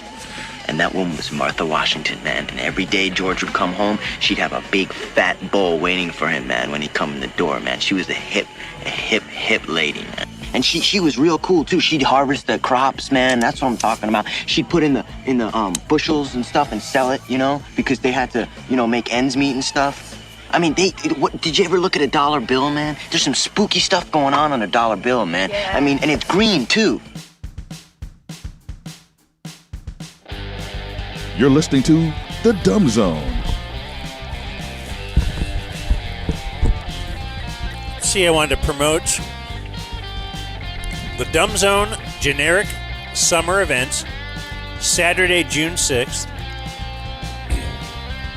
[SPEAKER 5] And that woman was Martha Washington, man. And every day George would come home, she'd have a big fat bowl waiting for him, man, when he'd come in the door, man. She was a hip lady, man. And she was real cool too. She'd harvest the crops, man. That's what I'm talking about. She'd put in the bushels and stuff and sell it, you know, because they had to, you know, make ends meet and stuff. I mean, did you ever look at a dollar bill, man? There's some spooky stuff going on a dollar bill, man. Yeah. I mean, and it's green too.
[SPEAKER 7] You're listening to The Dumb Zone.
[SPEAKER 1] See, I wanted to promote the Dumb Zone generic summer events, Saturday, June 6th.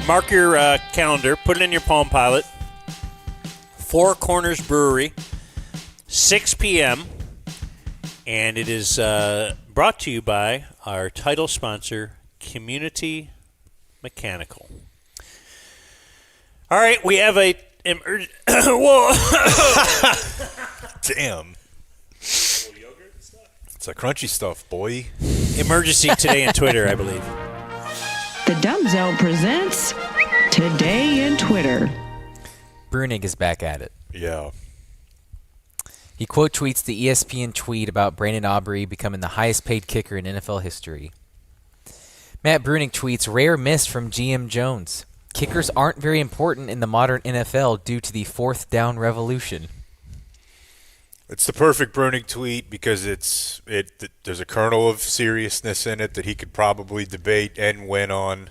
[SPEAKER 1] Mark your calendar, put it in your Palm Pilot. Four Corners Brewery, 6 p.m. And it is brought to you by our title sponsor, Community Mechanical. All right, we have a... Whoa!
[SPEAKER 3] Damn. It's a crunchy stuff, boy.
[SPEAKER 1] Emergency today in Twitter, I believe.
[SPEAKER 23] The Dumb Zone presents Today in Twitter.
[SPEAKER 6] Brunig is back at it.
[SPEAKER 3] Yeah.
[SPEAKER 6] He quote tweets the ESPN tweet about Brandon Aubrey becoming the highest paid kicker in NFL history. Matt Brunig tweets, rare miss from GM Jones. Kickers aren't very important in the modern NFL due to the fourth down revolution.
[SPEAKER 3] It's the perfect Brunig tweet because there's a kernel of seriousness in it that he could probably debate and win on.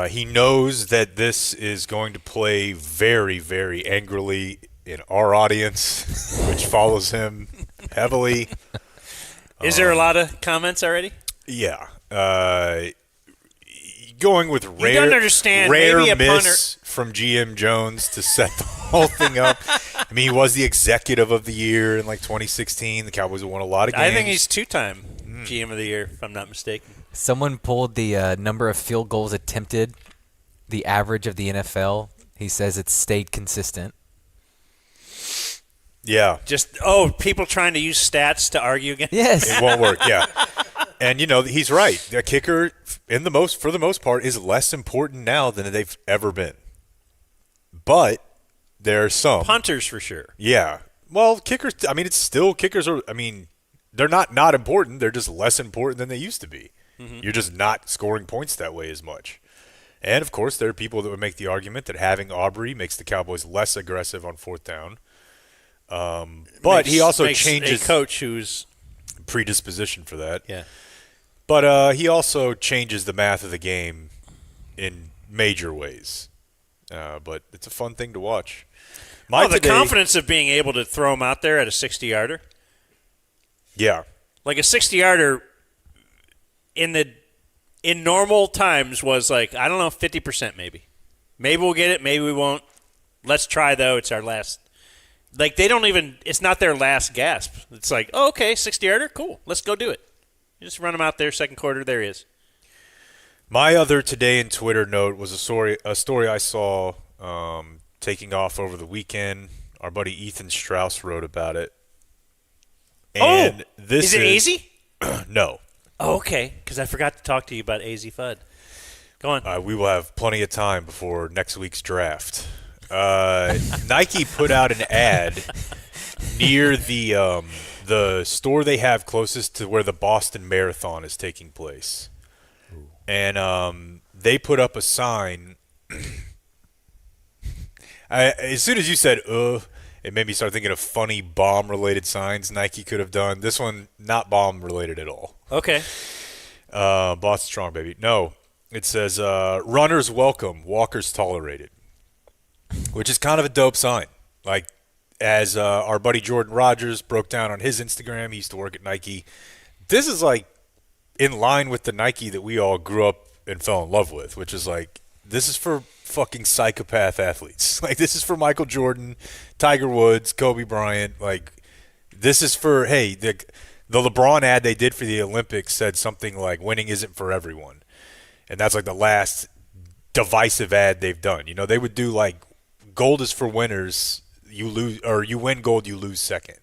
[SPEAKER 3] He knows that this is going to play very, very angrily in our audience, which follows him heavily.
[SPEAKER 1] Is there a lot of comments already?
[SPEAKER 3] Yeah. Going with
[SPEAKER 1] you don't understand.
[SPEAKER 3] rare
[SPEAKER 1] Maybe a
[SPEAKER 3] miss
[SPEAKER 1] punter.
[SPEAKER 3] from GM Jones to set the whole thing up. I mean, he was the executive of the year in like 2016. The Cowboys have won a lot of games.
[SPEAKER 1] I think he's two-time GM of the year, if I'm not mistaken.
[SPEAKER 6] Someone pulled the number of field goals attempted, the average of the NFL. He says it's stayed consistent.
[SPEAKER 3] Yeah.
[SPEAKER 1] People trying to use stats to argue against
[SPEAKER 6] Yes.
[SPEAKER 3] It won't work, yeah. And, you know, he's right. The kicker, for the most part, is less important now than they've ever been. But there are some.
[SPEAKER 1] Punters, for sure.
[SPEAKER 3] Yeah. Well, kickers, I mean, they're not important. They're just less important than they used to be. Mm-hmm. You're just not scoring points that way as much. And, of course, there are people that would make the argument that having Aubrey makes the Cowboys less aggressive on fourth down. But he also changes
[SPEAKER 1] a coach who's
[SPEAKER 3] predisposition for that.
[SPEAKER 1] Yeah.
[SPEAKER 3] But he also changes the math of the game in major ways. But it's a fun thing to watch.
[SPEAKER 1] The confidence of being able to throw him out there at a 60-yarder.
[SPEAKER 3] Yeah.
[SPEAKER 1] Like a 60-yarder in normal times was like, I don't know, 50% maybe. Maybe we'll get it, maybe we won't. Let's try, though. It's our last. Like, it's not their last gasp. It's like, oh, okay, 60-yarder, cool. Let's go do it. You just run him out there, second quarter, there he is.
[SPEAKER 3] My other Today in Twitter note was a story I saw taking off over the weekend. Our buddy Ethan Strauss wrote about it. And
[SPEAKER 1] is it AZ?
[SPEAKER 3] No.
[SPEAKER 1] Oh, okay, because I forgot to talk to you about AZ Fudd. Go on.
[SPEAKER 3] We will have plenty of time before next week's draft. Nike put out an ad near the the store they have closest to where the Boston Marathon is taking place. And they put up a sign. As soon as you said, it made me start thinking of funny bomb-related signs Nike could have done. This one, not bomb-related at all.
[SPEAKER 1] Okay.
[SPEAKER 3] Boston Strong, baby. No, it says, runners welcome, walkers tolerated, which is kind of a dope sign. Like, as our buddy Jordan Rogers broke down on his Instagram, he used to work at Nike. This is, like, in line with the Nike that we all grew up and fell in love with, which is, like, this is for fucking psychopath athletes. Like, this is for Michael Jordan, Tiger Woods, Kobe Bryant. Like, this is for, hey, the LeBron ad they did for the Olympics said something like, winning isn't for everyone. And that's like the last divisive ad they've done. You know, they would do like, gold is for winners, you lose, or you win gold, you lose second.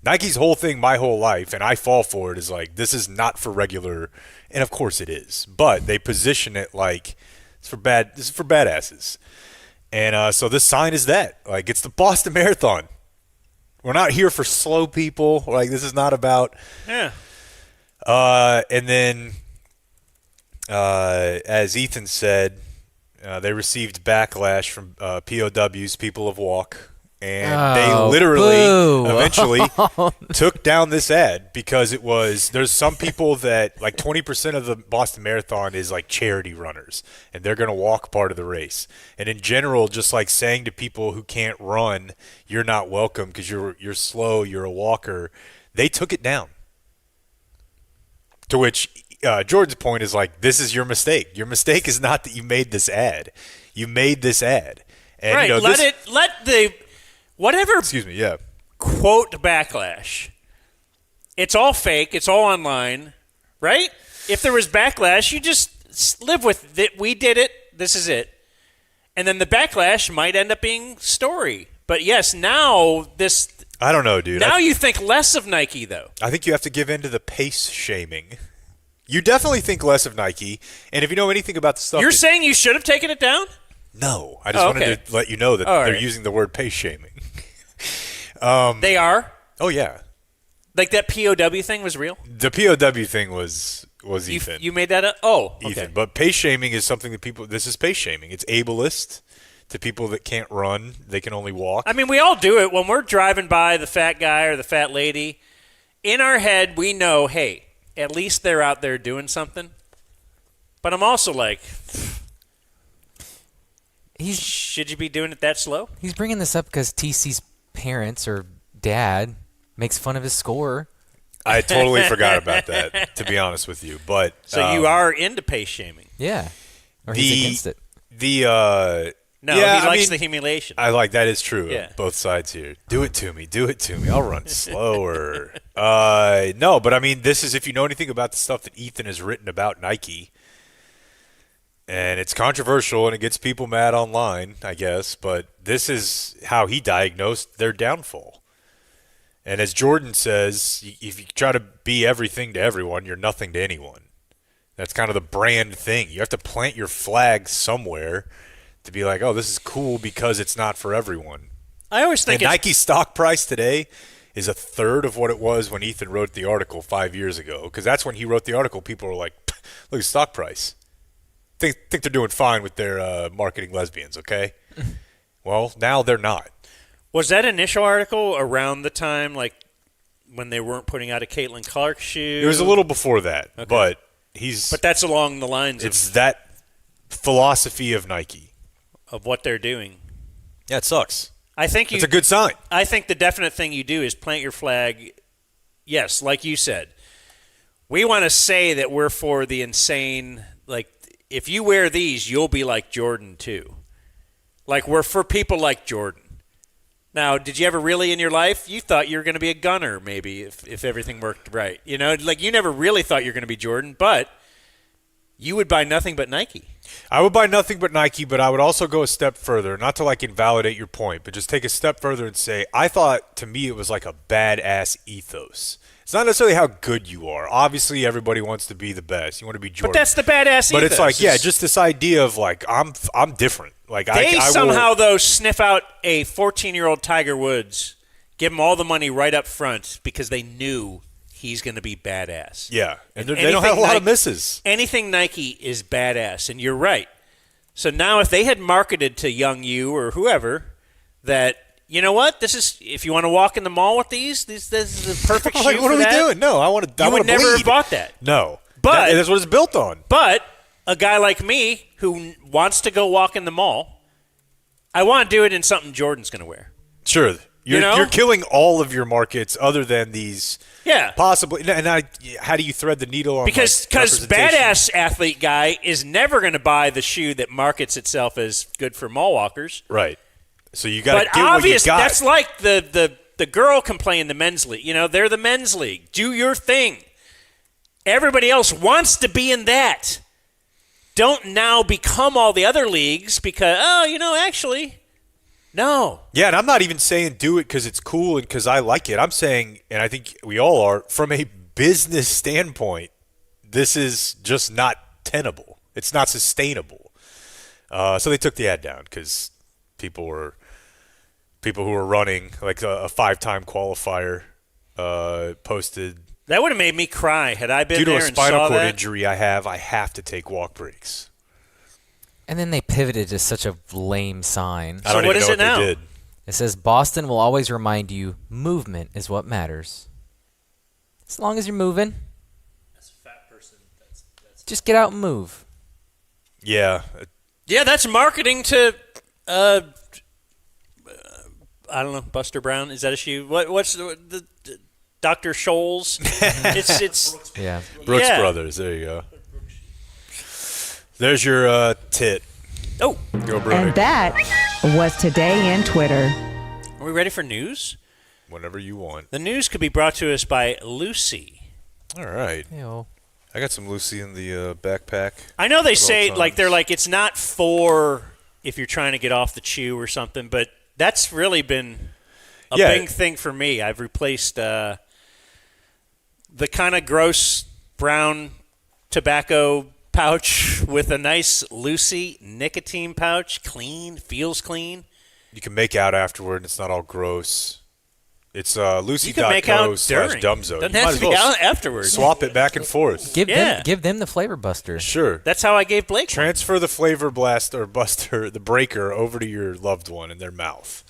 [SPEAKER 3] Nike's whole thing my whole life, and I fall for it, is like, this is not for regular, and of course it is, but they position it like, this is for badasses. And so this sign is that. Like, it's the Boston Marathon. We're not here for slow people. Like, this is not about.
[SPEAKER 1] Yeah.
[SPEAKER 3] And then, as Ethan said, they received backlash from POWs, people of walk. And they literally eventually took down this ad because there's some people that, like 20% of the Boston Marathon is like charity runners, and they're going to walk part of the race. And in general, just like saying to people who can't run, you're not welcome because you're slow, you're a walker, they took it down. To which Jordan's point is like, this is your mistake. Your mistake is not that you made this ad. You made this ad. And,
[SPEAKER 1] right,
[SPEAKER 3] you know,
[SPEAKER 1] let the whatever.
[SPEAKER 3] Excuse me. Yeah.
[SPEAKER 1] Quote backlash. It's all fake. It's all online, right? If there was backlash, you just live with it. We did it. This is it. And then the backlash might end up being story. But yes, now this.
[SPEAKER 3] I don't know, dude.
[SPEAKER 1] Now you think less of Nike, though.
[SPEAKER 3] I think you have to give in to the pace shaming. You definitely think less of Nike. And if you know anything about the stuff,
[SPEAKER 1] you're saying you should have taken it down.
[SPEAKER 3] No, I just wanted to let you know that they're using the word pace shaming.
[SPEAKER 1] They are?
[SPEAKER 3] Oh, yeah.
[SPEAKER 1] Like that POW thing was real?
[SPEAKER 3] The POW thing was Ethan.
[SPEAKER 1] You made that up? Oh, okay.
[SPEAKER 3] Ethan. But pace shaming is something that this is pace shaming. It's ableist to people that can't run. They can only walk.
[SPEAKER 1] I mean, we all do it when we're driving by the fat guy or the fat lady. In our head, we know, hey, at least they're out there doing something. But I'm also like, should you be doing it that slow?
[SPEAKER 6] He's bringing this up because TC's parents or dad makes fun of his score.
[SPEAKER 3] I totally forgot about that, to be honest with you. But
[SPEAKER 1] so you are into pace shaming?
[SPEAKER 6] Yeah. Or he's against it.
[SPEAKER 1] He likes the humiliation.
[SPEAKER 3] I like that is true.
[SPEAKER 1] Yeah.
[SPEAKER 3] Both sides here. Do it to me. I'll run slower. No, but I mean, this is, if you know anything about the stuff that Ethan has written about Nike, and it's controversial and it gets people mad online, I guess, but this is how he diagnosed their downfall. And as Jordan says, if you try to be everything to everyone, you're nothing to anyone. That's kind of the brand thing. You have to plant your flag somewhere to be like, oh, this is cool because it's not for everyone.
[SPEAKER 1] I always think
[SPEAKER 3] Nike's stock price today is a third of what it was when Ethan wrote the article 5 years ago. Because that's when he wrote the article, people were like, look at stock price. Think they're doing fine with their marketing lesbians, okay? Well, now they're not.
[SPEAKER 1] Was that initial article around the time, like, when they weren't putting out a Caitlin Clark shoe?
[SPEAKER 3] It was a little before that,
[SPEAKER 1] okay.
[SPEAKER 3] But
[SPEAKER 1] that's along the lines
[SPEAKER 3] it's that philosophy of Nike.
[SPEAKER 1] Of what they're doing.
[SPEAKER 3] Yeah, it sucks.
[SPEAKER 1] I think
[SPEAKER 3] it's a good sign.
[SPEAKER 1] I think the definite thing you do is plant your flag. Yes, like you said. We want to say that we're for the insane, like, if you wear these, you'll be like Jordan too. Like, we're for people like Jordan. Now, did you ever really in your life, you thought you were going to be a gunner maybe if everything worked right? You know, like you never really thought you were going to be Jordan, but you would buy nothing but Nike.
[SPEAKER 3] I would buy nothing but Nike, but I would also go a step further, not to like invalidate your point, but just take a step further and say, I thought to me it was like a badass ethos. It's not necessarily how good you are. Obviously, everybody wants to be the best. You want to be Jordan.
[SPEAKER 1] But that's the badass ethos.
[SPEAKER 3] But it's like, yeah, just this idea of like, I'm different. Like
[SPEAKER 1] they somehow, though, sniff out a 14-year-old Tiger Woods give him all the money right up front because they knew he's going to be badass.
[SPEAKER 3] Yeah, and they don't have a lot of misses.
[SPEAKER 1] Anything Nike is badass, and you're right. So now if they had marketed to young you or whoever that, you know what, this is, if you want to walk in the mall with this is the perfect shoe
[SPEAKER 3] Like, what
[SPEAKER 1] for
[SPEAKER 3] are we
[SPEAKER 1] that.
[SPEAKER 3] doing? No, I want to.
[SPEAKER 1] You would never have bought that.
[SPEAKER 3] No,
[SPEAKER 1] But
[SPEAKER 3] that's what it's built on.
[SPEAKER 1] But a guy like me who wants to go walk in the mall, I want to do it in something Jordan's going to wear.
[SPEAKER 3] Sure, you're killing all of your markets other than these.
[SPEAKER 1] Yeah,
[SPEAKER 3] possibly. And how do you thread the needle on
[SPEAKER 1] because badass athlete guy is never going to buy the shoe that markets itself as good for mall walkers.
[SPEAKER 3] Right. So you got to
[SPEAKER 1] But
[SPEAKER 3] get
[SPEAKER 1] obvious,
[SPEAKER 3] what you got.
[SPEAKER 1] that's like the girl can play in the men's league. You know, they're the men's league. Do your thing. Everybody else wants to be in that. Don't now become all the other leagues because, actually, no.
[SPEAKER 3] Yeah, and I'm not even saying do it because it's cool and because I like it. I'm saying, and I think we all are, from a business standpoint, this is just not tenable. It's not sustainable. So they took the ad down because people who were running, like a 5-time qualifier, posted.
[SPEAKER 1] That would have made me cry had I been
[SPEAKER 3] Due
[SPEAKER 1] there
[SPEAKER 3] to a
[SPEAKER 1] and
[SPEAKER 3] spinal
[SPEAKER 1] saw
[SPEAKER 3] cord
[SPEAKER 1] that.
[SPEAKER 3] injury I have to take walk breaks.
[SPEAKER 6] And then they pivoted to such a lame sign.
[SPEAKER 3] I don't even know what they did.
[SPEAKER 6] It says, Boston will always remind you movement is what matters. As long as you're moving.
[SPEAKER 1] As a fat person, that's
[SPEAKER 6] just get out and move.
[SPEAKER 3] Yeah.
[SPEAKER 1] Yeah, that's marketing to, I don't know, Buster Brown. Is that a shoe? What's the Dr. Scholl's? it's
[SPEAKER 6] yeah.
[SPEAKER 3] Brooks Brothers. There you go. There's your tit.
[SPEAKER 1] Oh.
[SPEAKER 3] Go Brody.
[SPEAKER 23] And that was Today in Twitter.
[SPEAKER 1] Are we ready for news?
[SPEAKER 3] Whenever you want.
[SPEAKER 1] The news could be brought to us by Lucy.
[SPEAKER 3] All right.
[SPEAKER 6] Ew.
[SPEAKER 3] I got some Lucy in the backpack.
[SPEAKER 1] I know they
[SPEAKER 3] at all
[SPEAKER 1] say,
[SPEAKER 3] times.
[SPEAKER 1] they're like, it's not for if you're trying to get off the chew or something, but that's really been a big thing for me. I've replaced the kind of gross brown tobacco pouch with a nice Lucy nicotine pouch. Clean, feels clean.
[SPEAKER 3] You can make out afterward, and it's not all gross. It's
[SPEAKER 1] You can make out during.
[SPEAKER 3] lucy.co/dumbzone.
[SPEAKER 1] Doesn't
[SPEAKER 3] You
[SPEAKER 1] have
[SPEAKER 3] might
[SPEAKER 1] to
[SPEAKER 3] as
[SPEAKER 1] be
[SPEAKER 3] well
[SPEAKER 1] out afterwards.
[SPEAKER 3] Swap it back and forth.
[SPEAKER 6] Give them the flavor buster.
[SPEAKER 3] Sure.
[SPEAKER 1] That's how I gave Blake one.
[SPEAKER 3] Transfer the flavor blast or buster, the breaker, over to your loved one in their mouth.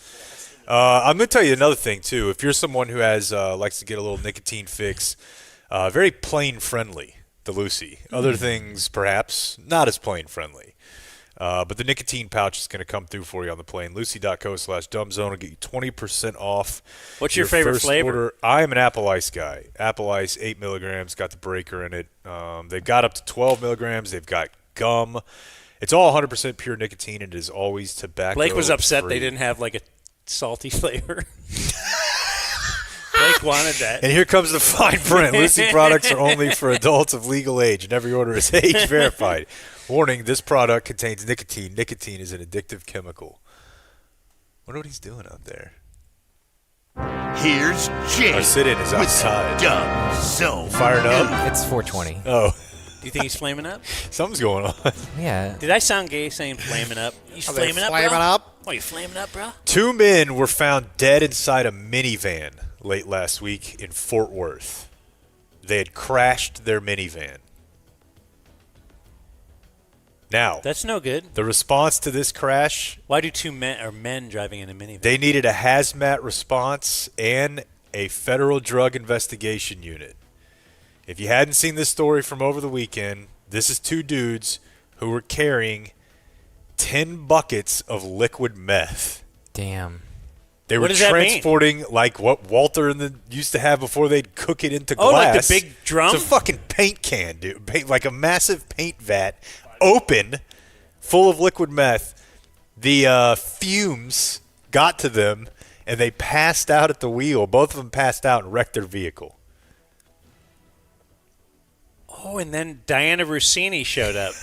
[SPEAKER 3] I'm going to tell you another thing, too. If you're someone who has likes to get a little nicotine fix, very plain friendly, the Lucy. Other things, perhaps, not as plain friendly. But the nicotine pouch is going to come through for you on the plane. Lucy.co/dumbzone will get you 20% off.
[SPEAKER 1] What's your favorite
[SPEAKER 3] first
[SPEAKER 1] flavor?
[SPEAKER 3] Order. I am an apple ice guy. Apple ice, 8 milligrams, got the breaker in it. They've got up to 12 milligrams. They've got gum. It's all 100% pure nicotine, and it is always tobacco.
[SPEAKER 1] Blake was upset
[SPEAKER 3] free.
[SPEAKER 1] they didn't have like a salty flavor. Blake wanted that.
[SPEAKER 3] And here comes the fine print. Lucy products are only for adults of legal age, and every order is age verified. Warning, this product contains nicotine. Nicotine is an addictive chemical. Wonder what he's doing out there.
[SPEAKER 13] Here's Jay.
[SPEAKER 3] Our sit-in is
[SPEAKER 13] with
[SPEAKER 3] outside.
[SPEAKER 13] Dumb Zone.
[SPEAKER 3] Fired up?
[SPEAKER 6] It's 420.
[SPEAKER 3] Oh.
[SPEAKER 1] Do you think he's flaming up?
[SPEAKER 3] Something's going on.
[SPEAKER 6] Yeah.
[SPEAKER 1] Did I sound gay saying flaming up? You
[SPEAKER 3] Are they
[SPEAKER 1] flaming up,
[SPEAKER 3] flaming
[SPEAKER 1] bro?
[SPEAKER 3] up?
[SPEAKER 1] Oh, you flaming up, bro?
[SPEAKER 3] 2 men were found dead inside a minivan late last week in Fort Worth. They had crashed their minivan. Now,
[SPEAKER 1] That's no good.
[SPEAKER 3] the response to this crash,
[SPEAKER 1] Why do two men driving in a minivan?
[SPEAKER 3] they needed a hazmat response and a federal drug investigation unit. If you hadn't seen this story from over the weekend, this is 2 dudes who were carrying 10 buckets of liquid meth.
[SPEAKER 6] Damn.
[SPEAKER 3] They
[SPEAKER 1] What
[SPEAKER 3] were
[SPEAKER 1] does that mean?
[SPEAKER 3] transporting like what Walter and the used to have before they'd cook it into glass.
[SPEAKER 1] Oh, like the big drum?
[SPEAKER 3] It's a fucking paint can, dude. Like a massive paint vat, open, full of liquid meth. The fumes got to them, and they passed out at the wheel. Both of them passed out and wrecked their vehicle.
[SPEAKER 1] Oh, and then Diana Rossini showed up.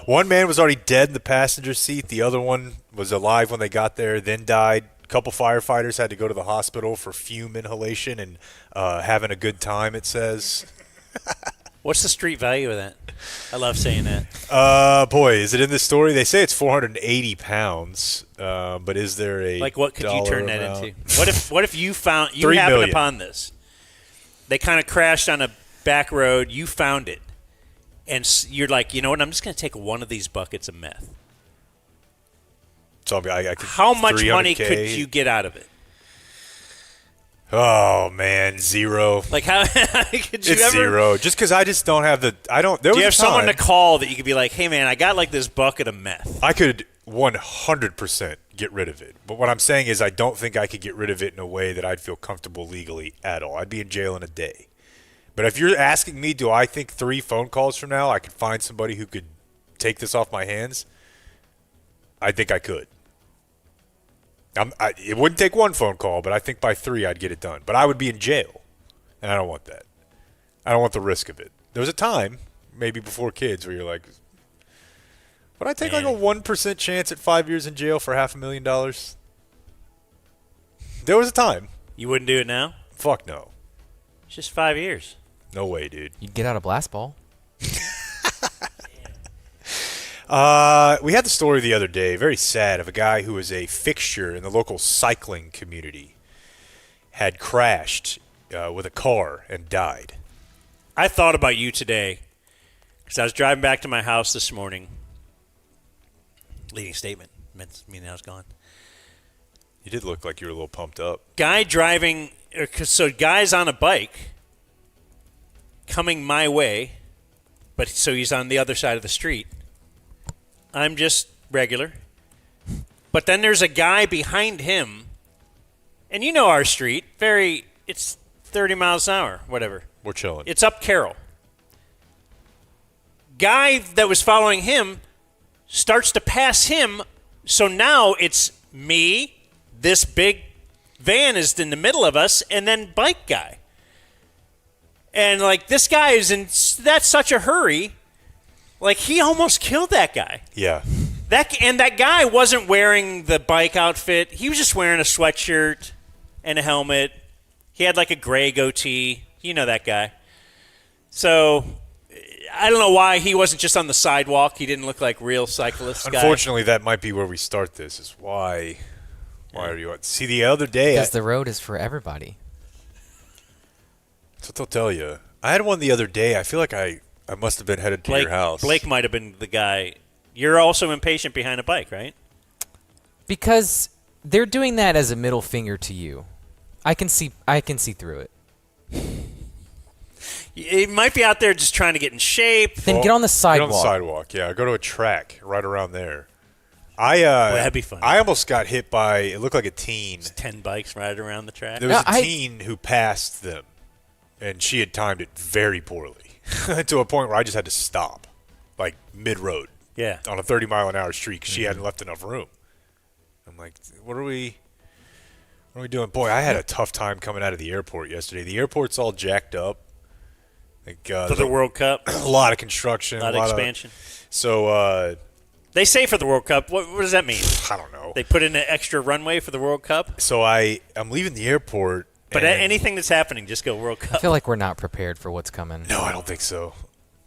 [SPEAKER 3] One man was already dead in the passenger seat. The other one was alive when they got there, then died. A couple firefighters had to go to the hospital for fume inhalation and having a good time, it says.
[SPEAKER 1] What's the street value of that? I love saying that.
[SPEAKER 3] Boy, is it in this story? They say it's 480 pounds. But is there a
[SPEAKER 1] like what could you turn that
[SPEAKER 3] amount?
[SPEAKER 1] into? What if you found you
[SPEAKER 3] $3
[SPEAKER 1] happened
[SPEAKER 3] million.
[SPEAKER 1] upon this? They kind of crashed on a back road. You found it, and you're like, you know what? I'm just going to take one of these buckets of meth.
[SPEAKER 3] So I could,
[SPEAKER 1] How much money
[SPEAKER 3] 300K?
[SPEAKER 1] could you get out of it?
[SPEAKER 3] Oh man, zero.
[SPEAKER 1] Like how could you
[SPEAKER 3] It's
[SPEAKER 1] ever?
[SPEAKER 3] zero. Just because I just don't have the. I don't. There
[SPEAKER 1] Do you
[SPEAKER 3] was
[SPEAKER 1] have
[SPEAKER 3] a
[SPEAKER 1] someone to
[SPEAKER 3] time
[SPEAKER 1] call that you could be like, hey man, I got like this bucket of meth.
[SPEAKER 3] I could 100% get rid of it. But what I'm saying is, I don't think I could get rid of it in a way that I'd feel comfortable legally at all. I'd be in jail in a day. But if you're asking me, do I think 3 phone calls from now I could find somebody who could take this off my hands? I think I could. It wouldn't take 1 phone call, but I think by 3 I'd get it done. But I would be in jail, and I don't want that. I don't want the risk of it. There was a time, maybe before kids, where you're like, would I take like a 1% chance at 5 years in jail for $500,000? There was a time.
[SPEAKER 1] You wouldn't do it now?
[SPEAKER 3] Fuck no.
[SPEAKER 1] It's just 5 years.
[SPEAKER 3] No way, dude.
[SPEAKER 6] You'd get out a blast ball.
[SPEAKER 3] We had the story the other day, very sad, of a guy who was a fixture in the local cycling community, had crashed with a car and died.
[SPEAKER 1] I thought about you today because I was driving back to my house this morning. Leading statement. Meaning I was gone.
[SPEAKER 3] You did look like you were a little pumped up.
[SPEAKER 1] Guy driving, so guy's on a bike coming my way, but so he's on the other side of the street. I'm just regular. But then there's a guy behind him, and you know our street, it's 30 miles an hour, whatever.
[SPEAKER 3] We're chilling.
[SPEAKER 1] It's up Carroll. Guy that was following him starts to pass him, so now it's me, this big van is in the middle of us, and then bike guy. And, like, this guy is in that's such a hurry. Like, he almost killed that guy.
[SPEAKER 3] Yeah.
[SPEAKER 1] That guy wasn't wearing the bike outfit. He was just wearing a sweatshirt and a helmet. He had, like, a gray goatee. You know that guy. So, I don't know why he wasn't just on the sidewalk. He didn't look like real cyclist guy.
[SPEAKER 3] Unfortunately, that might be where we start this, is why are you – see, the other day –
[SPEAKER 6] Because the road is for everybody.
[SPEAKER 3] That's what they'll tell you. I had one the other day. I feel like I must have been headed to your house.
[SPEAKER 1] Blake might have been the guy. You're also impatient behind a bike, right?
[SPEAKER 6] Because they're doing that as a middle finger to you. I can see through it.
[SPEAKER 1] He might be out there just trying to get in shape.
[SPEAKER 6] Then get on the sidewalk.
[SPEAKER 3] Get on the sidewalk, yeah. Go to a track right around there.
[SPEAKER 1] That'd be fun.
[SPEAKER 3] I almost got hit by, it looked like a teen.
[SPEAKER 1] Just 10 bikes riding around the track.
[SPEAKER 3] There was a teen who passed them, and she had timed it very poorly to a point where I just had to stop, like mid-road.
[SPEAKER 1] Yeah.
[SPEAKER 3] On a 30-mile-an-hour street because she hadn't left enough room. I'm like, what are we doing? Boy, I had a tough time coming out of the airport yesterday. The airport's all jacked up. Like,
[SPEAKER 1] for the World Cup?
[SPEAKER 3] A lot of construction.
[SPEAKER 1] A lot of expansion.
[SPEAKER 3] So
[SPEAKER 1] they say for the World Cup. What does that mean?
[SPEAKER 3] I don't know.
[SPEAKER 1] They put in an extra runway for the World Cup?
[SPEAKER 3] So I'm leaving the airport.
[SPEAKER 1] But anything that's happening, just go World Cup.
[SPEAKER 6] I feel like we're not prepared for what's coming.
[SPEAKER 3] No, I don't think so.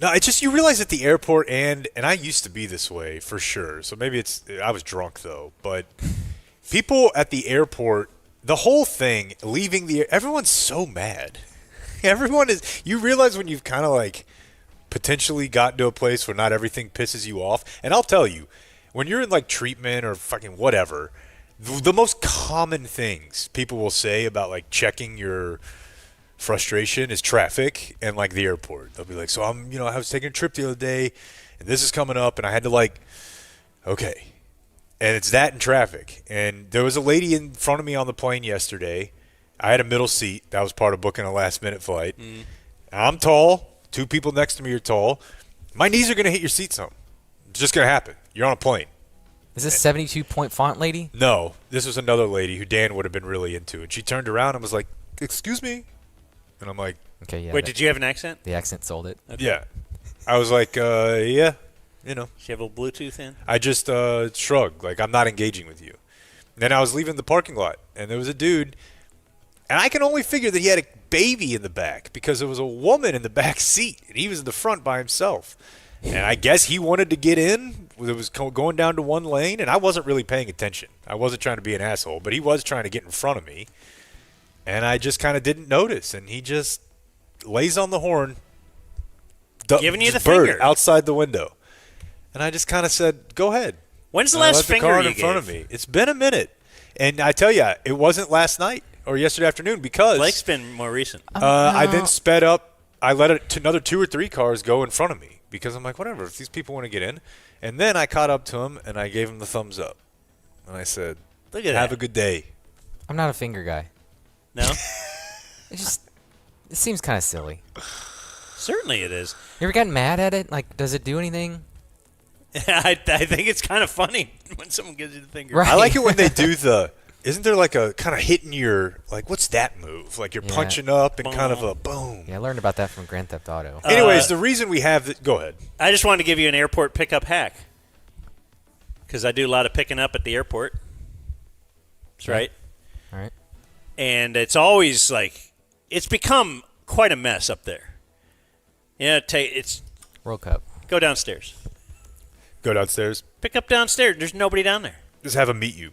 [SPEAKER 3] No, it's just you realize at the airport, and I used to be this way for sure. So maybe I was drunk though. But people at the airport, the whole thing, everyone's so mad. Everyone is. You realize when you've kind of like potentially gotten to a place where not everything pisses you off. And I'll tell you, when you're in like treatment or fucking whatever, the most common things people will say about like checking your frustration is traffic and like the airport. They'll be like, so I was taking a trip the other day and this is coming up and I had to like, okay. And it's that in traffic. And there was a lady in front of me on the plane yesterday. I had a middle seat. That was part of booking a last minute flight. I'm tall. 2 people next to me are tall. My knees are going to hit your seat some. It's just going to happen. You're on a plane.
[SPEAKER 6] Is this 72-point font lady?
[SPEAKER 3] No. This was another lady who Dan would have been really into. And she turned around and was like, excuse me. And I'm like,
[SPEAKER 6] okay, yeah.
[SPEAKER 1] Wait, did you have an accent?
[SPEAKER 6] The accent sold it.
[SPEAKER 1] Okay.
[SPEAKER 3] Yeah. I was like, yeah, you know.
[SPEAKER 1] She have a little Bluetooth in?
[SPEAKER 3] I just shrugged, like I'm not engaging with you. And then I was leaving the parking lot, and there was a dude And I can only figure that he had a baby in the back because there was a woman in the back seat, and he was in the front by himself. And I guess he wanted to get in. It was going down to one lane, and I wasn't really paying attention. I wasn't trying to be an asshole, but he was trying to get in front of me. And I just kind of didn't notice, and he just lays on the horn,
[SPEAKER 1] giving you the
[SPEAKER 3] bird
[SPEAKER 1] finger
[SPEAKER 3] outside the window. And I just kind of said, go ahead.
[SPEAKER 1] When's the last finger
[SPEAKER 3] car
[SPEAKER 1] you
[SPEAKER 3] in front of
[SPEAKER 1] gave?
[SPEAKER 3] me. It's been a minute. And I tell you, it wasn't last night or yesterday afternoon because
[SPEAKER 1] Blake's been more recent.
[SPEAKER 3] I then sped up. I let another 2 or 3 cars go in front of me because I'm like, whatever, if these people want to get in. And then I caught up to him, and I gave him the thumbs up. And I said,
[SPEAKER 1] Look at
[SPEAKER 3] have
[SPEAKER 1] that.
[SPEAKER 3] a good day.
[SPEAKER 6] I'm not a finger guy.
[SPEAKER 1] No?
[SPEAKER 6] It seems kind of silly.
[SPEAKER 1] Certainly it is.
[SPEAKER 6] You ever gotten mad at it? Like, does it do anything?
[SPEAKER 1] I think it's kind of funny when someone gives you the finger.
[SPEAKER 6] Right.
[SPEAKER 3] I like it when they do isn't there like a kind of hitting your, like, what's that move? Like you're
[SPEAKER 6] Yeah.
[SPEAKER 3] punching up and kind of a boom.
[SPEAKER 6] Yeah, I learned about that from Grand Theft Auto.
[SPEAKER 3] Anyways, the reason we have go ahead.
[SPEAKER 1] I just wanted to give you an airport pickup hack because I do a lot of picking up at the airport. That's right.
[SPEAKER 6] All right.
[SPEAKER 1] And it's always like, it's become quite a mess up there. Yeah, it's
[SPEAKER 6] World Cup.
[SPEAKER 1] Go downstairs.
[SPEAKER 3] Go downstairs.
[SPEAKER 1] Pick up downstairs. There's nobody down there.
[SPEAKER 3] Just have them meet you.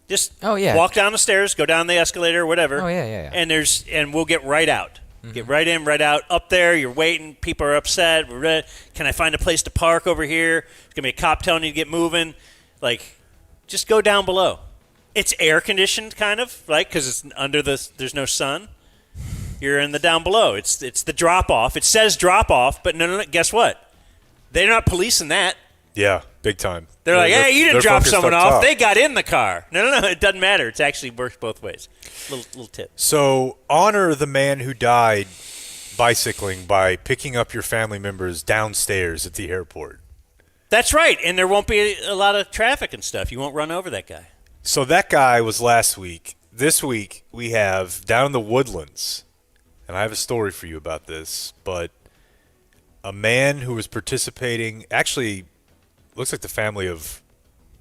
[SPEAKER 1] Just
[SPEAKER 6] yeah.
[SPEAKER 1] walk down the stairs, go down the escalator, or whatever.
[SPEAKER 6] Oh, yeah.
[SPEAKER 1] And we'll get right out.
[SPEAKER 6] Mm-hmm.
[SPEAKER 1] Get right in, right out. Up there, you're waiting. People are upset. We're ready. Can I find a place to park over here? There's going to be a cop telling you to get moving. Like, just go down below. It's air conditioned, kind of, right? Because it's under there's no sun. You're in the down below. It's the drop off. It says drop off, but no. Guess what? They're not policing that.
[SPEAKER 3] Yeah, big time.
[SPEAKER 1] They're like, hey, you didn't drop
[SPEAKER 3] focused
[SPEAKER 1] someone
[SPEAKER 3] up
[SPEAKER 1] off.
[SPEAKER 3] top.
[SPEAKER 1] They got in the car. No. It doesn't matter. It actually works both ways. Little tip.
[SPEAKER 3] So honor the man who died bicycling by picking up your family members downstairs at the airport.
[SPEAKER 1] That's right. And there won't be a lot of traffic and stuff. You won't run over that guy.
[SPEAKER 3] So that guy was last week. This week we have down in the Woodlands, and I have a story for you about this, but a man who was participating, actually looks like the family of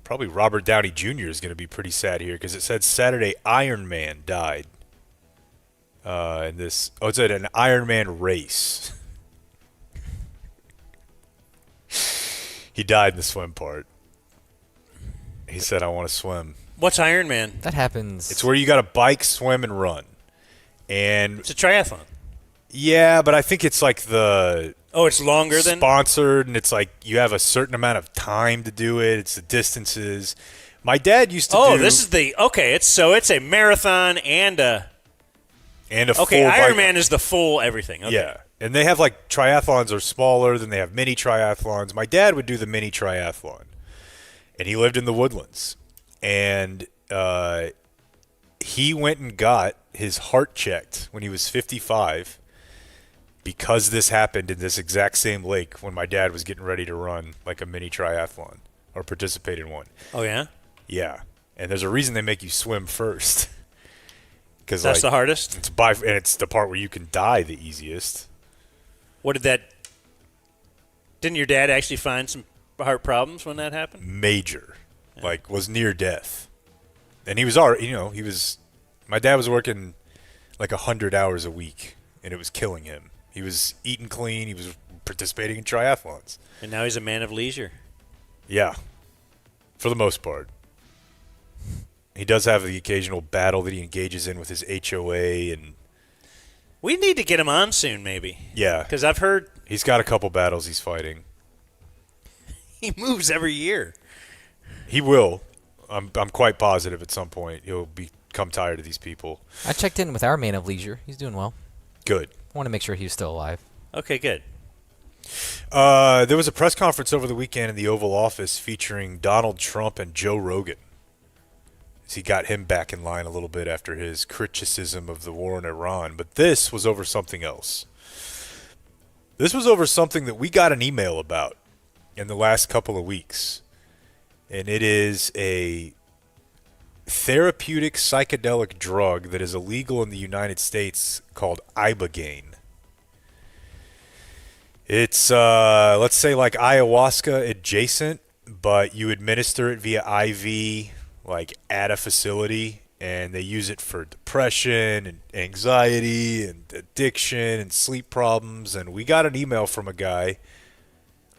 [SPEAKER 3] probably Robert Downey Jr. is going to be pretty sad here because it said Saturday Iron Man died in this. Oh, it's at an Iron Man race. He died in the swim part. He said, I want to swim.
[SPEAKER 1] What's Iron Man?
[SPEAKER 6] That happens.
[SPEAKER 3] It's where you got to bike, swim, and run. And
[SPEAKER 1] it's a triathlon.
[SPEAKER 3] Yeah, but I think it's like the...
[SPEAKER 1] Oh, it's longer than...
[SPEAKER 3] Sponsored, and it's like you have a certain amount of time to do it. It's the distances. My dad used to do...
[SPEAKER 1] Oh, this is the... Okay, it's a marathon and a...
[SPEAKER 3] And a full
[SPEAKER 1] Okay, Iron
[SPEAKER 3] bike.
[SPEAKER 1] Man is the full everything. Okay.
[SPEAKER 3] Yeah. And they have like triathlons are smaller, then they have mini triathlons. My dad would do the mini triathlon. And he lived in the Woodlands. And he went and got his heart checked when he was 55 because this happened in this exact same lake when my dad was getting ready to run like a mini triathlon or participate in one.
[SPEAKER 1] Oh, yeah?
[SPEAKER 3] Yeah. And there's a reason they make you swim first. Because
[SPEAKER 1] That's the hardest?
[SPEAKER 3] And it's the part where you can die the easiest.
[SPEAKER 1] What did that... Didn't your dad actually find some heart problems when that happened?
[SPEAKER 3] Major. Like, was near death. And he was already, my dad was working like 100 hours a week, and it was killing him. He was eating clean. He was participating in triathlons.
[SPEAKER 1] And now he's a man of leisure.
[SPEAKER 3] Yeah. For the most part. He does have the occasional battle that he engages in with his HOA and...
[SPEAKER 1] We need to get him on soon, maybe.
[SPEAKER 3] Yeah.
[SPEAKER 1] Because I've heard...
[SPEAKER 3] He's got a couple battles he's fighting.
[SPEAKER 1] He moves every year.
[SPEAKER 3] He will. I'm quite positive at some point he'll become tired of these people.
[SPEAKER 6] I checked in with our man of leisure. He's doing well.
[SPEAKER 3] Good.
[SPEAKER 6] I want to make sure he's still alive.
[SPEAKER 1] Okay, good.
[SPEAKER 3] There was a press conference over the weekend in the Oval Office featuring Donald Trump and Joe Rogan. As he got him back in line a little bit after his criticism of the war in Iran. But this was over something else. This was over something that we got an email about in the last couple of weeks. And it is a therapeutic psychedelic drug that is illegal in the United States called ibogaine. It's, let's say, like ayahuasca adjacent, but you administer it via IV, like at a facility, and they use it for depression and anxiety and addiction and sleep problems. And we got an email from a guy,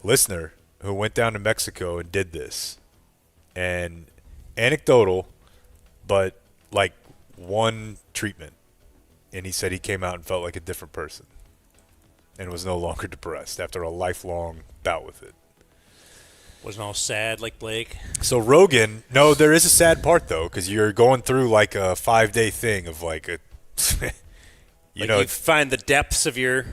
[SPEAKER 3] listener, who went down to Mexico and did this. And anecdotal, but like one treatment. And he said he came out and felt like a different person and was no longer depressed after a lifelong bout with it.
[SPEAKER 1] Wasn't all sad like Blake.
[SPEAKER 3] So Rogan, no, there is a sad part though, because you're going through like a 5-day thing of like a,
[SPEAKER 1] you find the depths of your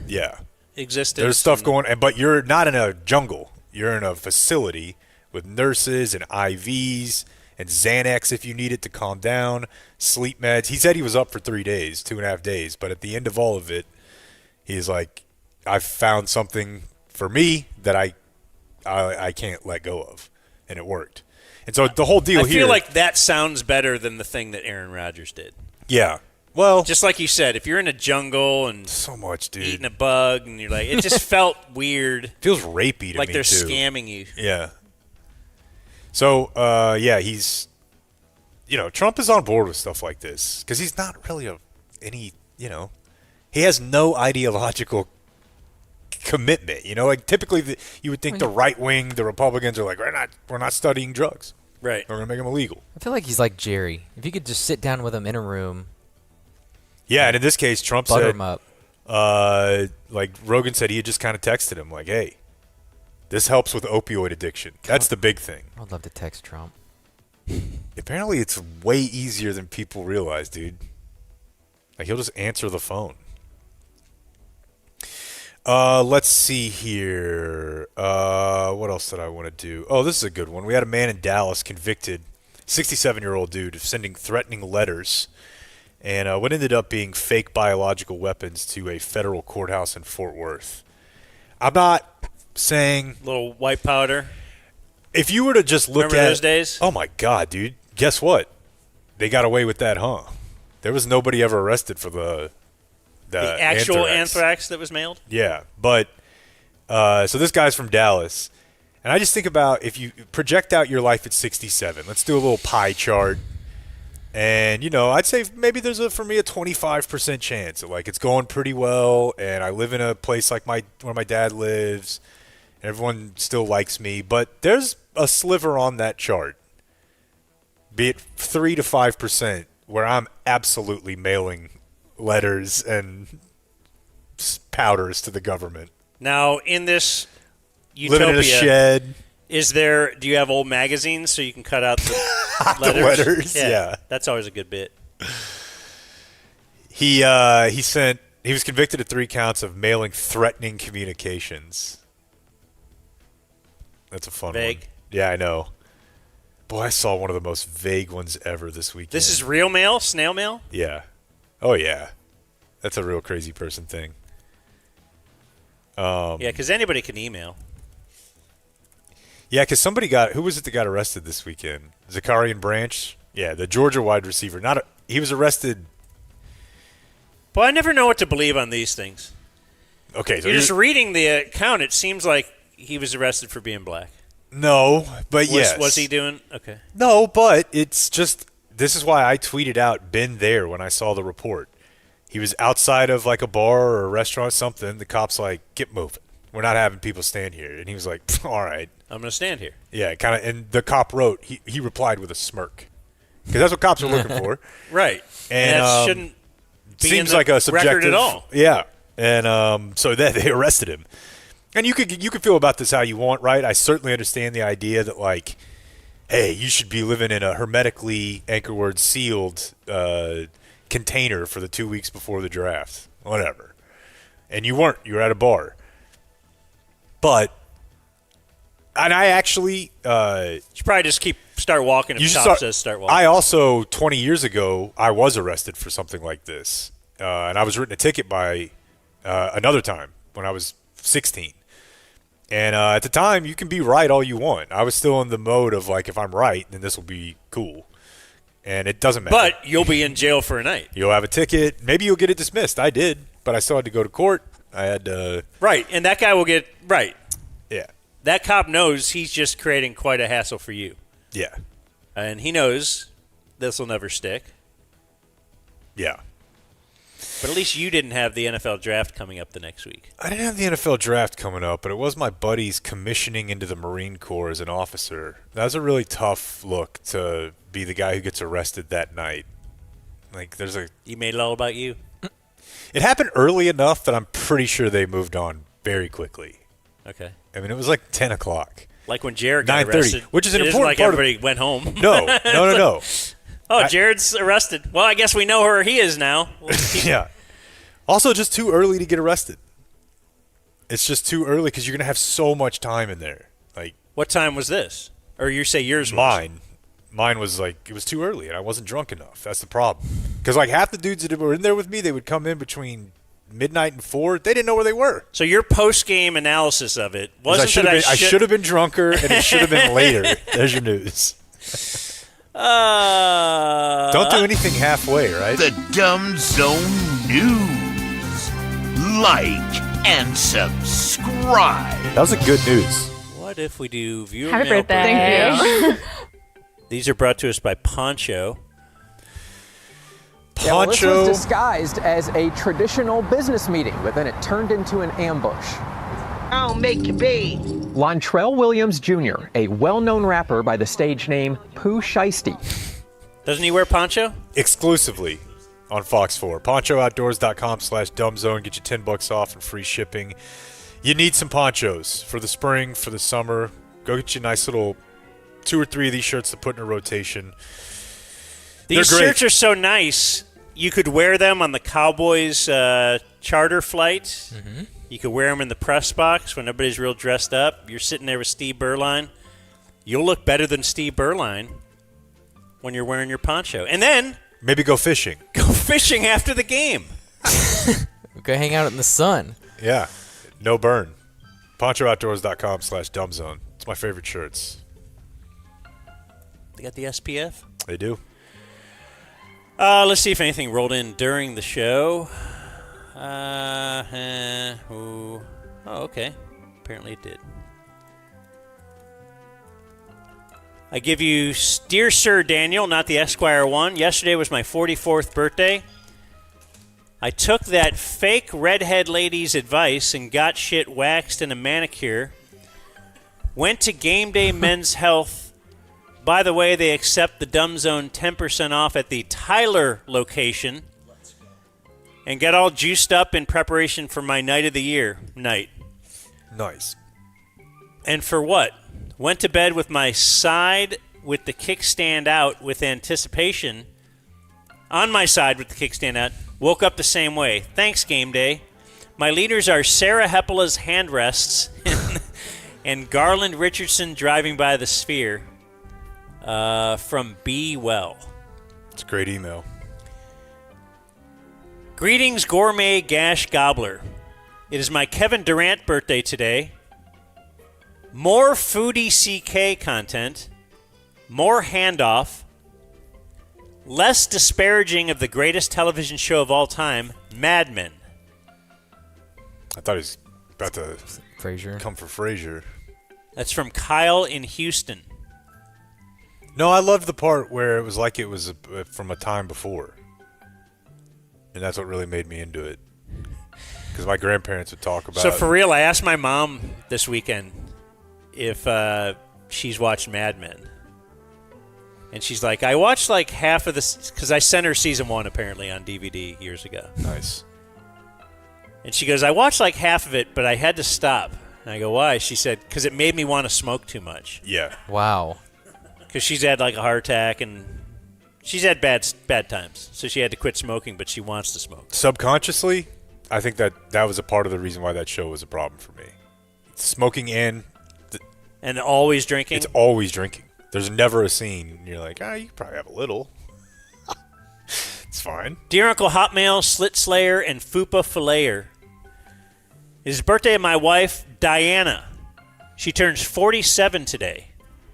[SPEAKER 1] existence.
[SPEAKER 3] There's stuff going, but you're not in a jungle. You're in a facility with nurses and IVs and Xanax if you need it to calm down, sleep meds. He said he was up for 3 days, 2.5 days, but at the end of all of it, he's like, I've found something for me that I can't let go of, and it worked. And so the whole deal here,
[SPEAKER 1] I feel like that sounds better than the thing that Aaron Rodgers did.
[SPEAKER 3] Yeah. Well,
[SPEAKER 1] just like you said, if you're in a jungle and
[SPEAKER 3] so much, dude,
[SPEAKER 1] eating a bug, and you're like, it just felt weird.
[SPEAKER 3] Feels rapey to
[SPEAKER 1] like
[SPEAKER 3] me,
[SPEAKER 1] they're
[SPEAKER 3] too.
[SPEAKER 1] scamming you.
[SPEAKER 3] Yeah. So, he's, Trump is on board with stuff like this because he's not really he has no ideological commitment. Like typically you would think the right wing, the Republicans are like, we're not studying drugs.
[SPEAKER 1] Right.
[SPEAKER 3] We're going to make them illegal.
[SPEAKER 6] I feel like he's like Jerry. If you could just sit down with him in a room.
[SPEAKER 3] Yeah, and in this case, Trump
[SPEAKER 6] butter
[SPEAKER 3] said,
[SPEAKER 6] him up.
[SPEAKER 3] Like Rogan said, he had just kind of texted him like, hey, this helps with opioid addiction. That's the big thing.
[SPEAKER 6] I'd love to text Trump.
[SPEAKER 3] Apparently it's way easier than people realize, dude. Like he'll just answer the phone. Let's see here. What else did I want to do? Oh, this is a good one. We had a man in Dallas convicted, 67-year-old dude, of sending threatening letters and what ended up being fake biological weapons to a federal courthouse in Fort Worth. I'm not saying...
[SPEAKER 1] Little white powder.
[SPEAKER 3] If you were to just look
[SPEAKER 1] Remember those days?
[SPEAKER 3] Oh, my God, dude. Guess what? They got away with that, huh? There was nobody ever arrested for the
[SPEAKER 1] actual anthrax that was mailed?
[SPEAKER 3] Yeah, but so this guy's from Dallas, and I just think about if you project out your life at 67. Let's do a little pie chart, and I'd say maybe there's for me a 25% chance that like it's going pretty well, and I live in a place like where my dad lives, and everyone still likes me, but there's a sliver on that chart, be it 3 to 5%, where I'm absolutely mailing letters and powders to the government.
[SPEAKER 1] Now, in this utopia,
[SPEAKER 3] living in a shed.
[SPEAKER 1] Do you have old magazines so you can cut out the letters?
[SPEAKER 3] The letters, yeah.
[SPEAKER 1] That's always a good bit.
[SPEAKER 3] He was convicted of 3 counts of mailing threatening communications. That's a fun
[SPEAKER 1] Vague.
[SPEAKER 3] one. Yeah, I know. Boy, I saw one of the most vague ones ever this weekend.
[SPEAKER 1] This is real mail? Snail mail?
[SPEAKER 3] Yeah. Oh, yeah. That's a real crazy person thing.
[SPEAKER 1] Yeah, because anybody can email.
[SPEAKER 3] Yeah, because who was it that got arrested this weekend? Zacharian Branch? Yeah, the Georgia wide receiver. He was arrested.
[SPEAKER 1] Well, I never know what to believe on these things.
[SPEAKER 3] Okay, so
[SPEAKER 1] you're just reading the account. It seems like he was arrested for being black.
[SPEAKER 3] No, but yes.
[SPEAKER 1] Was he doing? Okay.
[SPEAKER 3] No, but it's just, this is why I tweeted out, been there when I saw the report. He was outside of like a bar or a restaurant or something. The cop's like, get moving. We're not having people stand here. And he was like, all right.
[SPEAKER 1] I'm going to stand here.
[SPEAKER 3] Yeah, kind of. And the cop wrote, he replied with a smirk. Because that's what cops are looking for.
[SPEAKER 1] Right. And that shouldn't be
[SPEAKER 3] seems
[SPEAKER 1] in the
[SPEAKER 3] like a subjective
[SPEAKER 1] record at all.
[SPEAKER 3] Yeah. And so they arrested him. And you could feel about this how you want, right? I certainly understand the idea that, like, hey, you should be living in a hermetically, anchor word, sealed container for the 2 weeks before the draft. Whatever. And you weren't. You were at a bar. But, and I actually...
[SPEAKER 1] you should probably just start walking if the cop says start walking.
[SPEAKER 3] I also, 20 years ago, I was arrested for something like this. And I was written a ticket by another time when I was 16. And at the time, you can be right all you want. I was still in the mode of, like, if I'm right, then this will be cool. And it doesn't matter.
[SPEAKER 1] But you'll be in jail for a night.
[SPEAKER 3] You'll have a ticket. Maybe you'll get it dismissed. I did, but I still had to go to court. I had to...
[SPEAKER 1] Right, and that guy will get... Right.
[SPEAKER 3] Yeah.
[SPEAKER 1] That cop knows he's just creating quite a hassle for you.
[SPEAKER 3] Yeah.
[SPEAKER 1] And he knows this will never stick.
[SPEAKER 3] Yeah.
[SPEAKER 1] But at least you didn't have the NFL draft coming up the next week.
[SPEAKER 3] I didn't have the NFL draft coming up, but it was my buddy's commissioning into the Marine Corps as an officer. That was a really tough look to be the guy who gets arrested that night. Like, there's a...
[SPEAKER 1] You made it all about you.
[SPEAKER 3] It happened early enough that I'm pretty sure they moved on very quickly.
[SPEAKER 1] Okay.
[SPEAKER 3] I mean, it was like 10 o'clock.
[SPEAKER 1] Like when Jared got
[SPEAKER 3] 9:30,
[SPEAKER 1] arrested.
[SPEAKER 3] which is an
[SPEAKER 1] it isn't
[SPEAKER 3] important
[SPEAKER 1] like
[SPEAKER 3] part of-
[SPEAKER 1] everybody went home.
[SPEAKER 3] No.
[SPEAKER 1] Oh, Jared's arrested. Well, I guess we know where he is now.
[SPEAKER 3] Yeah. Also, just too early to get arrested. It's just too early because you're going to have so much time in there. Like,
[SPEAKER 1] what time was this? Or you say yours was?
[SPEAKER 3] Mine was like, it was too early, and I wasn't drunk enough. That's the problem. Because like half the dudes that were in there with me, they would come in between midnight and 4. They didn't know where they were.
[SPEAKER 1] So your post-game analysis of it wasn't
[SPEAKER 3] I should have been drunker, and it should have been later. There's your news. Don't do anything halfway, right?
[SPEAKER 13] The Dumb Zone News. Like and subscribe.
[SPEAKER 3] That was a good news.
[SPEAKER 1] What if we do viewer
[SPEAKER 8] Happy
[SPEAKER 1] mail
[SPEAKER 8] birthday.
[SPEAKER 1] birthdays?
[SPEAKER 8] Thank you.
[SPEAKER 1] These are brought to us by Poncho.
[SPEAKER 10] Yeah, well, this was disguised as a traditional business meeting, but then it turned into an ambush.
[SPEAKER 11] I'll make you pay.
[SPEAKER 10] Lontrell Williams Jr., a well-known rapper by the stage name Pooh Shiesty.
[SPEAKER 1] Doesn't he wear poncho?
[SPEAKER 3] Exclusively on Fox 4. PonchoOutdoors.com/dumbzone. Get you $10 off and free shipping. You need some ponchos for the spring, for the summer. Go get you a nice little 2 or 3 of these shirts to put in a rotation.
[SPEAKER 1] These
[SPEAKER 3] They're great.
[SPEAKER 1] shirts are so nice. You could wear them on the Cowboys charter flight.
[SPEAKER 6] Mm-hmm.
[SPEAKER 1] You could wear them in the press box when everybody's real dressed up. You're sitting there with Steve Berline. You'll look better than Steve Berline when you're wearing your poncho. And then...
[SPEAKER 3] maybe go fishing.
[SPEAKER 1] Go fishing after the game.
[SPEAKER 6] Go hang out in the sun.
[SPEAKER 3] Yeah. No burn. PonchoOutdoors.com/dumbzone. It's my favorite shirts.
[SPEAKER 1] They got the SPF?
[SPEAKER 3] They do.
[SPEAKER 1] Let's see if anything rolled in during the show. Oh, okay. Apparently it did. I give you Dear Sir Daniel, not the Esquire one. Yesterday was my 44th birthday. I took that fake redhead lady's advice and got shit waxed and a manicure. Went to Game Day Men's Health. By the way, they accept the Dumb Zone 10% off at the Tyler location. And got all juiced up in preparation for my night of the year night.
[SPEAKER 3] Nice.
[SPEAKER 1] And for what? Went to bed with my side with the kickstand out with anticipation. On my side with the kickstand out. Woke up the same way. Thanks, Game Day. My leaders are Sarah Hepela's handrests and Garland Richardson driving by the Sphere. From Be Well.
[SPEAKER 3] It's a great email.
[SPEAKER 1] Greetings, Gourmet Gash Gobbler. It is my Kevin Durant birthday today. More Foodie CK content. More handoff. Less disparaging of the greatest television show of all time, Mad Men.
[SPEAKER 3] I thought he was about to
[SPEAKER 6] Frasier.
[SPEAKER 3] come for Frasier.
[SPEAKER 1] That's from Kyle in Houston.
[SPEAKER 3] No, I loved the part where it was like it was from a time before. And that's what really made me into it. Because my grandparents would talk about
[SPEAKER 1] So for real, I asked my mom this weekend if she's watched Mad Men. And she's like, I watched like half of this, because I sent her season 1 apparently on DVD years ago.
[SPEAKER 3] Nice.
[SPEAKER 1] And she goes, I watched like half of it, but I had to stop. And I go, why? She said, because it made me want to smoke too much.
[SPEAKER 3] Yeah.
[SPEAKER 6] Wow.
[SPEAKER 1] Because she's had like a heart attack and she's had bad times. So she had to quit smoking, but she wants to smoke.
[SPEAKER 3] Subconsciously, I think that was a part of the reason why that show was a problem for me. Smoking and
[SPEAKER 1] always drinking?
[SPEAKER 3] It's always drinking. There's never a scene and you're like, you could probably have a little. It's fine.
[SPEAKER 1] Dear Uncle Hotmail, Slit Slayer, and Fupa Filayer. It is the birthday of my wife, Diana. She turns 47 today.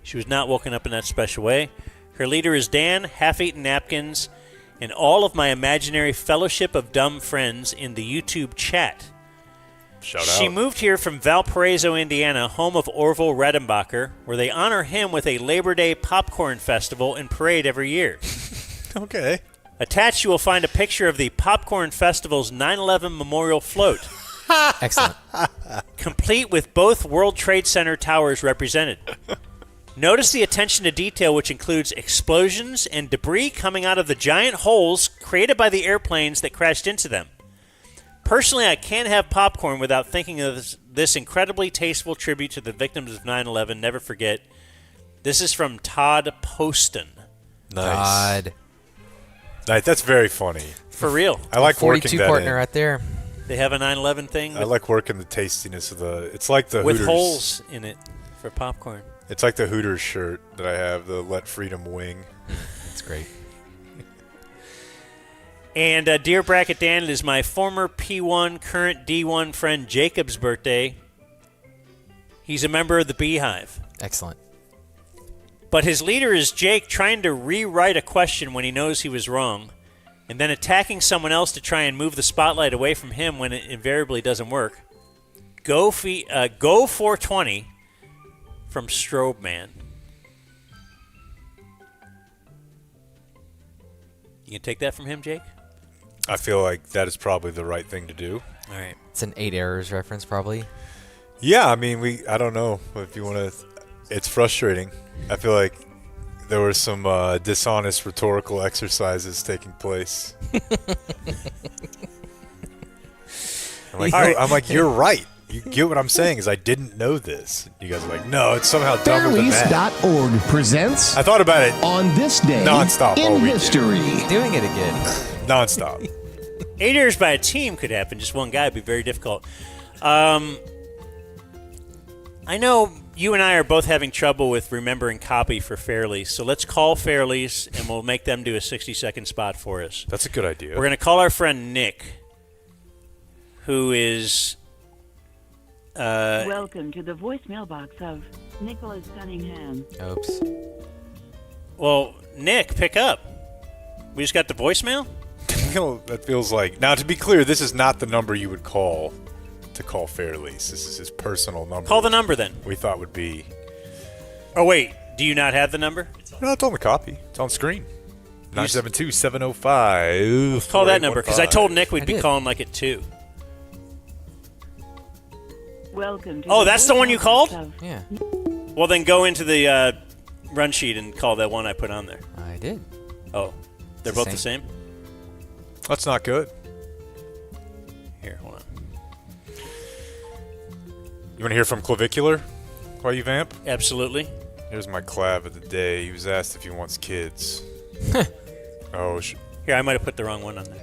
[SPEAKER 1] She was not woken up in that special way. Her leader is Dan, Half-Eaten Napkins, and all of my imaginary fellowship of dumb friends in the YouTube chat.
[SPEAKER 3] Shout
[SPEAKER 1] She
[SPEAKER 3] out.
[SPEAKER 1] moved here from Valparaiso, Indiana, home of Orville Redenbacher, where they honor him with a Labor Day popcorn festival and parade every year.
[SPEAKER 3] Okay.
[SPEAKER 1] Attached, you will find a picture of the Popcorn Festival's 9/11 Memorial Float.
[SPEAKER 6] Excellent.
[SPEAKER 1] Complete with both World Trade Center towers represented. Notice the attention to detail, which includes explosions and debris coming out of the giant holes created by the airplanes that crashed into them. Personally, I can't have popcorn without thinking of this incredibly tasteful tribute to the victims of 9/11. Never forget. This is from Todd Poston.
[SPEAKER 3] Nice. That's very funny.
[SPEAKER 1] For real.
[SPEAKER 3] I like working
[SPEAKER 6] 42
[SPEAKER 3] that
[SPEAKER 6] partner
[SPEAKER 3] in.
[SPEAKER 6] right there.
[SPEAKER 1] They have a 9/11 thing.
[SPEAKER 3] I like working the tastiness of the. It's like the
[SPEAKER 1] with
[SPEAKER 3] Hooters.
[SPEAKER 1] holes in it for popcorn.
[SPEAKER 3] It's like the Hooters shirt that I have, the Let Freedom Wing.
[SPEAKER 6] That's great.
[SPEAKER 1] And Dear Bracket Dan, it is my former P1, current D1 friend Jacob's birthday. He's a member of the Beehive.
[SPEAKER 6] Excellent.
[SPEAKER 1] But his leader is Jake trying to rewrite a question when he knows he was wrong, and then attacking someone else to try and move the spotlight away from him when it invariably doesn't work. Go 420 from Strobe Man. You can take that from him, Jake?
[SPEAKER 3] I feel like that is probably the right thing to do.
[SPEAKER 1] All right.
[SPEAKER 6] It's an 8 errors reference, probably.
[SPEAKER 3] Yeah, I mean, I don't know if you want to. It's frustrating. I feel like there were some dishonest rhetorical exercises taking place. I'm like, you're right. You get what I'm saying is I didn't know this. You guys are like, no, it's somehow dumber than that.
[SPEAKER 8] Fairlease.org presents
[SPEAKER 3] I thought about it
[SPEAKER 8] on this day
[SPEAKER 3] nonstop all
[SPEAKER 8] in
[SPEAKER 3] weekend.
[SPEAKER 8] history.
[SPEAKER 6] He's doing it again.
[SPEAKER 3] Nonstop.
[SPEAKER 1] 8 errors by a team could happen. Just one guy would be very difficult. I know you and I are both having trouble with remembering copy for Fairlease, so let's call Fairlease and we'll make them do a 60-second spot for us.
[SPEAKER 3] That's a good idea.
[SPEAKER 1] We're going to call our friend Nick, who is...
[SPEAKER 23] Welcome to the voicemail box of Nicholas Cunningham.
[SPEAKER 6] Oops.
[SPEAKER 1] Well, Nick, pick up. We just got the voicemail?
[SPEAKER 3] That feels like... Now, to be clear, this is not the number you would call to call Fairlease. This is his personal number.
[SPEAKER 1] Call the number, then.
[SPEAKER 3] We thought would be...
[SPEAKER 1] Oh, wait. Do you not have the number?
[SPEAKER 3] No, it's on the copy. It's on screen. 972-705.
[SPEAKER 1] Call that number, because I told Nick we'd be calling like at 2.
[SPEAKER 23] Welcome to
[SPEAKER 1] Oh, that's the one you called?
[SPEAKER 6] Yeah.
[SPEAKER 1] Well, then go into the run sheet and call that one I put on there.
[SPEAKER 6] I did.
[SPEAKER 1] Oh, they're both the same?
[SPEAKER 3] That's not good.
[SPEAKER 1] Here, hold on.
[SPEAKER 3] You want to hear from Clavicular while you vamp?
[SPEAKER 1] Absolutely.
[SPEAKER 3] Here's my clav of the day. He was asked if he wants kids. Oh,
[SPEAKER 1] here, I might have put the wrong one on there.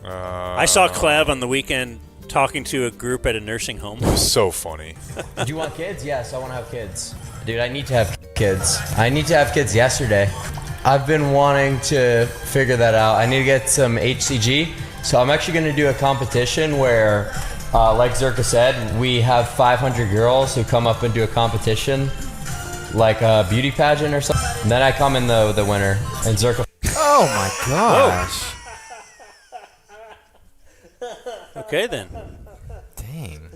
[SPEAKER 1] I saw Clav on the weekend talking to a group at a nursing home.
[SPEAKER 3] It was so funny.
[SPEAKER 9] Do you want kids? Yes, I want to have kids. Dude, I need to have kids. I need to have kids yesterday. I've been wanting to figure that out. I need to get some HCG. So I'm actually going to do a competition where, like Zerka said, we have 500 girls who come up and do a competition, like a beauty pageant or something. And then I come in the winner, and Zerka...
[SPEAKER 6] Oh, my gosh.
[SPEAKER 1] Okay, then.
[SPEAKER 6] Dang.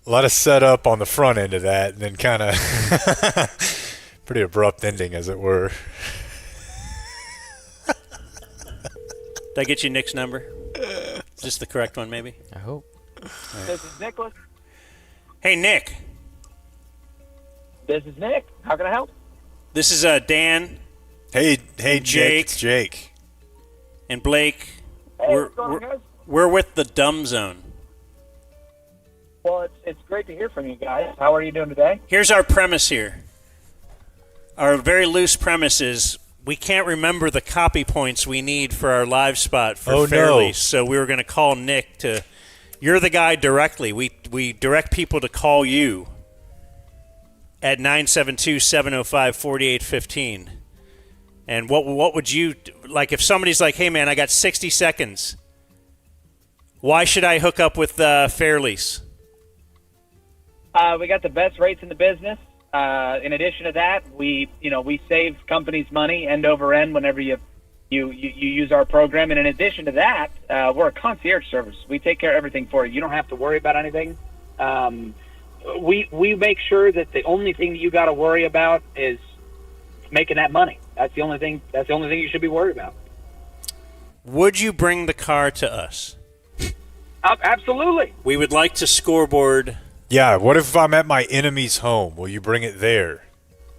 [SPEAKER 3] A lot of setup on the front end of that, and then kind of pretty abrupt ending, as it were.
[SPEAKER 1] Did I get you Nick's number? Is this the correct one, maybe?
[SPEAKER 6] I hope.
[SPEAKER 1] Right.
[SPEAKER 12] This is Nicholas.
[SPEAKER 1] Hey, Nick.
[SPEAKER 12] This is Nick. How can I help?
[SPEAKER 1] This is Dan.
[SPEAKER 3] Hey,
[SPEAKER 1] Jake.
[SPEAKER 3] It's Jake.
[SPEAKER 1] And Blake.
[SPEAKER 12] Hey, what's going on, guys?
[SPEAKER 1] We're with the Dumb Zone.
[SPEAKER 12] Well, it's great to hear from you guys. How are you doing today?
[SPEAKER 1] Here's our premise here. Our very loose premise is we can't remember the copy points we need for our live spot for Fairlease. So we were going to call Nick to... You're the guy directly. We direct people to call you at 972-705-4815. And what would you... Like, if somebody's like, hey, man, I got 60 seconds. Why should I hook up with Fairlease?
[SPEAKER 12] We got the best rates in the business. In addition to that, we save companies money end over end whenever you use our program. And in addition to that, we're a concierge service. We take care of everything for you. You don't have to worry about anything. We make sure that the only thing that you got to worry about is making that money. That's the only thing you should be worried about.
[SPEAKER 1] Would you bring the car to us?
[SPEAKER 12] Absolutely.
[SPEAKER 1] We would like to scoreboard.
[SPEAKER 3] Yeah, what if I'm at my enemy's home? Will you bring it there?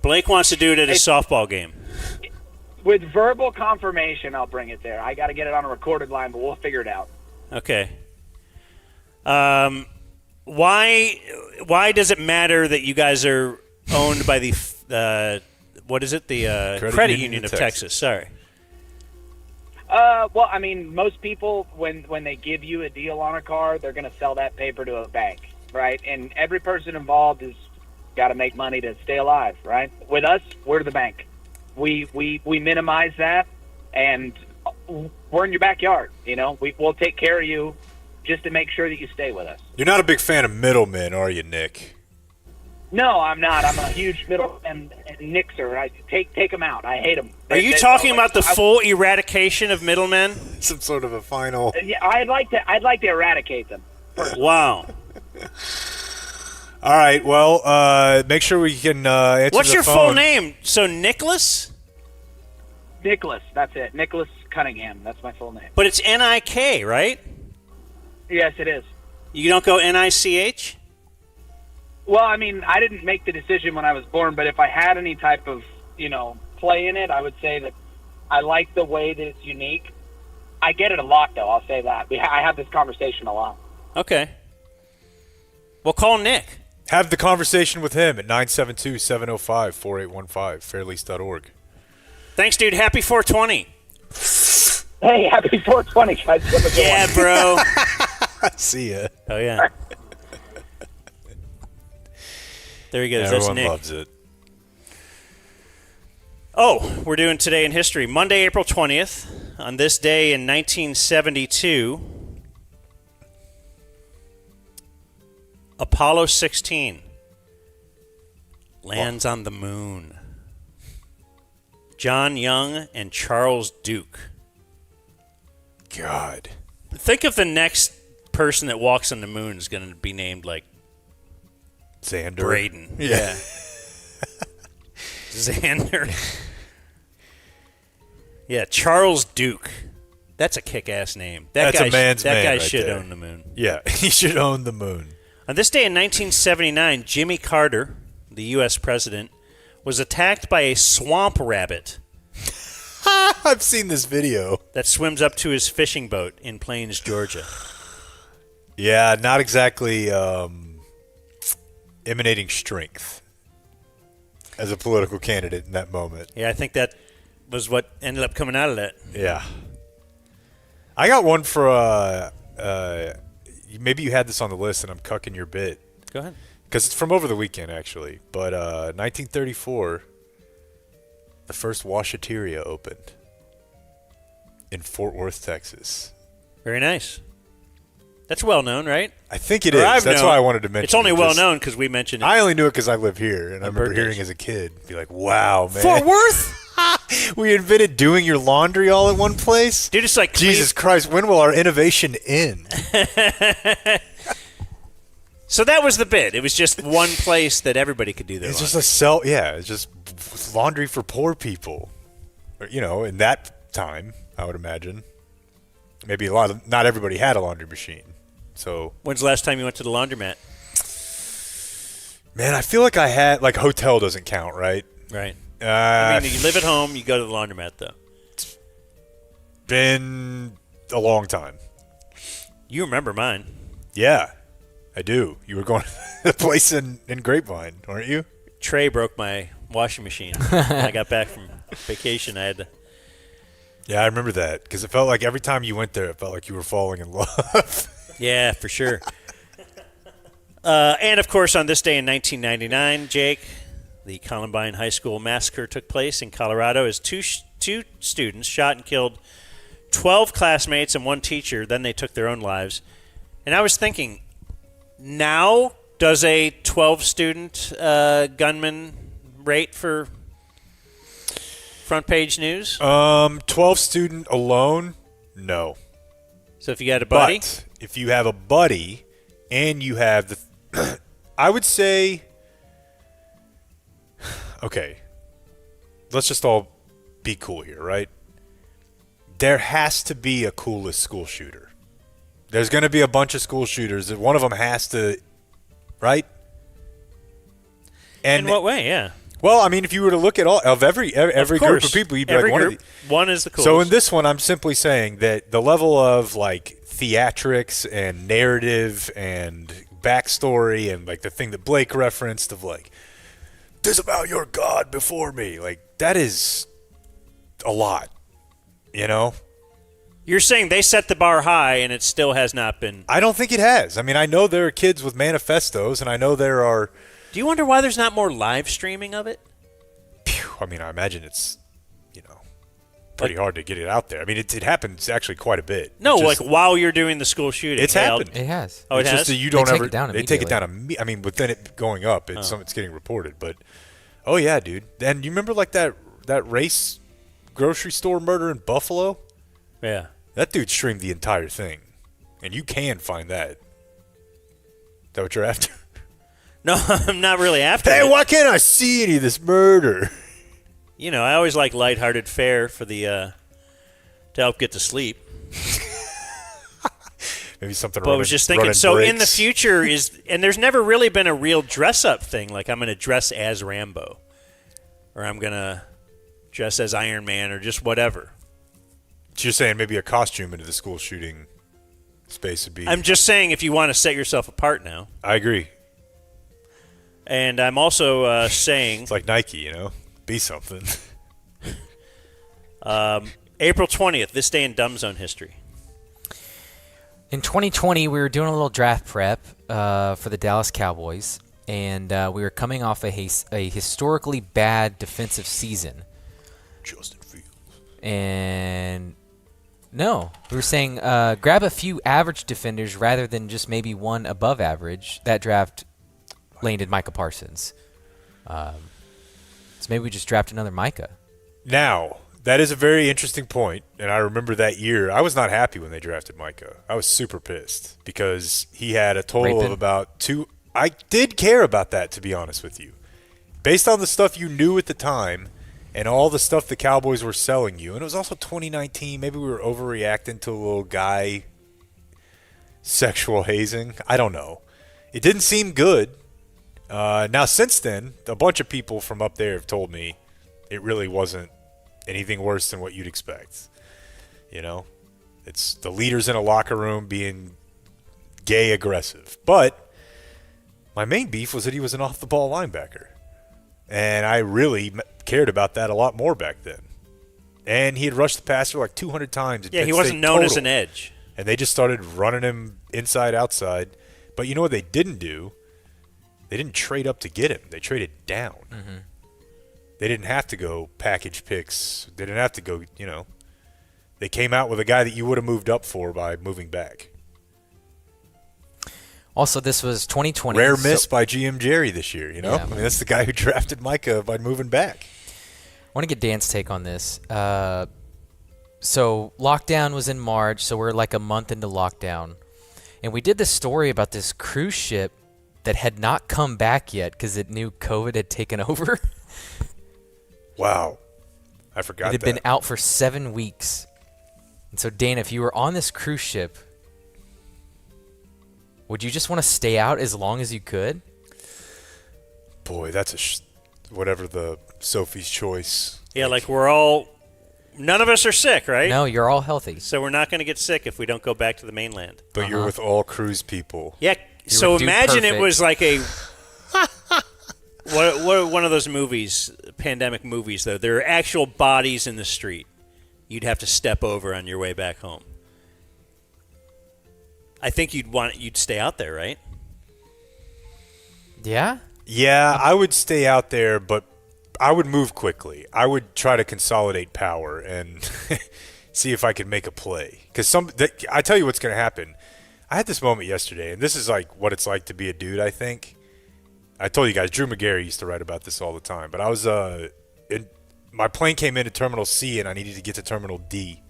[SPEAKER 1] Blake wants to do it at a softball game.
[SPEAKER 12] With verbal confirmation, I'll bring it there. I got to get it on a recorded line, but we'll figure it out.
[SPEAKER 1] Okay. Why does it matter that you guys are owned by the what is it? The Credit Union of Texas. Sorry.
[SPEAKER 12] Well, I mean, most people, when they give you a deal on a car, they're going to sell that paper to a bank, right? And every person involved has got to make money to stay alive, right? With us, we're the bank. We minimize that, and we're in your backyard. You know, we'll take care of you just to make sure that you stay with us.
[SPEAKER 3] You're not a big fan of middlemen, are you, Nick?
[SPEAKER 12] No, I'm not. I'm a huge middleman nixer. I take them out. I hate them.
[SPEAKER 1] Are you talking about the full eradication of middlemen?
[SPEAKER 3] Some sort of a final.
[SPEAKER 12] Yeah, I'd like to eradicate them.
[SPEAKER 1] Wow.
[SPEAKER 3] All right. Well, make sure we can answer
[SPEAKER 1] What's
[SPEAKER 3] the
[SPEAKER 1] your
[SPEAKER 3] phone.
[SPEAKER 1] full name? So Nicholas?
[SPEAKER 12] Nicholas. That's it. Nicholas Cunningham. That's my full name.
[SPEAKER 1] But it's N-I-K, right?
[SPEAKER 12] Yes, it is.
[SPEAKER 1] You don't go N-I-C-H?
[SPEAKER 12] Well, I mean, I didn't make the decision when I was born, but if I had any type of, play in it, I would say that I like the way that it's unique. I get it a lot, though. I'll say that. I have this conversation a lot.
[SPEAKER 1] Okay. Well, call Nick.
[SPEAKER 3] Have the conversation with him at 972-705-4815, fairlease.org.
[SPEAKER 1] Thanks, dude. Happy 420.
[SPEAKER 12] Hey, happy 420, guys.
[SPEAKER 1] Yeah, bro.
[SPEAKER 3] See ya.
[SPEAKER 1] Oh, yeah. There he goes.
[SPEAKER 3] Everyone
[SPEAKER 1] That's Nick.
[SPEAKER 3] loves it.
[SPEAKER 1] Oh, we're doing Today in History. Monday, April 20th. On this day in 1972, Apollo 16 lands on the moon. John Young and Charles Duke.
[SPEAKER 3] God.
[SPEAKER 1] Think if the next person that walks on the moon is going to be named like
[SPEAKER 3] Xander.
[SPEAKER 1] Braden.
[SPEAKER 3] Yeah.
[SPEAKER 1] Xander. Yeah, Charles Duke. That's a kick-ass name.
[SPEAKER 3] That's a man's
[SPEAKER 1] That
[SPEAKER 3] man
[SPEAKER 1] guy
[SPEAKER 3] right
[SPEAKER 1] should
[SPEAKER 3] there.
[SPEAKER 1] own the moon.
[SPEAKER 3] Yeah, he should own the moon.
[SPEAKER 1] On this day in 1979, Jimmy Carter, the U.S. president, was attacked by a swamp rabbit.
[SPEAKER 3] I've seen this video.
[SPEAKER 1] That swims up to his fishing boat in Plains, Georgia.
[SPEAKER 3] Yeah, not exactly emanating strength as a political candidate in that moment.
[SPEAKER 1] Yeah, I think that was what ended up coming out of that.
[SPEAKER 3] Yeah. I got one for, maybe you had this on the list and I'm cucking your bit.
[SPEAKER 1] Go ahead.
[SPEAKER 3] Because it's from over the weekend, actually. But 1934, the first washateria opened in Fort Worth, Texas.
[SPEAKER 1] Very nice. That's well known, right?
[SPEAKER 3] I think it is. That's why I wanted to mention it.
[SPEAKER 1] It's only well known because we mentioned it.
[SPEAKER 3] I only knew it because I live here, and I remember
[SPEAKER 1] birthdays.
[SPEAKER 3] hearing as a kid, be like, wow, man.
[SPEAKER 1] Fort Worth?
[SPEAKER 3] We invented doing your laundry all in one place?
[SPEAKER 1] Dude, it's like
[SPEAKER 3] Jesus Christ, when will our innovation end?
[SPEAKER 1] So that was the bit. It was just one place that everybody could do their
[SPEAKER 3] It's
[SPEAKER 1] laundry.
[SPEAKER 3] just it's just laundry for poor people. Or, in that time, I would imagine. Maybe not everybody had a laundry machine. So
[SPEAKER 1] When's the last time you went to the laundromat?
[SPEAKER 3] Man, I feel like I had, hotel doesn't count, right?
[SPEAKER 1] Right. I mean, you live at home, you go to the laundromat, though.
[SPEAKER 3] Been a long time.
[SPEAKER 1] You remember mine.
[SPEAKER 3] Yeah, I do. You were going to the place in Grapevine, weren't you?
[SPEAKER 1] Trey broke my washing machine. I got back from vacation. I had to...
[SPEAKER 3] Yeah, I remember that because it felt like every time you went there, it felt like you were falling in love.
[SPEAKER 1] Yeah, for sure. And, of course, on this day in 1999, Jake, the Columbine High School massacre took place in Colorado as two students shot and killed 12 classmates and one teacher. Then they took their own lives. And I was thinking, now does a 12-student gunman rate for front page news?
[SPEAKER 3] 12 student alone, no.
[SPEAKER 1] So if you got a buddy?
[SPEAKER 3] But if you have a buddy and you have the... I would say... Okay. let's just all be cool here, right? There has to be a coolest school shooter. There's going to be a bunch of school shooters. One of them has to, right? And
[SPEAKER 1] in what way? Yeah.
[SPEAKER 3] Well, I mean, if you were to look at all of every group of people, you'd be
[SPEAKER 1] every
[SPEAKER 3] like
[SPEAKER 1] group, one is the coolest.
[SPEAKER 3] So in this one, I'm simply saying that the level of like theatrics and narrative and backstory and like the thing that Blake referenced of like, disavow your God before me, like that is a lot, you know?
[SPEAKER 1] You're saying they set the bar high and it still has not been.
[SPEAKER 3] I don't think it has. I mean, I know there are kids with manifestos, and I know there are.
[SPEAKER 1] Do you wonder why there's not more live streaming of it?
[SPEAKER 3] I mean, I imagine it's, pretty hard to get it out there. I mean, it happens actually quite a bit.
[SPEAKER 1] No, like while you're doing the school shooting.
[SPEAKER 3] It's happened.
[SPEAKER 6] It has.
[SPEAKER 1] Oh, it has?
[SPEAKER 3] Just that you don't
[SPEAKER 6] They take
[SPEAKER 3] ever.
[SPEAKER 6] it down
[SPEAKER 3] They take it down. I mean, within it going up, it's getting reported. But, oh yeah, dude. And you remember like that race grocery store murder in Buffalo?
[SPEAKER 1] Yeah.
[SPEAKER 3] That dude streamed the entire thing, and you can find that. Is that what you're after?
[SPEAKER 1] No, I'm not really after
[SPEAKER 3] Hey,
[SPEAKER 1] it.
[SPEAKER 3] why can't I see any of this murder?
[SPEAKER 1] I always like lighthearted fare for the to help get to sleep.
[SPEAKER 3] Maybe something.
[SPEAKER 1] But I was just thinking. So in the future and there's never really been a real dress up thing. Like I'm going to dress as Rambo, or I'm going to dress as Iron Man, or just whatever.
[SPEAKER 3] So you're saying maybe a costume into the school shooting space would be.
[SPEAKER 1] I'm just saying if you want to set yourself apart now.
[SPEAKER 3] I agree.
[SPEAKER 1] And I'm also saying
[SPEAKER 3] it's like Nike, be something.
[SPEAKER 1] April 20th, this day in Dumb Zone history.
[SPEAKER 6] In 2020, we were doing a little draft prep for the Dallas Cowboys, and we were coming off a historically bad defensive season.
[SPEAKER 3] Justin Fields.
[SPEAKER 6] And no, we were saying grab a few average defenders rather than just maybe one above average. That draft landed Micah Parsons. So maybe we just draft another Micah.
[SPEAKER 3] Now, that is a very interesting point, and I remember that year. I was not happy when they drafted Micah. I was super pissed because he had a total of about 2. I did care about that, to be honest with you. Based on the stuff you knew at the time and all the stuff the Cowboys were selling you, and it was also 2019. Maybe we were overreacting to a little guy sexual hazing. I don't know. It didn't seem good. Now, since then, a bunch of people from up there have told me it really wasn't anything worse than what you'd expect. It's the leaders in a locker room being gay aggressive. But my main beef was that he was an off-the-ball linebacker. And I really cared about that a lot more back then. And he had rushed the passer like 200 times.
[SPEAKER 1] Yeah, he wasn't known as an edge.
[SPEAKER 3] And they just started running him inside, outside. But you know what they didn't do? They didn't trade up to get him. They traded down.
[SPEAKER 6] Mm-hmm.
[SPEAKER 3] They didn't have to go package picks. They didn't have to go, They came out with a guy that you would have moved up for by moving back.
[SPEAKER 6] Also, this was 2020.
[SPEAKER 3] Rare miss by GM Jerry this year,
[SPEAKER 6] Yeah.
[SPEAKER 3] I mean, that's the guy who drafted Micah by moving back.
[SPEAKER 6] I want to get Dan's take on this. So lockdown was in March, so we're like a month into lockdown. And we did this story about this cruise ship that had not come back yet because it knew COVID had taken over.
[SPEAKER 3] Wow. I forgot
[SPEAKER 6] It had been out for 7 weeks. And so, Dan, if you were on this cruise ship, would you just want to stay out as long as you could?
[SPEAKER 3] Boy, that's whatever the Sophie's Choice.
[SPEAKER 1] Yeah, like none of us are sick, right?
[SPEAKER 6] No, you're all healthy.
[SPEAKER 1] So we're not going to get sick if we don't go back to the mainland.
[SPEAKER 3] But you're with all cruise people.
[SPEAKER 1] Yeah, so imagine it was like a what one of those movies, pandemic movies, though. There are actual bodies in the street. You'd have to step over on your way back home. I think you'd stay out there, right?
[SPEAKER 6] Yeah?
[SPEAKER 3] Yeah, I would stay out there, but I would move quickly. I would try to consolidate power and see if I could make a play. Because I tell you what's going to happen. I had this moment yesterday, and this is like what it's like to be a dude, I think. I told you guys, Drew McGarry used to write about this all the time. But I was my plane came into Terminal C, and I needed to get to Terminal D.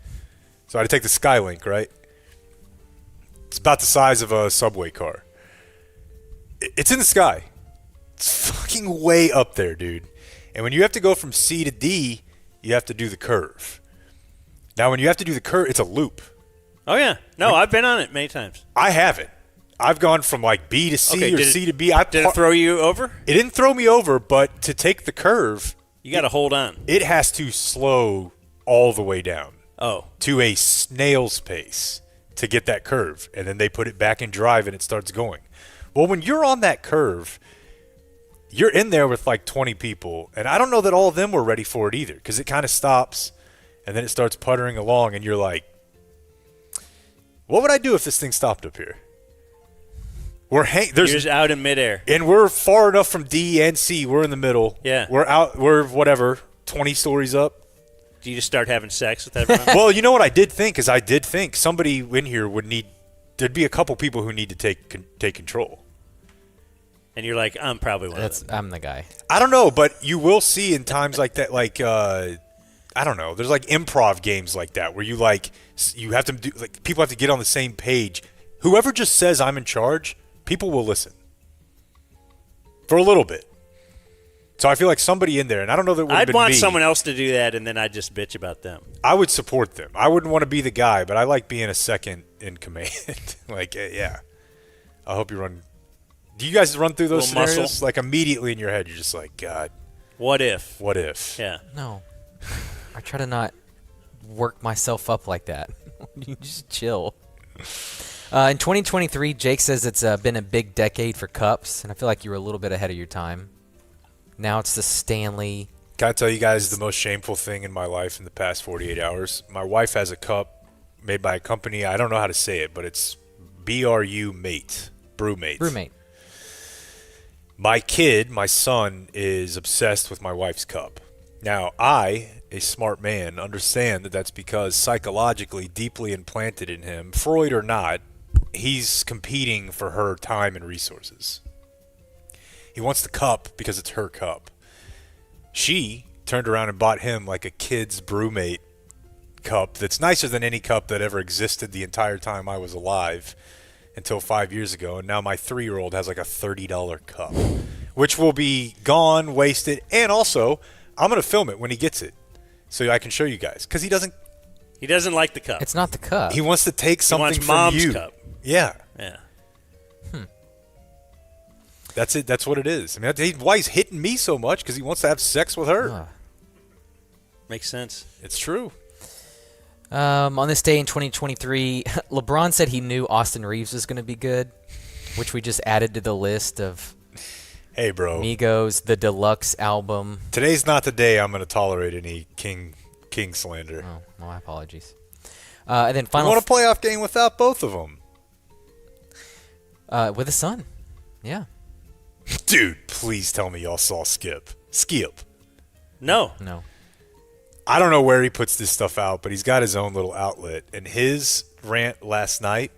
[SPEAKER 3] So I had to take the Skylink, right? It's about the size of a subway car. It's in the sky. It's fucking way up there, dude. And when you have to go from C to D, you have to do the curve. Now, when you have to do the curve, it's a loop.
[SPEAKER 1] Oh, yeah. No, I've been on it many times.
[SPEAKER 3] I haven't. I've gone from like B to C or C to B.
[SPEAKER 1] Did it throw you over?
[SPEAKER 3] It didn't throw me over, but to take the curve,
[SPEAKER 1] you got to hold on.
[SPEAKER 3] It has to slow all the way down.
[SPEAKER 1] Oh.
[SPEAKER 3] To a snail's pace to get that curve. And then they put it back in drive and it starts going. Well, when you're on that curve, you're in there with like 20 people. And I don't know that all of them were ready for it either, because it kind of stops and then it starts puttering along and you're like, what would I do if this thing stopped up here? You're
[SPEAKER 1] just out in midair.
[SPEAKER 3] And we're far enough from D and C. We're in the middle.
[SPEAKER 1] Yeah.
[SPEAKER 3] We're whatever, 20 stories up.
[SPEAKER 1] Do you just start having sex with everyone?
[SPEAKER 3] Well, you know what I did think is I did think somebody in here there'd be a couple people who need to take control.
[SPEAKER 1] And you're like, I'm probably one of them.
[SPEAKER 6] I'm the guy.
[SPEAKER 3] I don't know, but you will see in times like that, like, I don't know. There's like improv games like that where you have to do, like, people have to get on the same page. Whoever just says I'm in charge, people will listen for a little bit. So I feel like somebody in there, and I don't know that it would have been me.
[SPEAKER 1] I'd want someone else to do that, and then I'd just bitch about them.
[SPEAKER 3] I would support them. I wouldn't want to be the guy, but I like being a second in command. Like, yeah. I hope you run. Do you guys run through those scenarios?
[SPEAKER 1] Muscle.
[SPEAKER 3] Like, immediately in your head, you're just like, God.
[SPEAKER 1] What if?
[SPEAKER 3] What if?
[SPEAKER 1] Yeah.
[SPEAKER 6] No. I try to not work myself up like that. You just chill. In 2023, Jake says it's been a big decade for cups, and I feel like you were a little bit ahead of your time. Now it's the Stanley.
[SPEAKER 3] Can I tell you guys the most shameful thing in my life in the past 48 hours? My wife has a cup made by a company. I don't know how to say it, but it's BRU Mate. Brewmate.
[SPEAKER 6] Brewmate.
[SPEAKER 3] My son, is obsessed with my wife's cup. Now, I, a smart man, understand that that's because psychologically deeply implanted in him, Freud or not, he's competing for her time and resources. He wants the cup because it's her cup. She turned around and bought him like a kid's Brewmate cup that's nicer than any cup that ever existed the entire time I was alive until 5 years ago. And now my 3-year-old has like a $30 cup, which will be gone, wasted. And also, I'm going to film it when he gets it so I can show you guys, because he doesn't
[SPEAKER 1] like the cup.
[SPEAKER 6] It's not the cup.
[SPEAKER 3] He wants to take something
[SPEAKER 1] wants
[SPEAKER 3] from
[SPEAKER 1] mom's
[SPEAKER 3] you.
[SPEAKER 1] cup.
[SPEAKER 3] Yeah.
[SPEAKER 1] Yeah.
[SPEAKER 3] That's it. That's what it is. I mean, why he's hitting me so much, because he wants to have sex with her.
[SPEAKER 1] Makes sense.
[SPEAKER 3] It's true.
[SPEAKER 6] On this day in 2023, LeBron said he knew Austin Reeves was going to be good, which we just added to the list of
[SPEAKER 3] Hey, bro.
[SPEAKER 6] Migos, the deluxe album.
[SPEAKER 3] Today's not the day I'm going to tolerate any king slander.
[SPEAKER 6] Oh, my apologies. And then final.
[SPEAKER 3] We want a playoff game without both of them.
[SPEAKER 6] With a son. Yeah.
[SPEAKER 3] Dude, please tell me y'all saw Skip.
[SPEAKER 1] No.
[SPEAKER 3] I don't know where he puts this stuff out, but he's got his own little outlet. And his rant last night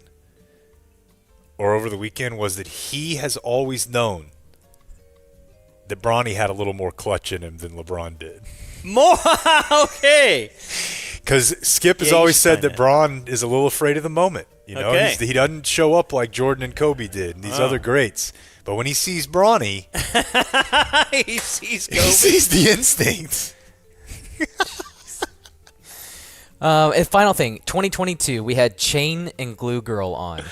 [SPEAKER 3] or over the weekend was that he has always known that Bronny had a little more clutch in him than LeBron did.
[SPEAKER 1] More? Okay.
[SPEAKER 3] Because Skip has always said that Bron is a little afraid of the moment. You know,
[SPEAKER 1] Okay.
[SPEAKER 3] he doesn't show up like Jordan and Kobe did and these other greats. But when he sees Bronny,
[SPEAKER 1] he sees Kobe.
[SPEAKER 3] he sees the instinct.
[SPEAKER 6] And final thing, 2022, we had Chain and Glue Girl on. Do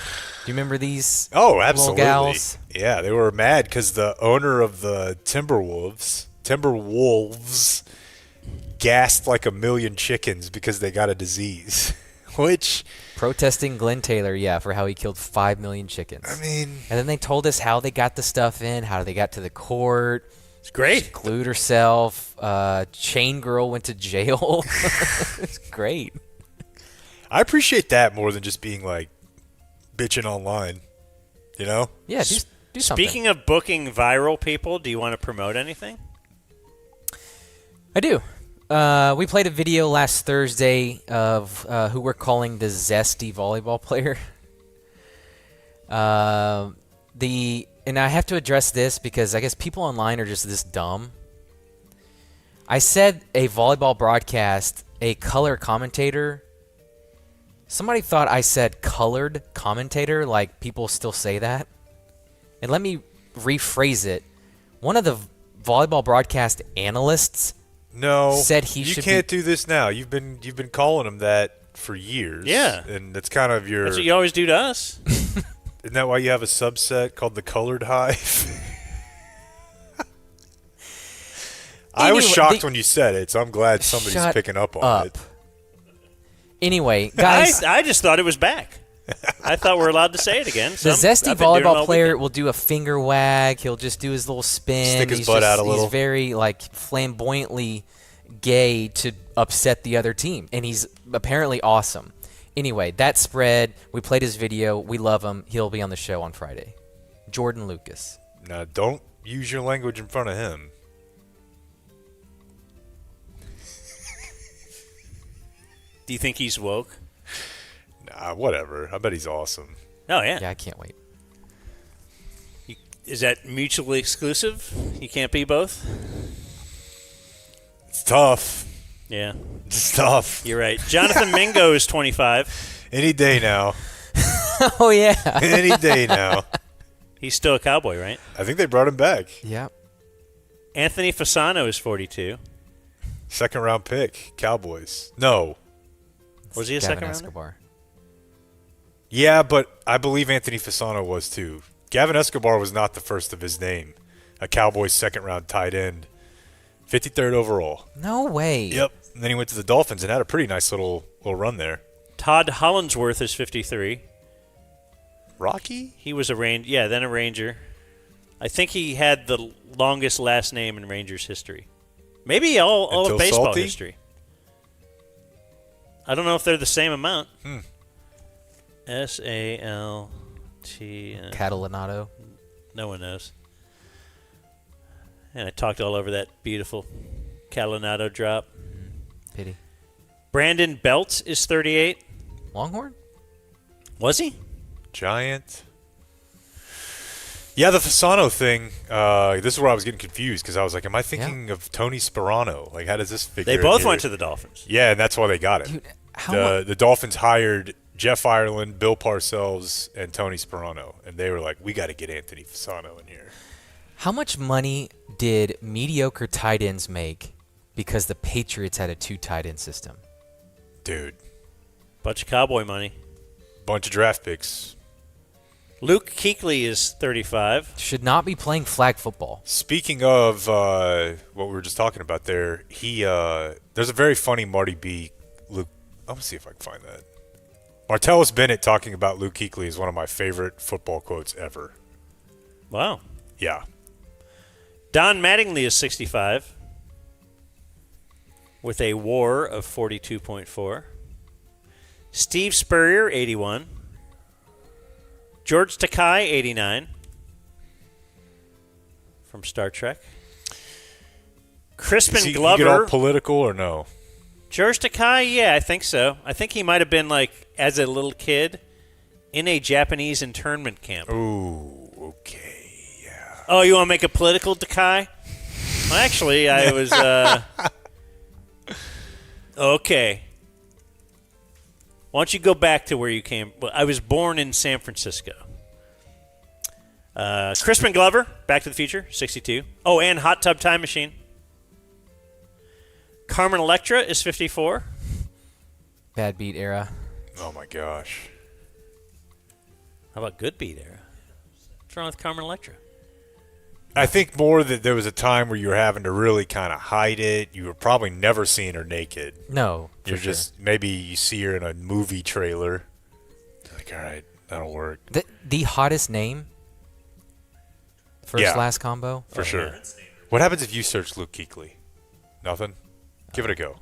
[SPEAKER 6] you remember these?
[SPEAKER 3] Oh,
[SPEAKER 6] little
[SPEAKER 3] absolutely.
[SPEAKER 6] gals?
[SPEAKER 3] Yeah, they were mad because the owner of the Timberwolves, gassed like 1 million chickens because they got a disease. Which
[SPEAKER 6] protesting Glenn Taylor, for how he killed 5 million chickens.
[SPEAKER 3] I mean,
[SPEAKER 6] and then they told us how they got the stuff in, how they got to the court.
[SPEAKER 1] It's great.
[SPEAKER 6] She glued herself. Chain Girl went to jail. It's great.
[SPEAKER 3] I appreciate that more than just being like bitching online. You know?
[SPEAKER 6] Yeah. Do something.
[SPEAKER 1] Speaking of booking viral people, do you want to promote anything?
[SPEAKER 6] I do. We played a video last Thursday of who we're calling the zesty volleyball player. And I have to address this because I guess people online are just this dumb. I said a volleyball broadcast, a color commentator. Somebody thought I said colored commentator, like people still say that. And let me rephrase it. One of the volleyball broadcast analysts said he should.
[SPEAKER 3] You can't do this now. You've been calling him that for years.
[SPEAKER 1] Yeah.
[SPEAKER 3] And that's kind of your.
[SPEAKER 1] That's what you always do to us.
[SPEAKER 3] Isn't that why you have a subset called the Colored Hive? I was shocked when you said it, so I'm glad somebody's picking up on it.
[SPEAKER 6] Anyway, guys.
[SPEAKER 1] I just thought it was back. I thought we were allowed to say it again.
[SPEAKER 6] The zesty volleyball player will do a finger wag. He'll just do his little spin.
[SPEAKER 3] Stick his butt out a little.
[SPEAKER 6] He's very flamboyantly gay to upset the other team, and he's apparently awesome. Anyway, that spread. We played his video. We love him. He'll be on the show on Friday. Jordan Lucas.
[SPEAKER 3] Now, don't use your language in front of him.
[SPEAKER 1] Do you think he's woke?
[SPEAKER 3] Nah, whatever. I bet he's awesome.
[SPEAKER 1] Oh, yeah.
[SPEAKER 6] Yeah, I can't wait.
[SPEAKER 1] Is that mutually exclusive? You can't be both?
[SPEAKER 3] It's tough.
[SPEAKER 1] Yeah.
[SPEAKER 3] It's tough.
[SPEAKER 1] You're right. Jonathan Mingo is 25.
[SPEAKER 3] Any day now.
[SPEAKER 6] Oh, yeah.
[SPEAKER 3] Any day now.
[SPEAKER 1] He's still a Cowboy, right?
[SPEAKER 3] I think they brought him back.
[SPEAKER 6] Yeah.
[SPEAKER 1] Anthony Fasano is 42.
[SPEAKER 3] Second-round pick. Cowboys. No.
[SPEAKER 1] Was he a
[SPEAKER 6] Gavin
[SPEAKER 1] second
[SPEAKER 6] Escobar.
[SPEAKER 1] rounder?
[SPEAKER 3] Yeah, but I believe Anthony Fasano was too. Gavin Escobar was not the first of his name. A Cowboys second-round tight end. 53rd overall.
[SPEAKER 6] No way.
[SPEAKER 3] Yep. And then he went to the Dolphins and had a pretty nice little run there.
[SPEAKER 1] Todd Hollinsworth is 53.
[SPEAKER 3] Rocky?
[SPEAKER 1] He was a Ranger. Yeah, then a Ranger. I think he had the longest last name in Rangers history. Maybe all of baseball
[SPEAKER 3] Salty?
[SPEAKER 1] history. I don't know if they're the same amount. S-A-L-T.
[SPEAKER 6] Catalinato.
[SPEAKER 1] No one knows. And I talked all over that beautiful Catalinato drop.
[SPEAKER 6] Pity.
[SPEAKER 1] Brandon Belts is 38.
[SPEAKER 6] Longhorn?
[SPEAKER 1] Was he?
[SPEAKER 3] Giant. Yeah, the Fasano thing, this is where I was getting confused because I was like, am I thinking of Tony Sperano? Like, how does this figure
[SPEAKER 1] They both went to the Dolphins.
[SPEAKER 3] Yeah, and that's why they got it.
[SPEAKER 6] Dude,
[SPEAKER 3] the Dolphins hired Jeff Ireland, Bill Parcells, and Tony Sperano, and they were like, we got to get Anthony Fasano in here.
[SPEAKER 6] How much money did mediocre tight ends make because the Patriots had a 2 tight end system?
[SPEAKER 3] Dude.
[SPEAKER 1] Bunch of Cowboy money.
[SPEAKER 3] Bunch of draft picks.
[SPEAKER 1] Luke Kuechly is 35.
[SPEAKER 6] Should not be playing flag football.
[SPEAKER 3] Speaking of what we were just talking about there, there's a very funny Marty B. Luke. I'm gonna see if I can find that. Martellus Bennett talking about Luke Kuechly is one of my favorite football quotes ever.
[SPEAKER 1] Wow.
[SPEAKER 3] Yeah.
[SPEAKER 1] Don Mattingly is 65 with a WAR of 42.4. Steve Spurrier, 81. George Takei, 89. From Star Trek. Crispin Glover.
[SPEAKER 3] You get all political or no?
[SPEAKER 1] George Takei, yeah, I think so. I think he might have been, as a little kid, in a Japanese internment camp.
[SPEAKER 3] Ooh, okay, yeah.
[SPEAKER 1] Oh, you want to make a political Takei? Well, actually, I was... Okay. Why don't you go back to where you came? Well, I was born in San Francisco. Crispin Glover, Back to the Future, 62. Oh, and Hot Tub Time Machine. Carmen Electra is 54.
[SPEAKER 6] Bad beat era.
[SPEAKER 3] Oh, my gosh.
[SPEAKER 1] How about good beat era? What's wrong with Carmen Electra?
[SPEAKER 3] I think more that there was a time where you were having to really kind of hide it. You were probably never seeing her naked.
[SPEAKER 6] No,
[SPEAKER 3] You're just maybe you see her in a movie trailer. You're like, all right, that'll work.
[SPEAKER 6] The hottest name? First last combo?
[SPEAKER 3] For sure. What happens if you search Luke Kuechly? Nothing? Give it a go.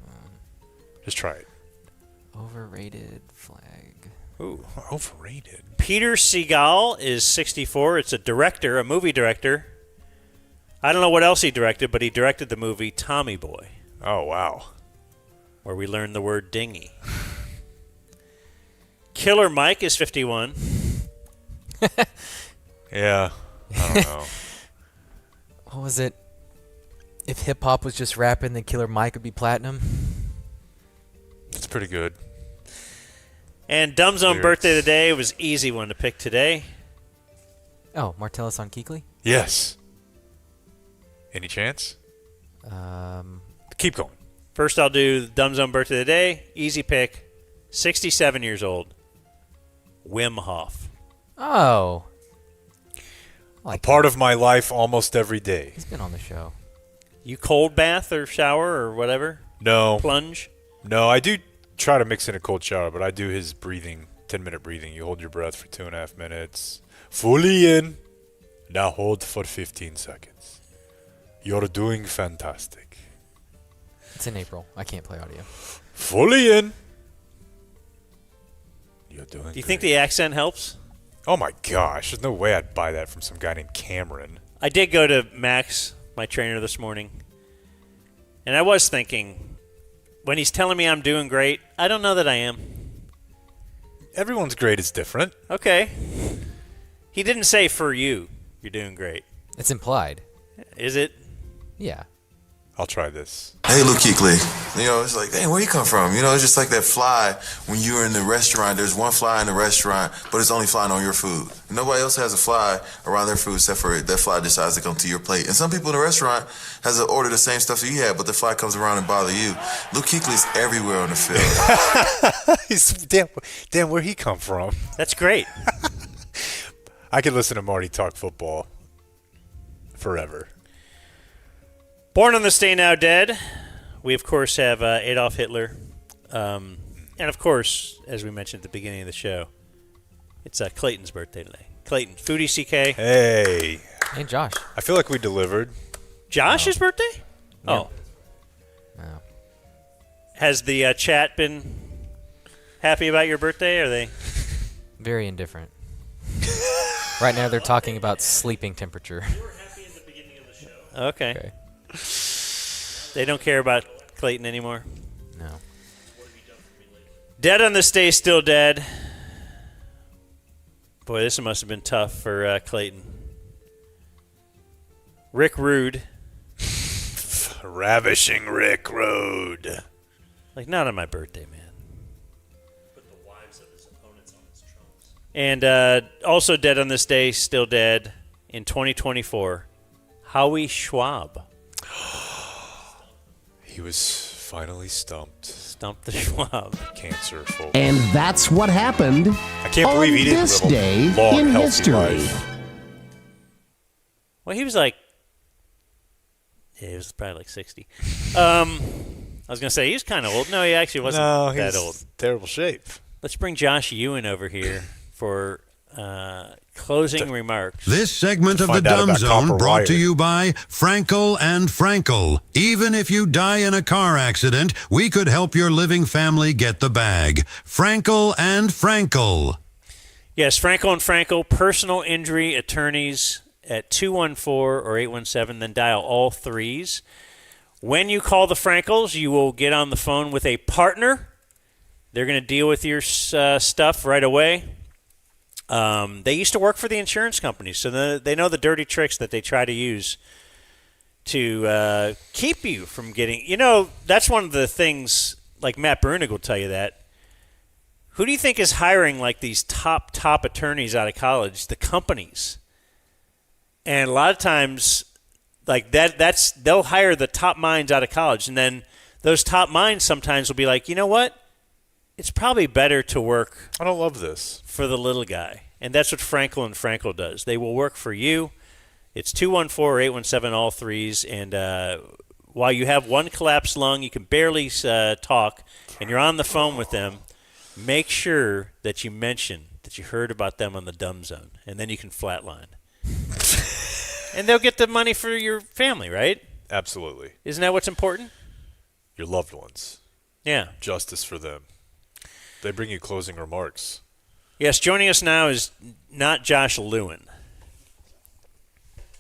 [SPEAKER 3] Just try it.
[SPEAKER 6] Overrated flag.
[SPEAKER 3] Ooh, overrated.
[SPEAKER 1] Peter Segal is 64. It's a movie director. I don't know what else he directed, but he directed the movie Tommy Boy.
[SPEAKER 3] Oh, wow.
[SPEAKER 1] Where we learned the word dingy. Killer Mike is 51.
[SPEAKER 3] Yeah, I don't know.
[SPEAKER 6] What was it? If hip-hop was just rapping, then Killer Mike would be platinum?
[SPEAKER 3] It's pretty good.
[SPEAKER 1] And Dumb Zone birthday of the day was easy one to pick today.
[SPEAKER 6] Oh, Martellus on Kuechly?
[SPEAKER 3] Yes. Any chance? Keep going.
[SPEAKER 1] First, I'll do the Dumb Zone birthday of the day. Easy pick. 67 years old. Wim Hof.
[SPEAKER 6] Oh.
[SPEAKER 3] A part of my life almost every day.
[SPEAKER 6] He's been on the show.
[SPEAKER 1] You cold bath or shower or whatever?
[SPEAKER 3] No.
[SPEAKER 1] Plunge?
[SPEAKER 3] No, I do try to mix in a cold shower, but I do his breathing, 10-minute breathing. You hold your breath for 2.5 minutes. Fully in. Now hold for 15 seconds. You're doing fantastic.
[SPEAKER 6] It's in April. I can't play audio.
[SPEAKER 3] Fully in. You're doing
[SPEAKER 1] Do you think the accent helps?
[SPEAKER 3] Oh, my gosh. There's no way I'd buy that from some guy named Cameron.
[SPEAKER 1] I did go to Max, my trainer, this morning, and I was thinking, when he's telling me I'm doing great, I don't know that I am.
[SPEAKER 3] Everyone's grade is different.
[SPEAKER 1] Okay. He didn't say for you, you're doing great.
[SPEAKER 6] It's implied.
[SPEAKER 1] Is it?
[SPEAKER 6] Yeah.
[SPEAKER 3] I'll try this.
[SPEAKER 8] Hey, Lil Keekly. You know, it's like, dang, where you come from? You know, it's just like that fly when you're in the restaurant. There's one fly in the restaurant, but it's only flying on your food. And nobody else has a fly around their food except for that fly decides to come to your plate. And some people in the restaurant has to order the same stuff that you have, but the fly comes around and bother you. Lil Keekly's everywhere on the field.
[SPEAKER 3] He's damn, where'd he come from?
[SPEAKER 1] That's great.
[SPEAKER 3] I could listen to Marty talk football forever.
[SPEAKER 1] Born on this day, now dead. We, of course, have Adolf Hitler. And, of course, as we mentioned at the beginning of the show, it's Clayton's birthday today. Clayton, Foodie CK.
[SPEAKER 3] Hey.
[SPEAKER 6] Hey, Josh.
[SPEAKER 3] I feel like we delivered.
[SPEAKER 1] Josh's birthday?
[SPEAKER 6] No.
[SPEAKER 1] Oh. No. Has the chat been happy about your birthday? Are they?
[SPEAKER 6] Very indifferent. Right now they're talking about sleeping temperature.
[SPEAKER 1] Okay. They don't care about Clayton anymore?
[SPEAKER 6] No.
[SPEAKER 1] Dead on this day, still dead. Boy, this must have been tough for Clayton. Rick Rude.
[SPEAKER 3] Ravishing Rick Rude.
[SPEAKER 1] Like, not on my birthday, man. Put the wives of his opponents on his trunks. And also dead on this day, still dead in 2024, Howie Schwab.
[SPEAKER 3] He was finally stumped.
[SPEAKER 1] Stumped the Schwab.
[SPEAKER 3] Cancer, folks.
[SPEAKER 16] And that's what happened
[SPEAKER 3] I can't believe he didn't
[SPEAKER 16] this
[SPEAKER 3] live a
[SPEAKER 16] day
[SPEAKER 3] long,
[SPEAKER 16] in
[SPEAKER 3] healthy
[SPEAKER 16] history.
[SPEAKER 3] life.
[SPEAKER 1] Well, he was like, yeah, he was probably like 60. I was going to say, he was kind of old. No, he actually wasn't that old.
[SPEAKER 3] Terrible shape.
[SPEAKER 1] Let's bring Josh Ewan over here for closing remarks.
[SPEAKER 17] This segment of the Dumb Zone brought to you by Frankel and Frankel. Even if you die in a car accident, we could help your living family get the bag. Frankel and Frankel.
[SPEAKER 1] Yes, Frankel and Frankel, personal injury attorneys at 214 or 817, then dial all threes. When you call the Frankels, you will get on the phone with a partner. They're going to deal with your stuff right away. They used to work for the insurance companies, so they know the dirty tricks that they try to use to keep you from getting. You know, that's one of the things, like Matt Brunig will tell you that. Who do you think is hiring like these top attorneys out of college? The companies. And a lot of times, like they'll hire the top minds out of college, and then those top minds sometimes will be like, you know what? It's probably better to work.
[SPEAKER 3] I don't love this.
[SPEAKER 1] For the little guy. And that's what Frankel and Frankel does. They will work for you. It's 214 or 817, all threes. And while you have one collapsed lung, you can barely talk, and you're on the phone with them, make sure that you mention that you heard about them on the Dumb Zone. And then you can flatline. And they'll get the money for your family, right?
[SPEAKER 3] Absolutely.
[SPEAKER 1] Isn't that what's important?
[SPEAKER 3] Your loved ones.
[SPEAKER 1] Yeah.
[SPEAKER 3] Justice for them. They bring you closing remarks.
[SPEAKER 1] Yes, joining us now is not Josh Lewin.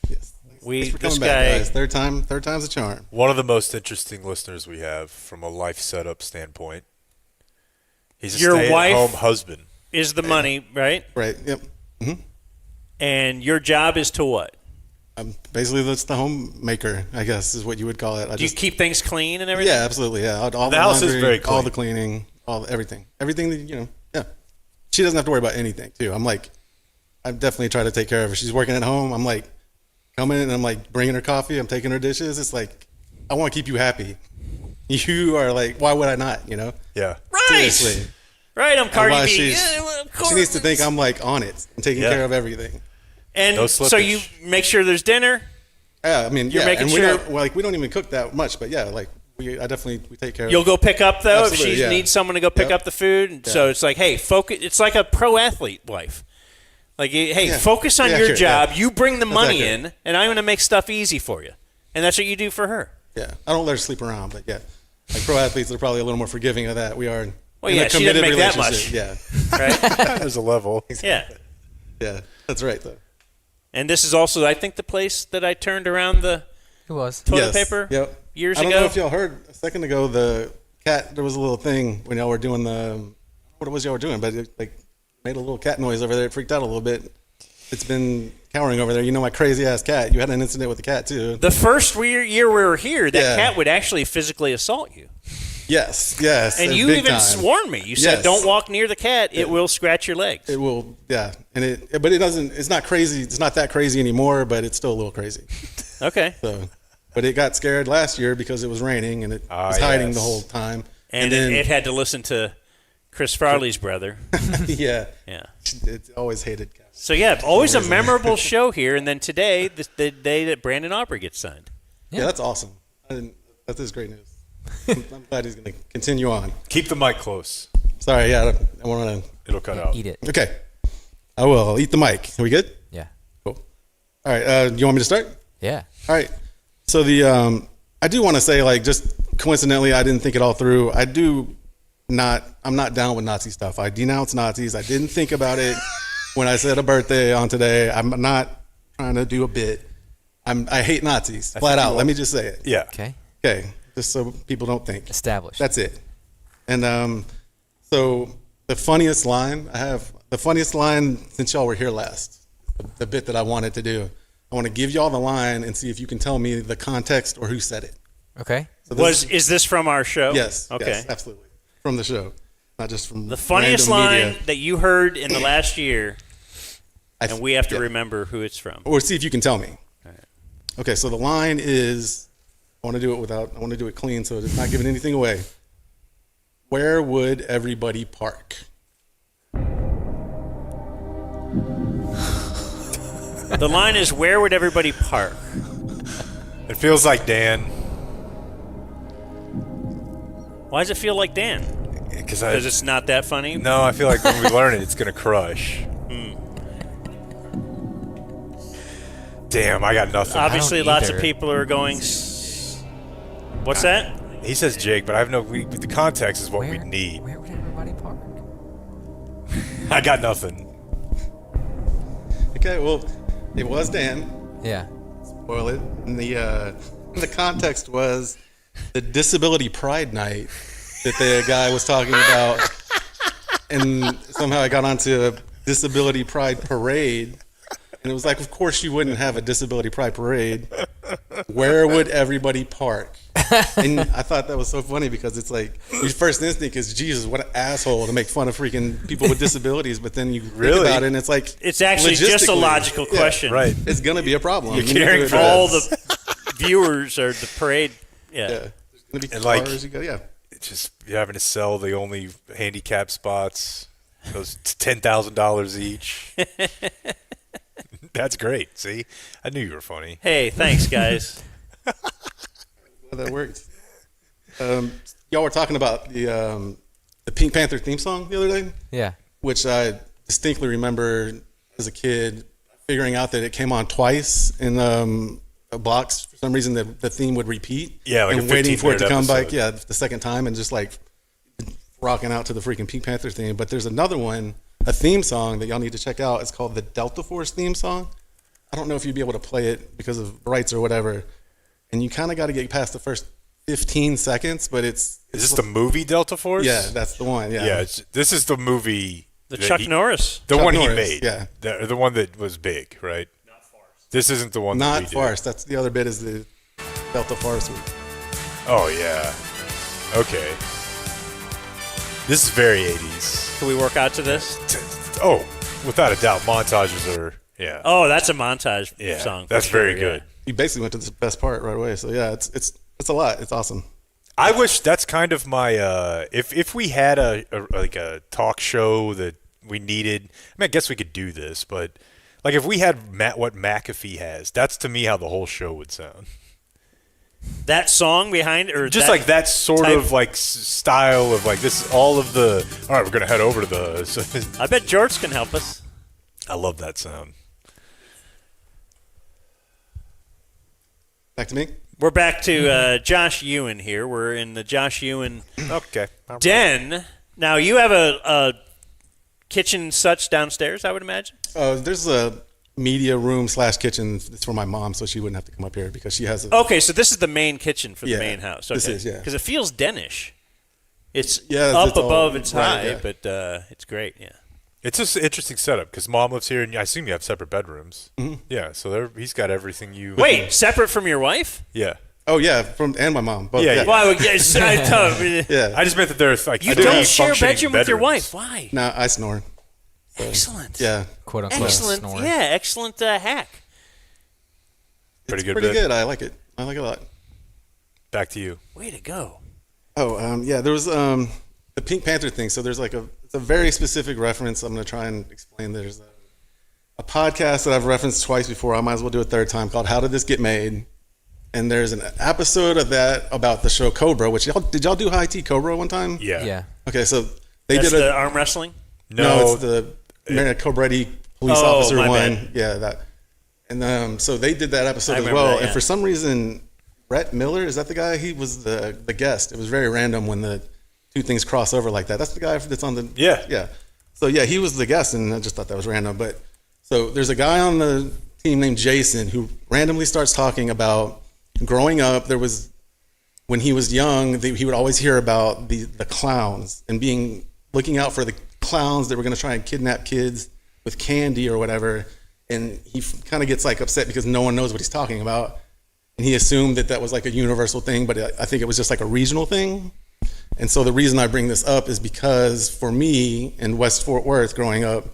[SPEAKER 24] Yes. Thanks for coming back, guys. Third time's a charm.
[SPEAKER 3] One of the most interesting listeners we have from a life setup standpoint. He's a stay-at-home husband.
[SPEAKER 1] Is the money, right?
[SPEAKER 24] Right, yep. Mm-hmm.
[SPEAKER 1] And your job is to what?
[SPEAKER 24] Basically, that's the homemaker, I guess, is what you would call it.
[SPEAKER 1] Do you keep things clean and everything?
[SPEAKER 24] Yeah, absolutely, yeah. All
[SPEAKER 3] the
[SPEAKER 24] laundry,
[SPEAKER 3] house is very clean.
[SPEAKER 24] all the cleaning, everything. Everything that, yeah. She doesn't have to worry about anything, too. I definitely try to take care of her. She's working at home. I'm like, coming and I'm like bringing her coffee, I'm taking her dishes. It's like, I want to keep you happy. You are like, why would I not? You know?
[SPEAKER 3] Yeah.
[SPEAKER 1] Right.
[SPEAKER 24] Seriously.
[SPEAKER 1] Right. I'm Cardi
[SPEAKER 24] Why
[SPEAKER 1] B.
[SPEAKER 24] she needs to think I'm like on it and taking care of everything.
[SPEAKER 1] And
[SPEAKER 24] No
[SPEAKER 1] so
[SPEAKER 24] slippage.
[SPEAKER 1] you make sure there's dinner.
[SPEAKER 24] Yeah, I mean,
[SPEAKER 1] You're making
[SPEAKER 24] and
[SPEAKER 1] sure.
[SPEAKER 24] we don't even cook that much, but yeah, like we take care of.
[SPEAKER 1] You'll go pick up though
[SPEAKER 24] Absolutely,
[SPEAKER 1] if she
[SPEAKER 24] yeah.
[SPEAKER 1] needs someone to go pick up the food. And so it's like, hey, focus. It's like a pro athlete life. Like, hey, focus on
[SPEAKER 24] Yeah,
[SPEAKER 1] your
[SPEAKER 24] sure,
[SPEAKER 1] job.
[SPEAKER 24] yeah.
[SPEAKER 1] You bring the
[SPEAKER 24] That's
[SPEAKER 1] money
[SPEAKER 24] accurate.
[SPEAKER 1] in, and I'm going to make stuff easy for you. And that's what you do for her.
[SPEAKER 24] Yeah, I don't let her sleep around, but yeah, like pro athletes are probably a little more forgiving of that. We are.
[SPEAKER 1] Well,
[SPEAKER 24] in
[SPEAKER 1] yeah,
[SPEAKER 24] a
[SPEAKER 1] she doesn't
[SPEAKER 24] committed
[SPEAKER 1] make that much.
[SPEAKER 24] relationship. Yeah,
[SPEAKER 1] Right?
[SPEAKER 3] There's a level.
[SPEAKER 1] Yeah.
[SPEAKER 24] Yeah, that's right though.
[SPEAKER 1] And this is also, I think, the place that I turned around the toilet
[SPEAKER 24] Yes.
[SPEAKER 1] paper
[SPEAKER 24] Yep.
[SPEAKER 1] years
[SPEAKER 24] I don't
[SPEAKER 1] ago.
[SPEAKER 24] know if y'all heard a second ago the cat. There was a little thing when y'all were doing what it was y'all were doing, but it like made a little cat noise over there. It freaked out a little bit. It's been cowering over there. You know, my crazy ass cat. You had an incident with the cat too.
[SPEAKER 1] The first year we were here, that
[SPEAKER 24] Yeah.
[SPEAKER 1] cat would actually physically assault you.
[SPEAKER 24] Yes.
[SPEAKER 1] And you
[SPEAKER 24] big
[SPEAKER 1] even
[SPEAKER 24] time.
[SPEAKER 1] warned me. You said,
[SPEAKER 24] Yes.
[SPEAKER 1] don't walk near the cat. It will scratch your legs.
[SPEAKER 24] It will, yeah. But it doesn't. It's not crazy. It's not that crazy anymore. But it's still a little crazy.
[SPEAKER 1] Okay.
[SPEAKER 24] So, but it got scared last year because it was raining and it was hiding the whole time.
[SPEAKER 1] And
[SPEAKER 24] then
[SPEAKER 1] it had to listen to Chris Farley's brother.
[SPEAKER 24] yeah.
[SPEAKER 1] Yeah.
[SPEAKER 24] It's always hated cats.
[SPEAKER 1] So, yeah, always a memorable show here. And then today, the day that Brandon Aubrey gets signed.
[SPEAKER 24] Yeah, that's awesome. That is great news. I'm glad he's going to continue on.
[SPEAKER 3] Keep the mic close.
[SPEAKER 24] Sorry, yeah, I want to.
[SPEAKER 3] It'll cut out.
[SPEAKER 6] Eat it.
[SPEAKER 24] Okay, I will. I'll eat the mic. Are we good?
[SPEAKER 6] Yeah.
[SPEAKER 24] Cool. All right. You want me to start?
[SPEAKER 6] Yeah.
[SPEAKER 24] All right. So I do want to say, like, just coincidentally, I didn't think it all through. I'm not down with Nazi stuff. I denounce Nazis. I didn't think about it when I said a birthday on today. I'm not trying to do a bit. I hate Nazis, flat out. Let me just say it.
[SPEAKER 3] Yeah.
[SPEAKER 24] Okay. Just so people don't think.
[SPEAKER 6] Established.
[SPEAKER 24] That's it. And so the funniest line since y'all were here last, the bit that I wanted to do. I want to give y'all the line and see if you can tell me the context or who said it.
[SPEAKER 6] Okay.
[SPEAKER 24] So
[SPEAKER 1] Is this from our show?
[SPEAKER 24] Yes.
[SPEAKER 1] Okay.
[SPEAKER 24] Yes, absolutely. From the show, not just from
[SPEAKER 1] The funniest
[SPEAKER 24] random
[SPEAKER 1] line
[SPEAKER 24] media.
[SPEAKER 1] that you heard in the last year, and we have to remember who it's from.
[SPEAKER 24] Or see if you can tell me. Okay, so the line is, I want to do it clean so it's not giving anything away. Where would everybody park?
[SPEAKER 1] The line is, where would everybody park?
[SPEAKER 3] It feels like Dan.
[SPEAKER 1] Why does it feel like Dan?
[SPEAKER 3] Because
[SPEAKER 1] it's not that funny?
[SPEAKER 3] No, I feel like when we learn it, it's going to crush. Damn, I got nothing.
[SPEAKER 1] Obviously, lots of people are going. What's that?
[SPEAKER 3] He says Jake, but I have no. The context is what we need.
[SPEAKER 6] Where would everybody park?
[SPEAKER 3] I got nothing.
[SPEAKER 24] Okay, well, it was Dan.
[SPEAKER 6] Yeah.
[SPEAKER 24] Spoil it. And the context was the Disability Pride Night that the guy was talking about, and somehow I got onto a Disability Pride Parade. And it was like, of course you wouldn't have a Disability Pride Parade. Where would everybody park? And I thought that was so funny because it's like, your first instinct is, Jesus, what an asshole to make fun of freaking people with disabilities. But then you think about it and it's like,
[SPEAKER 1] It's actually just a
[SPEAKER 24] logistically,
[SPEAKER 1] logical question.
[SPEAKER 3] Right.
[SPEAKER 24] It's going to be a problem.
[SPEAKER 1] You're
[SPEAKER 24] You need to
[SPEAKER 1] caring for
[SPEAKER 24] address.
[SPEAKER 1] all the viewers or the parade. Yeah.
[SPEAKER 24] There's going to be
[SPEAKER 3] And
[SPEAKER 24] cars. You go, yeah.
[SPEAKER 3] It's just you're having to sell the only handicap spots. Those $10,000 each. That's great. See, I knew you were funny.
[SPEAKER 1] Hey, thanks, guys.
[SPEAKER 24] Well, that worked. Y'all were talking about the Pink Panther theme song the other day.
[SPEAKER 6] Yeah.
[SPEAKER 24] Which I distinctly remember as a kid figuring out that it came on twice in blocks. For some reason, the theme would repeat.
[SPEAKER 3] Yeah, like
[SPEAKER 24] and
[SPEAKER 3] a
[SPEAKER 24] waiting for it to
[SPEAKER 3] 15-minute
[SPEAKER 24] come back.
[SPEAKER 3] episode.
[SPEAKER 24] Yeah, the second time, and just like rocking out to the freaking Pink Panther theme. But there's another one, a theme song that y'all need to check out. It's called the Delta Force theme song. I don't know if you'd be able to play it because of rights or whatever. And you kind of got to get past the first 15 seconds, but it's
[SPEAKER 3] Is this the movie Delta Force?
[SPEAKER 24] Yeah, that's the one. Yeah.
[SPEAKER 3] Yeah, this is the movie.
[SPEAKER 1] The
[SPEAKER 3] that
[SPEAKER 1] Chuck Norris.
[SPEAKER 3] The
[SPEAKER 24] Chuck
[SPEAKER 3] one
[SPEAKER 24] Norris,
[SPEAKER 3] he made.
[SPEAKER 24] yeah.
[SPEAKER 3] The one that was big, right? Not Farce. This isn't the one that we
[SPEAKER 24] Not
[SPEAKER 3] did.
[SPEAKER 24] farce. That's the other bit is the Delta Force week.
[SPEAKER 3] Oh, yeah. Okay. This is very 80s.
[SPEAKER 1] Can we work out to this?
[SPEAKER 3] Oh, without a doubt, montages are Yeah.
[SPEAKER 1] Oh, that's a montage song.
[SPEAKER 3] That's
[SPEAKER 1] for sure,
[SPEAKER 3] very good.
[SPEAKER 24] You basically went to the best part right away. So yeah, it's a lot. It's awesome.
[SPEAKER 3] I wish that's kind of my if we had a talk show that we needed. I mean, I guess we could do this, but like if we had what McAfee has, that's to me how the whole show would sound.
[SPEAKER 1] That song behind it, or
[SPEAKER 3] just like that sort of like style of like this. All right, we're gonna head over to the.
[SPEAKER 1] I bet George can help us.
[SPEAKER 3] I love that sound.
[SPEAKER 24] Back to me.
[SPEAKER 1] We're back to Josh Ewan here. We're in the Josh Ewan den. Now, you have a kitchen and such downstairs, I would imagine?
[SPEAKER 24] There's a media room / kitchen. It's for my mom, so she wouldn't have to come up here because she has a...
[SPEAKER 1] Okay, so this is the main kitchen for the main house. Okay.
[SPEAKER 24] This is, yeah.
[SPEAKER 1] Because it feels denish. It's
[SPEAKER 24] up
[SPEAKER 1] it's above, it's
[SPEAKER 24] right,
[SPEAKER 1] high,
[SPEAKER 24] yeah.
[SPEAKER 1] but it's great, yeah.
[SPEAKER 3] It's just an interesting setup because Mom lives here, and I assume you have separate bedrooms.
[SPEAKER 24] Mm-hmm.
[SPEAKER 3] Yeah, so he's got everything you.
[SPEAKER 1] Wait, separate from your wife?
[SPEAKER 3] Yeah.
[SPEAKER 24] Oh yeah, and my mom. Both,
[SPEAKER 3] yeah.
[SPEAKER 1] Well, yes,
[SPEAKER 24] yeah.
[SPEAKER 3] I just meant that there's like
[SPEAKER 1] you don't share bedroom with your wife. Why?
[SPEAKER 24] No, I snore. So,
[SPEAKER 1] excellent.
[SPEAKER 24] Yeah.
[SPEAKER 6] Quote unquote.
[SPEAKER 1] Excellent.
[SPEAKER 6] Snore.
[SPEAKER 1] Yeah, excellent hack.
[SPEAKER 24] Pretty good. I like it. I like it a lot.
[SPEAKER 3] Back to you.
[SPEAKER 1] Way to go.
[SPEAKER 24] Oh yeah, there was the Pink Panther thing. So there's it's a very specific reference. I'm going to try and explain. There's a podcast that I've referenced twice before. I might as well do a third time called "How Did This Get Made?" And there's an episode of that about the show Cobra. Which did y'all do High Tea Cobra one time?
[SPEAKER 3] Yeah.
[SPEAKER 6] Yeah.
[SPEAKER 24] Okay, so
[SPEAKER 1] That's the arm wrestling.
[SPEAKER 24] No, it's the Cobretti police officer
[SPEAKER 1] my
[SPEAKER 24] one.
[SPEAKER 1] bad.
[SPEAKER 24] Yeah, that. And so they did that episode
[SPEAKER 1] I
[SPEAKER 24] as
[SPEAKER 1] remember
[SPEAKER 24] well.
[SPEAKER 1] that, yeah.
[SPEAKER 24] And for some reason, Rhett Miller, is that the guy? He was the guest. It was very random when the two things cross over like that. That's the guy that's on the yeah. So yeah, he was the guest, and I just thought that was random. But so there's a guy on the team named Jason who randomly starts talking about growing up. There was when he was young, he would always hear about the clowns and looking out for the clowns that were going to try and kidnap kids with candy or whatever. And he kind of gets like upset because no one knows what he's talking about. And he assumed that was like a universal thing, but I think it was just like a regional thing. And so the reason I bring this up is because for me in West Fort Worth growing up,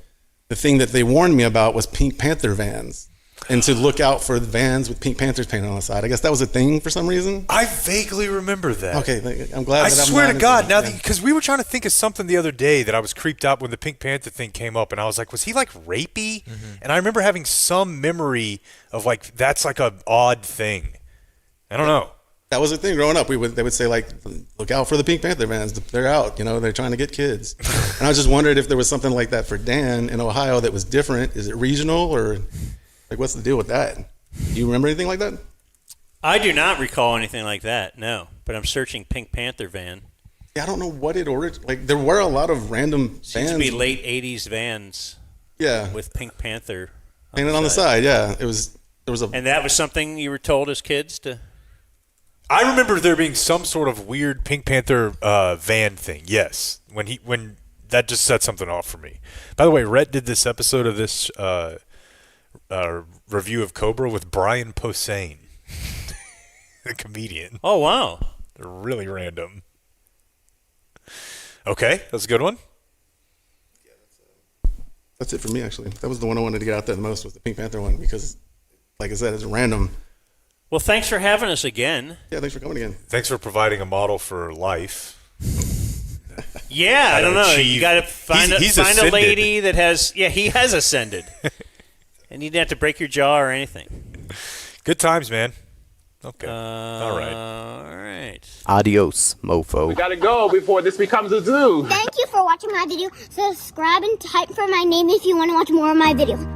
[SPEAKER 24] the thing that they warned me about was Pink Panther vans and to look out for the vans with Pink Panthers painted on the side. I guess that was a thing for some reason.
[SPEAKER 3] I vaguely remember that.
[SPEAKER 24] Okay, I'm glad.
[SPEAKER 3] I swear to God, now because we were trying to think of something the other day that I was creeped out when the Pink Panther thing came up, and I was like, was he like rapey? Mm-hmm. And I remember having some memory of like that's like an odd thing. I don't know.
[SPEAKER 24] That was the thing growing up. They would say like, look out for the Pink Panther vans. They're out. They're trying to get kids. And I just wondered if there was something like that for Dan in Ohio that was different. Is it regional or like what's the deal with that? Do you remember anything like that?
[SPEAKER 1] I do not recall anything like that. No, but I'm searching Pink Panther van.
[SPEAKER 24] Yeah, I don't know what it like. There were a lot of random
[SPEAKER 1] Seems
[SPEAKER 24] vans.
[SPEAKER 1] to be late '80s vans.
[SPEAKER 24] Yeah,
[SPEAKER 1] with Pink Panther
[SPEAKER 24] painted on the side. Yeah, there was a.
[SPEAKER 1] And that was something you were told as kids to.
[SPEAKER 3] I remember there being some sort of weird Pink Panther van thing. Yes, when that just set something off for me. By the way, Rhett did this episode of this review of Cobra with Brian Posehn, the comedian.
[SPEAKER 1] Oh wow,
[SPEAKER 3] they're really random. Okay, that's a good one.
[SPEAKER 24] That's it for me, actually. That was the one I wanted to get out there the most was the Pink Panther one because, like I said, it's random.
[SPEAKER 1] Well, thanks for having us again.
[SPEAKER 24] Yeah, thanks for coming again.
[SPEAKER 3] Thanks for providing a model for life.
[SPEAKER 1] Yeah, I don't know.
[SPEAKER 3] Achieve.
[SPEAKER 1] You got to find a lady that has. Yeah, he has ascended, and you didn't have to break your jaw or anything.
[SPEAKER 3] Good times, man. Okay. All right.
[SPEAKER 1] All right.
[SPEAKER 4] Adios, mofo.
[SPEAKER 18] We gotta go before this becomes a zoo.
[SPEAKER 19] Thank you for watching my video. Subscribe and type for my name if you want to watch more of my videos.